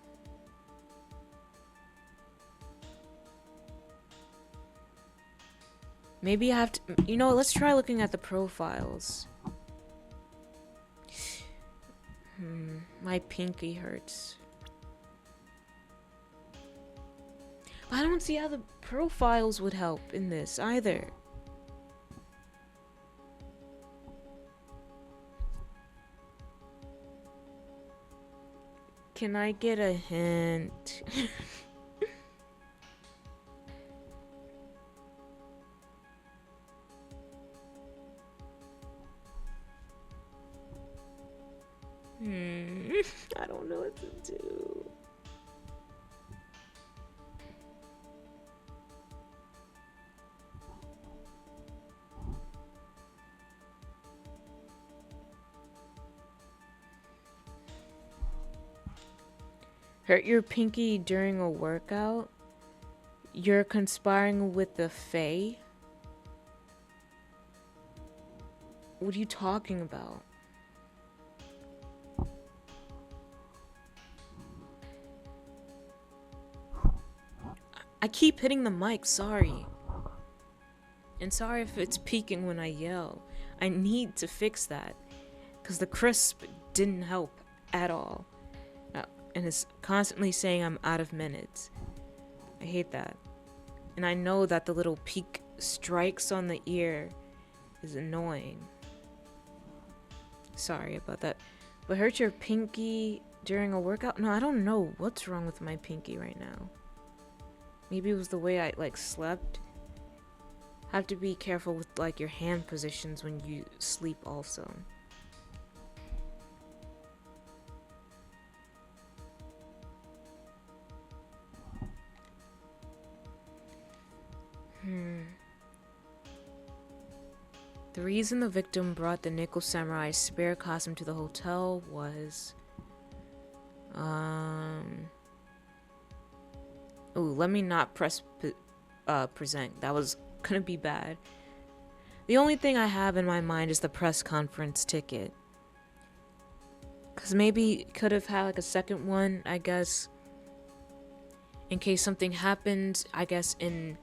Maybe I have to... You know, let's try looking at the profiles. My pinky hurts. But I don't see how the profiles would help in this either. Can I get a hint? I don't know what to do. Hurt your pinky during a workout? You're conspiring with the Fae? What are you talking about? I keep hitting the mic, sorry. And sorry if it's peaking when I yell. I need to fix that. Because the crisp didn't help at all. And it's constantly saying I'm out of minutes. I hate that. And I know that the little peak strikes on the ear is annoying. Sorry about that. But hurt your pinky during a workout? No, I don't know what's wrong with my pinky right now. Maybe it was the way I slept. Have to be careful with your hand positions when you sleep also. The reason the victim brought the Nickel Samurai spare costume to the hotel was Ooh, let me not present. That was gonna be bad. The only thing I have in my mind is the press conference ticket. Cause maybe could have had a second one, I guess. In case something happened, I guess in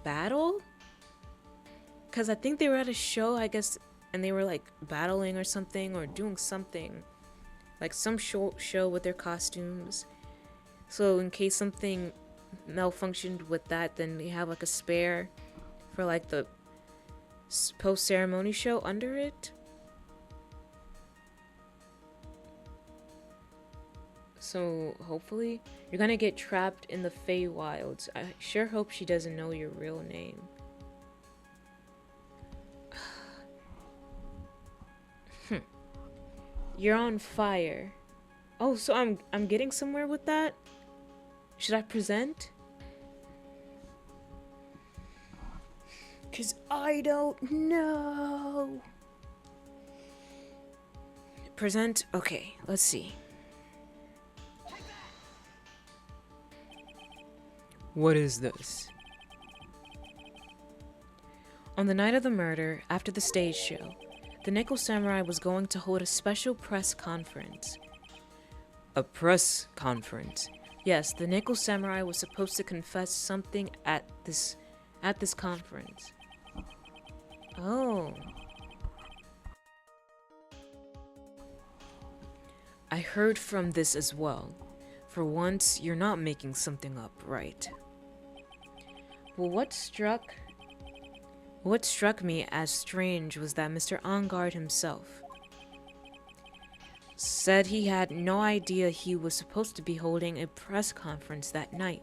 battle? Cause I think they were at a show, I guess, and they were battling or something or doing something. Some show with their costumes. So in case something malfunctioned with that, then they have a spare for the post-ceremony show under it. So hopefully you're gonna get trapped in the Feywilds. I sure hope she doesn't know your real name. You're on fire. Oh, so I'm getting somewhere with that? Should I present? Cause I don't know. Present? Okay, let's see. What is this? On the night of the murder, after the stage show, the Nickel Samurai was going to hold a special press conference. A press conference? Yes, the Nickel Samurai was supposed to confess something at this conference. Oh. I heard from this as well. For once, you're not making something up, right? Well, what struck me as strange was that Mr. Engard himself said he had no idea he was supposed to be holding a press conference that night.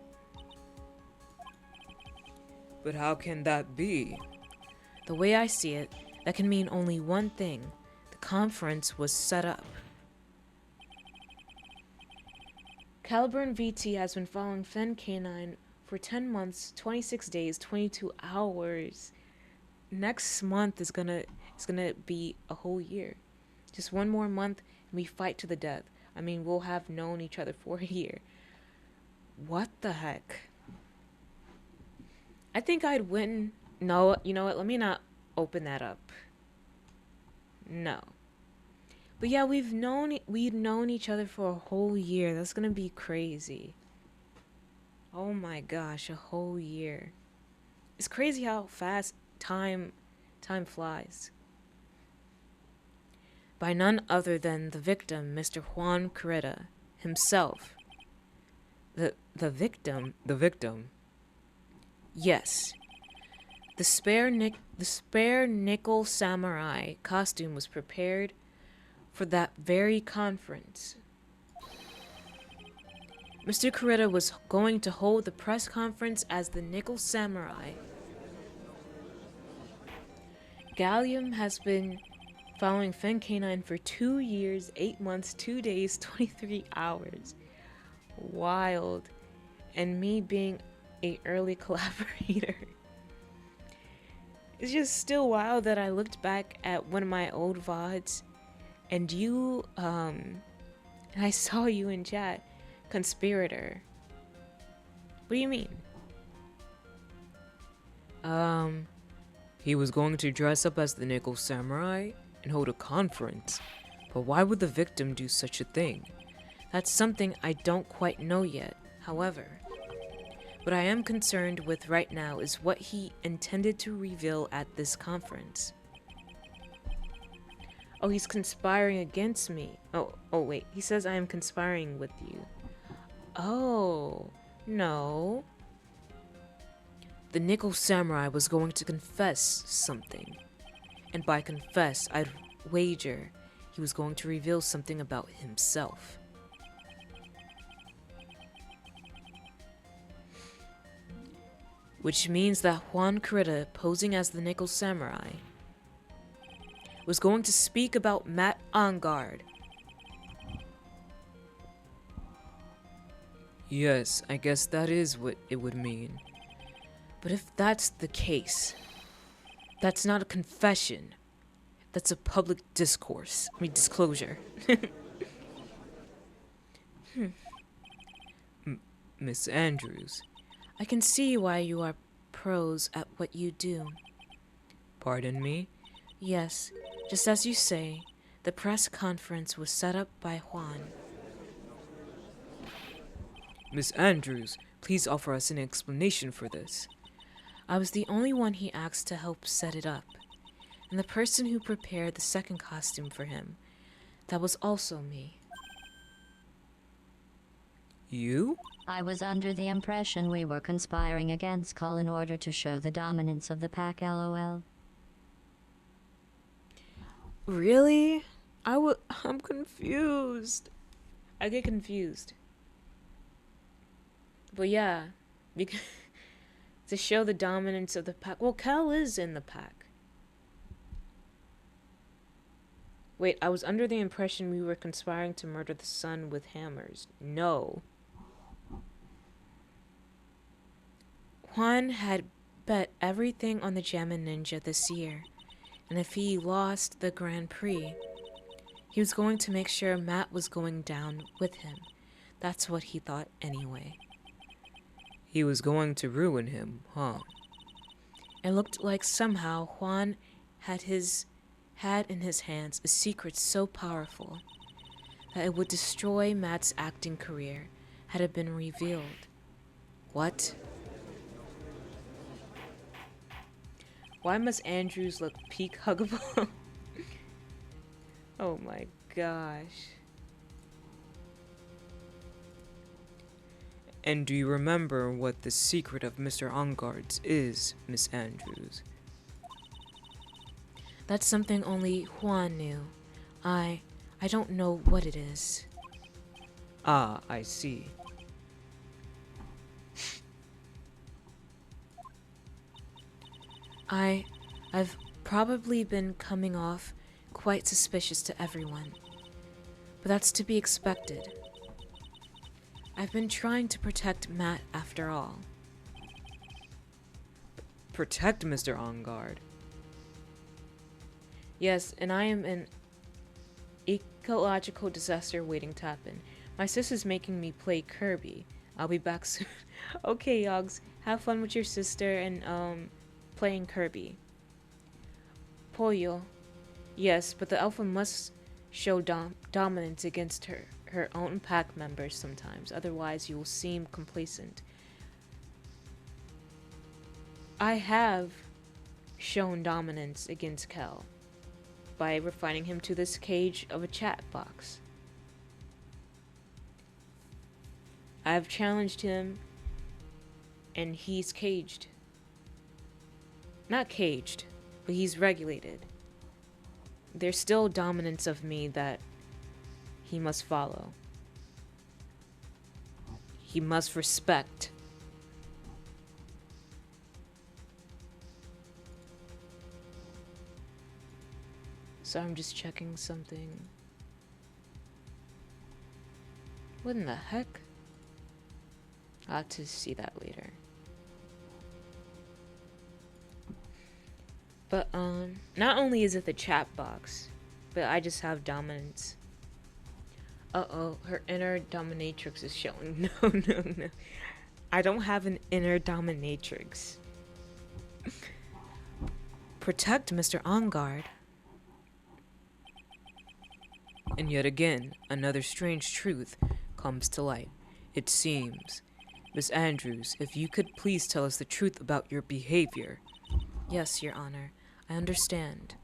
But how can that be? The way I see it, that can mean only one thing. The conference was set up. Caliburn VT has been following Fen K9 for 10 months, 26 days, 22 hours. Next month is gonna be a whole year. Just one more month and we fight to the death. I mean, we'll have known each other for a year. What the heck? I think I'd win. No, you know what? Let me not open that up. No. But yeah, we've known each other for a whole year. That's gonna be crazy. Oh my gosh, a whole year. It's crazy how fast time flies. By none other than the victim, Mr. Juan Corrida himself. The The victim. Yes. The spare nickel samurai costume was prepared for that very conference. Mr. Kurita was going to hold the press conference as the nickel samurai. Gallium has been following Fen K9 for 2 years, 8 months, 2 days, 23 hours. Wild. And me being a early collaborator. It's just still wild that I looked back at one of my old VODs and and I saw you in chat. Conspirator. What do you mean? He was going to dress up as the Nickel Samurai and hold a conference. But why would the victim do such a thing? That's something I don't quite know yet. However, what I am concerned with right now is what he intended to reveal at this conference. Oh, he's conspiring against me. Oh wait, he says I am conspiring with you. Oh, no. The Nickel Samurai was going to confess something. And by confess, I'd wager he was going to reveal something about himself. Which means that Juan Kurita, posing as the Nickel Samurai, was going to speak about Matt Engard. Yes, I guess that is what it would mean. But if that's the case, that's not a confession. That's a public discourse. Disclosure. Miss Andrews, I can see why you are pros at what you do. Pardon me? Yes, just as you say, the press conference was set up by Juan. Miss Andrews, please offer us an explanation for this. I was the only one he asked to help set it up, and the person who prepared the second costume for him, that was also me. You? I was under the impression we were conspiring against Call in order to show the dominance of the pack, lol. Really? I'm confused. I get confused. But yeah, because to show the dominance of the pack. Well, Cal is in the pack. Wait, I was under the impression we were conspiring to murder the sun with hammers. No. Juan had bet everything on the Jammin Ninja this year, and if he lost the Grand Prix, he was going to make sure Matt was going down with him. That's what he thought anyway. He was going to ruin him, huh? It looked like somehow Juan had in his hands a secret so powerful that it would destroy Matt's acting career had it been revealed. What? Why must Andrews look peak huggable? Oh my gosh. And do you remember what the secret of Mr. Engard's is, Miss Andrews? That's something only Juan knew. I don't know what it is. Ah, I see. I've probably been coming off quite suspicious to everyone, but that's to be expected. I've been trying to protect Matt after all. Protect Mr. Engard? Yes, and I am an ecological disaster waiting to happen. My sister's making me play Kirby. I'll be back soon. Okay, Yogs, have fun with your sister and playing Kirby. Pollo. Yes, but the alpha must show dominance against her own pack members sometimes, otherwise you will seem complacent. I have shown dominance against Kel by refining him to this cage of a chat box. I've challenged him, and he's caged. Not caged, but he's regulated. There's still dominance of me that he must follow. He must respect. So I'm just checking something. What in the heck? I'll have to see that later. But, not only is it the chat box, but I just have dominance. Uh-oh, her inner dominatrix is showing. No, no, no. I don't have an inner dominatrix. Protect Mr. On Guard. And yet again, another strange truth comes to light. It seems. Miss Andrews, if you could please tell us the truth about your behavior. Yes, Your Honor. I understand.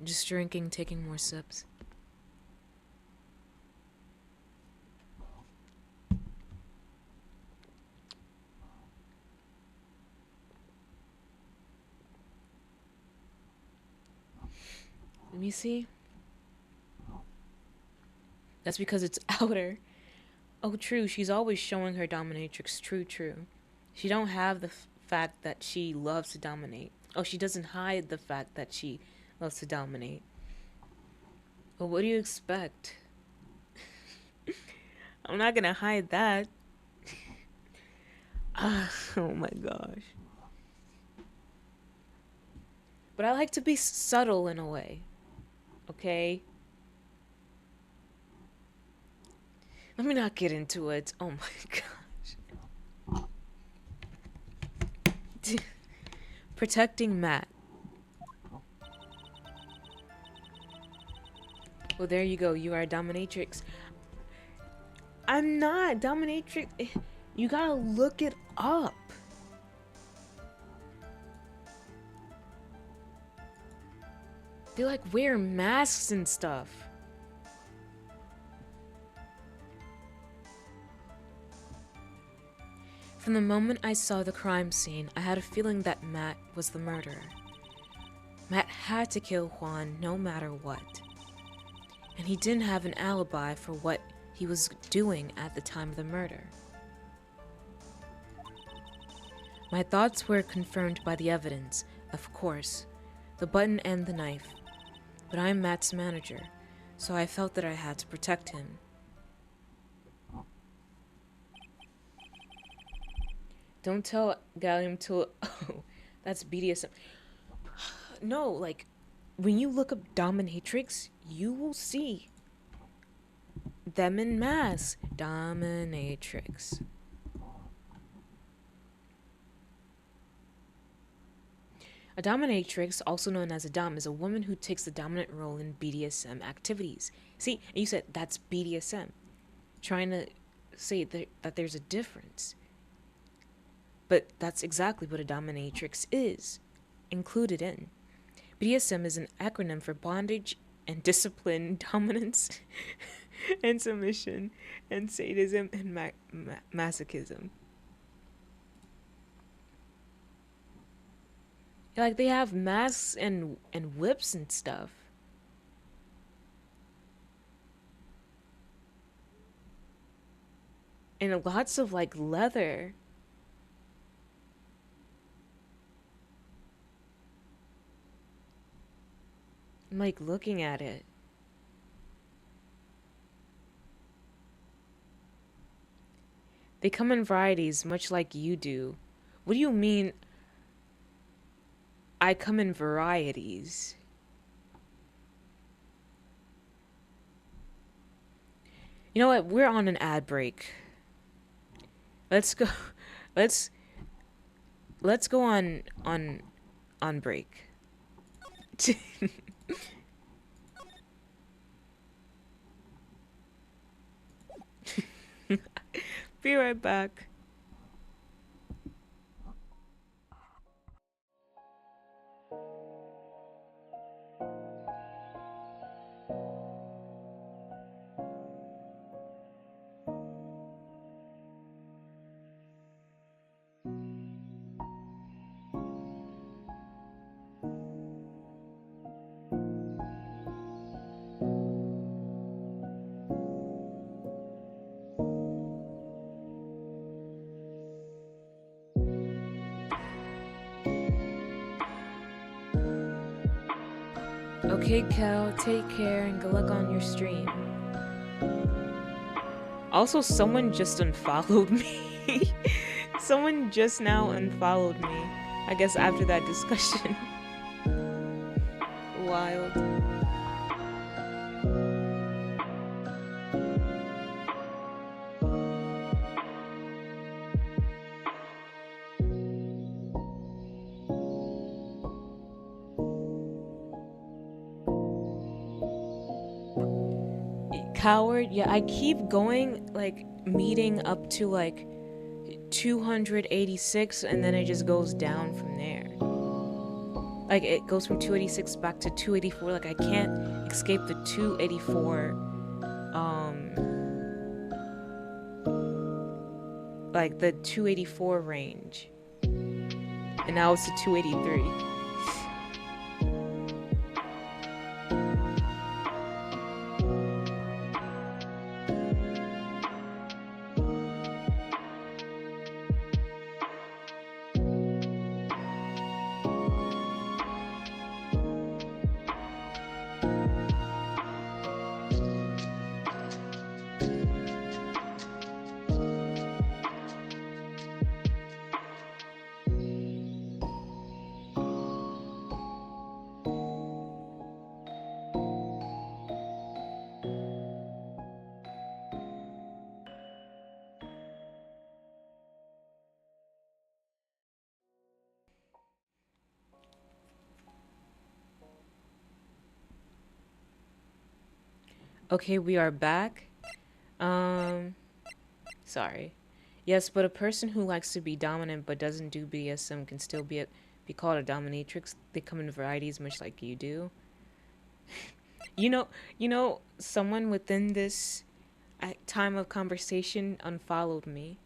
Just drinking, taking more sips. Let me see. That's because it's outer. Oh, true. She's always showing her dominatrix. True, true. She don't have the fact that she loves to dominate. Oh, she doesn't hide the fact that she loves to dominate. Well, what do you expect? I'm not gonna hide that. Oh my gosh. But I like to be subtle in a way. Okay? Let me not get into it. Oh my gosh. Protecting Matt. Well, there you go. You are a dominatrix. I'm not dominatrix. You gotta look it up. They like wear masks and stuff. From the moment I saw the crime scene, I had a feeling that Matt was the murderer. Matt had to kill Juan no matter what. And he didn't have an alibi for what he was doing at the time of the murder. My thoughts were confirmed by the evidence, of course, the button and the knife. But I'm Matt's manager, so I felt that I had to protect him. Don't tell Gallium to... Oh, that's BDSM. No, like, when you look up dominatrix, you will see them in mass. Dominatrix. A dominatrix, also known as a dom, is a woman who takes the dominant role in BDSM activities. See, and you said that's BDSM. Trying to say that there's a difference. But that's exactly what a dominatrix is, included in. BDSM is an acronym for bondage and discipline, dominance and submission, and sadism and masochism. Like, they have masks and whips and stuff. And lots of, like, leather. I'm, like, looking at it. They come in varieties, much like you do. What do you mean, I come in varieties? You know what? We're on an ad break. Let's go. Let's go on break. Be right back. Okay, Kel, take care and good luck on your stream. Also, someone just unfollowed me. Someone just now unfollowed me. I guess after that discussion. Wild. Coward, yeah, I keep going, like, meeting up to, like, 286, and then it just goes down from there. Like, it goes from 286 back to 284. Like, I can't escape the 284, like, the 284 range. And now it's the 283. Okay, we are back. Sorry. Yes, but a person who likes to be dominant but doesn't do BDSM can still be called a dominatrix. They come in varieties much like you do. Someone within this time of conversation unfollowed me.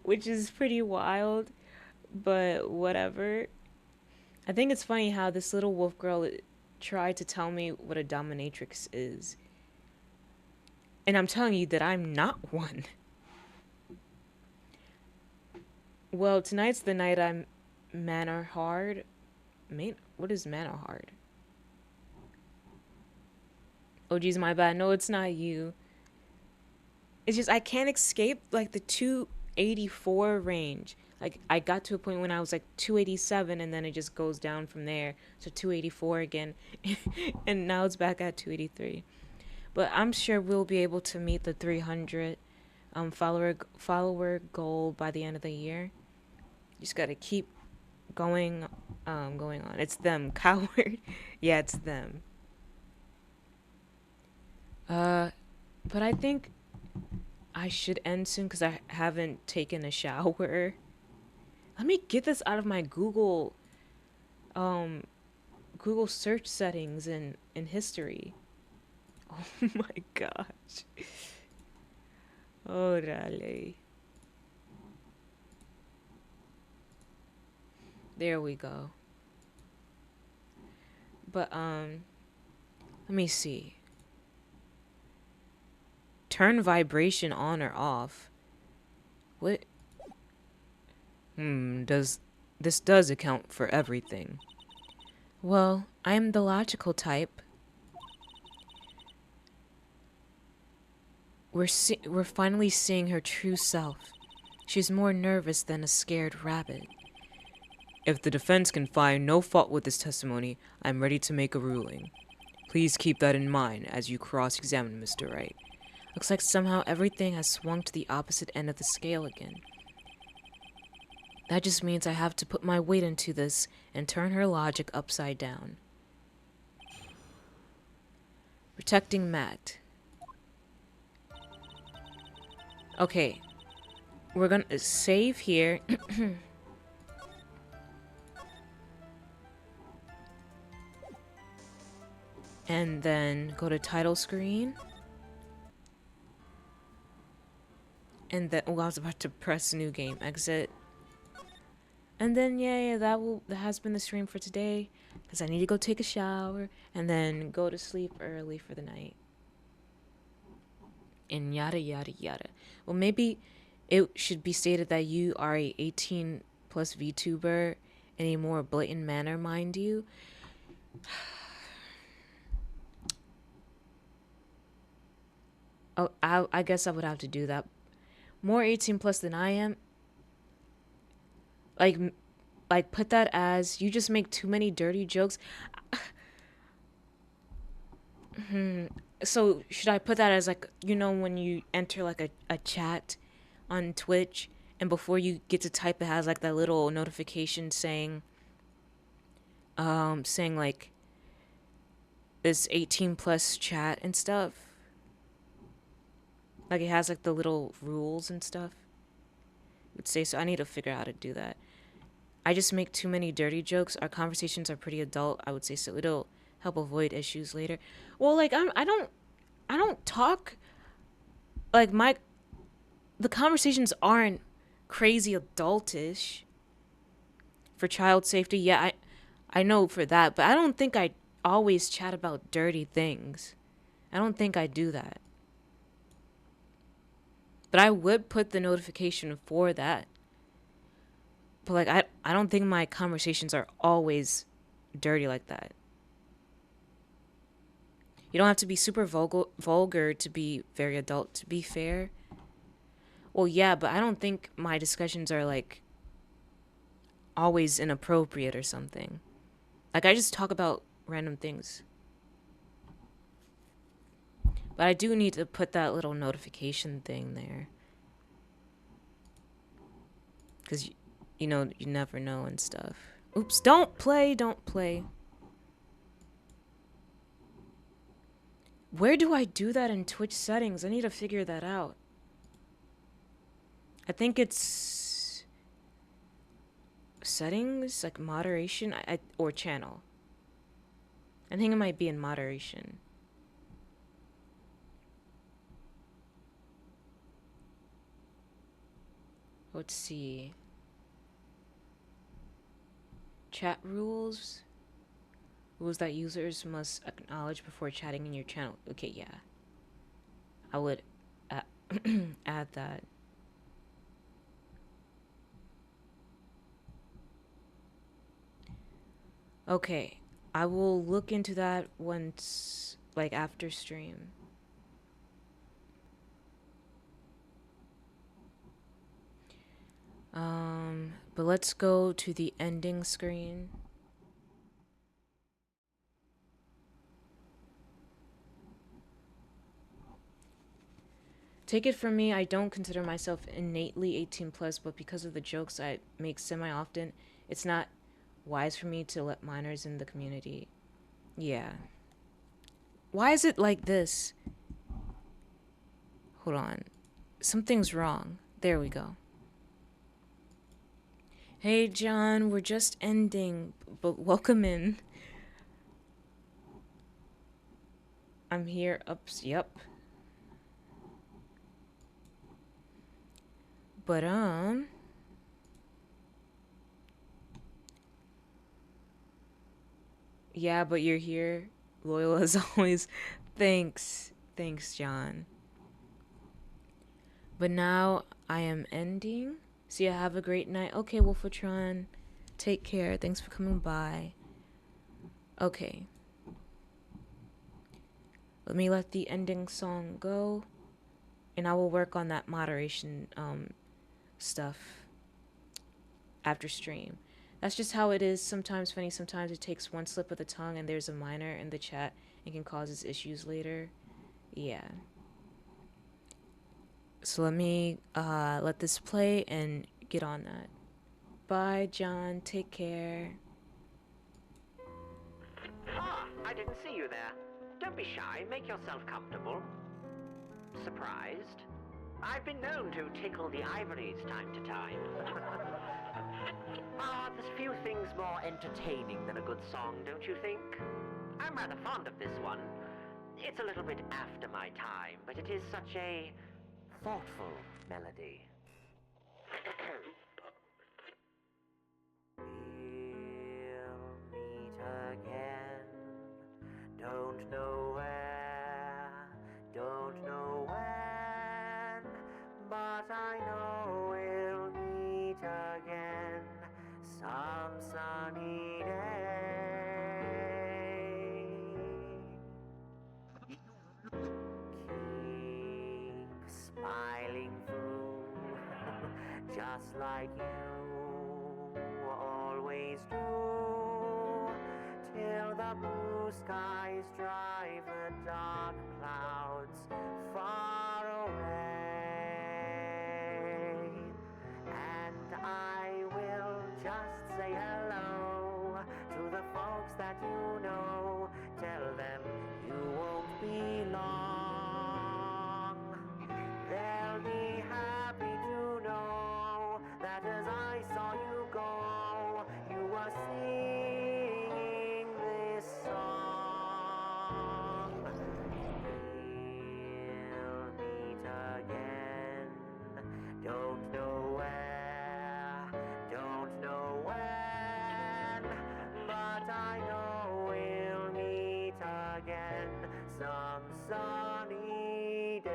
Which is pretty wild, but whatever. I think it's funny how this little wolf girl tried to tell me what a dominatrix is. And I'm telling you that I'm not one. Well, tonight's the night I'm manor hard. What is manor hard? Oh geez, my bad. No, it's not you. It's just I can't escape like the 284 range. Like I got to a point when I was like 287 and then it just goes down from there to 284 again. And now it's back at 283. But I'm sure we'll be able to meet the 300 follower goal by the end of the year. Just got to keep going on. It's them, coward. Yeah, it's them. But I think I should end soon because I haven't taken a shower. Let me get this out of my Google search settings in history. Oh my gosh. Orale. There we go. But let me see. Turn vibration on or off. What? This does account for everything. Well, I am the logical type. We're finally seeing her true self. She's more nervous than a scared rabbit. If the defense can find no fault with this testimony, I'm ready to make a ruling. Please keep that in mind as you cross-examine Mr. Wright. Looks like somehow everything has swung to the opposite end of the scale again. That just means I have to put my weight into this and turn her logic upside down. Protecting Matt. Okay. We're gonna save here. And then go to title screen. And then, I was about to press new game, exit. And then, yeah, that has been the stream for today. Because I need to go take a shower. And then go to sleep early for the night. And yada, yada, yada. Well, maybe it should be stated that you are a 18 plus VTuber in a more blatant manner, mind you. Oh, I guess I would have to do that. More 18 plus than I am. Like, put that as you just make too many dirty jokes. So should I put that as like, when you enter like a chat on Twitch, and before you get to type, it has like that little notification saying like this 18 plus chat and stuff. Like it has like the little rules and stuff. I would say so. I need to figure out how to do that. I just make too many dirty jokes. Our conversations are pretty adult, I would say, so it'll help avoid issues later. Well, like I don't talk like the conversations aren't crazy adultish for child safety. Yeah, I know for that, but I don't think I always chat about dirty things. I don't think I do that. But I would put the notification for that. But like I don't think my conversations are always dirty like that. You don't have to be super vulgar to be very adult, to be fair. Well, yeah, but I don't think my discussions are like always inappropriate or something. Like I just talk about random things. But I do need to put that little notification thing there. Cuz you never know and stuff. Oops, don't play. Where do I do that in Twitch settings? I need to figure that out. I think it's settings, like moderation, or channel. I think it might be in moderation. Let's see. Chat rules. Rules that users must acknowledge before chatting in your channel. Okay, yeah. I would add that. Okay. I will look into that once, like, after stream. But let's go to the ending screen. Take it from me, I don't consider myself innately 18 plus, but because of the jokes I make semi-often, it's not wise for me to let minors in the community. Yeah. Why is it like this? Hold on. Something's wrong. There we go. Hey, John, we're just ending, but welcome in. I'm here. Ups, yep. But, yeah, but you're here. Loyal as always. Thanks. Thanks, John. But now I am ending. See ya, have a great night. Okay, Wolfatron. Take care. Thanks for coming by. Okay. Let me let the ending song go. And I will work on that moderation stuff after stream. That's just how it is. Sometimes funny, sometimes it takes one slip of the tongue and there's a minor in the chat and can cause issues later. Yeah. So let me let this play and get on that. Bye, John. Take care. Ah, I didn't see you there. Don't be shy. Make yourself comfortable. Surprised? I've been known to tickle the ivories time to time. There's few things more entertaining than a good song, don't you think? I'm rather fond of this one. It's a little bit after my time, but it is such a thoughtful melody. We'll meet again. Don't know where, don't know when, but I know we'll meet again. just like you always do, till the blue skies drive the dark clouds far away. And I will just say hello to the folks that you know. Tell them you won't be long. They'll be happy to know that as I saw you go, you were singing this song. We'll meet again. Don't know where, don't know when, but I know we'll meet again some sunny day.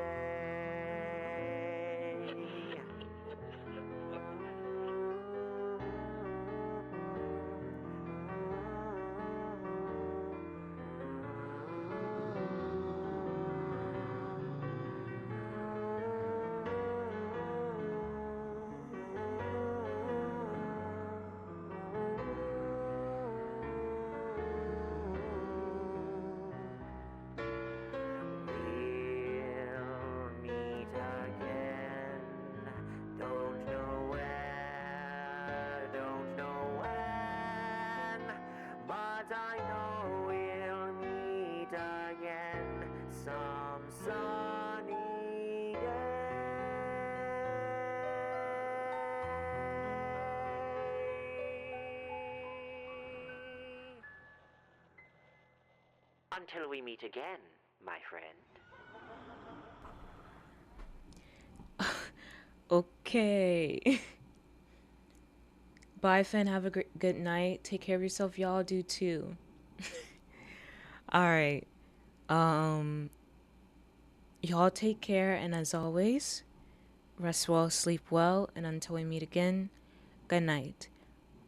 We'll meet again. Don't know where, don't know when, but I know we'll meet again some sunny day. Until we meet again, my friend. Okay. Bye, Finn. Have a good night. Take care of yourself. Y'all do too. All right. Um, y'all take care, and as always, rest well, sleep well, and until we meet again, good night.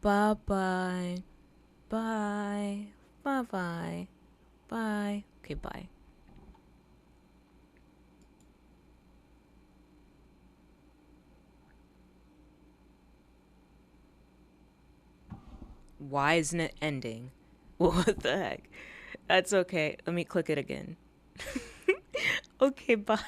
Bye bye. Bye. Bye bye. Bye. Okay, bye. Why isn't it ending? What the heck? That's okay. Let me click it again. Okay, bye.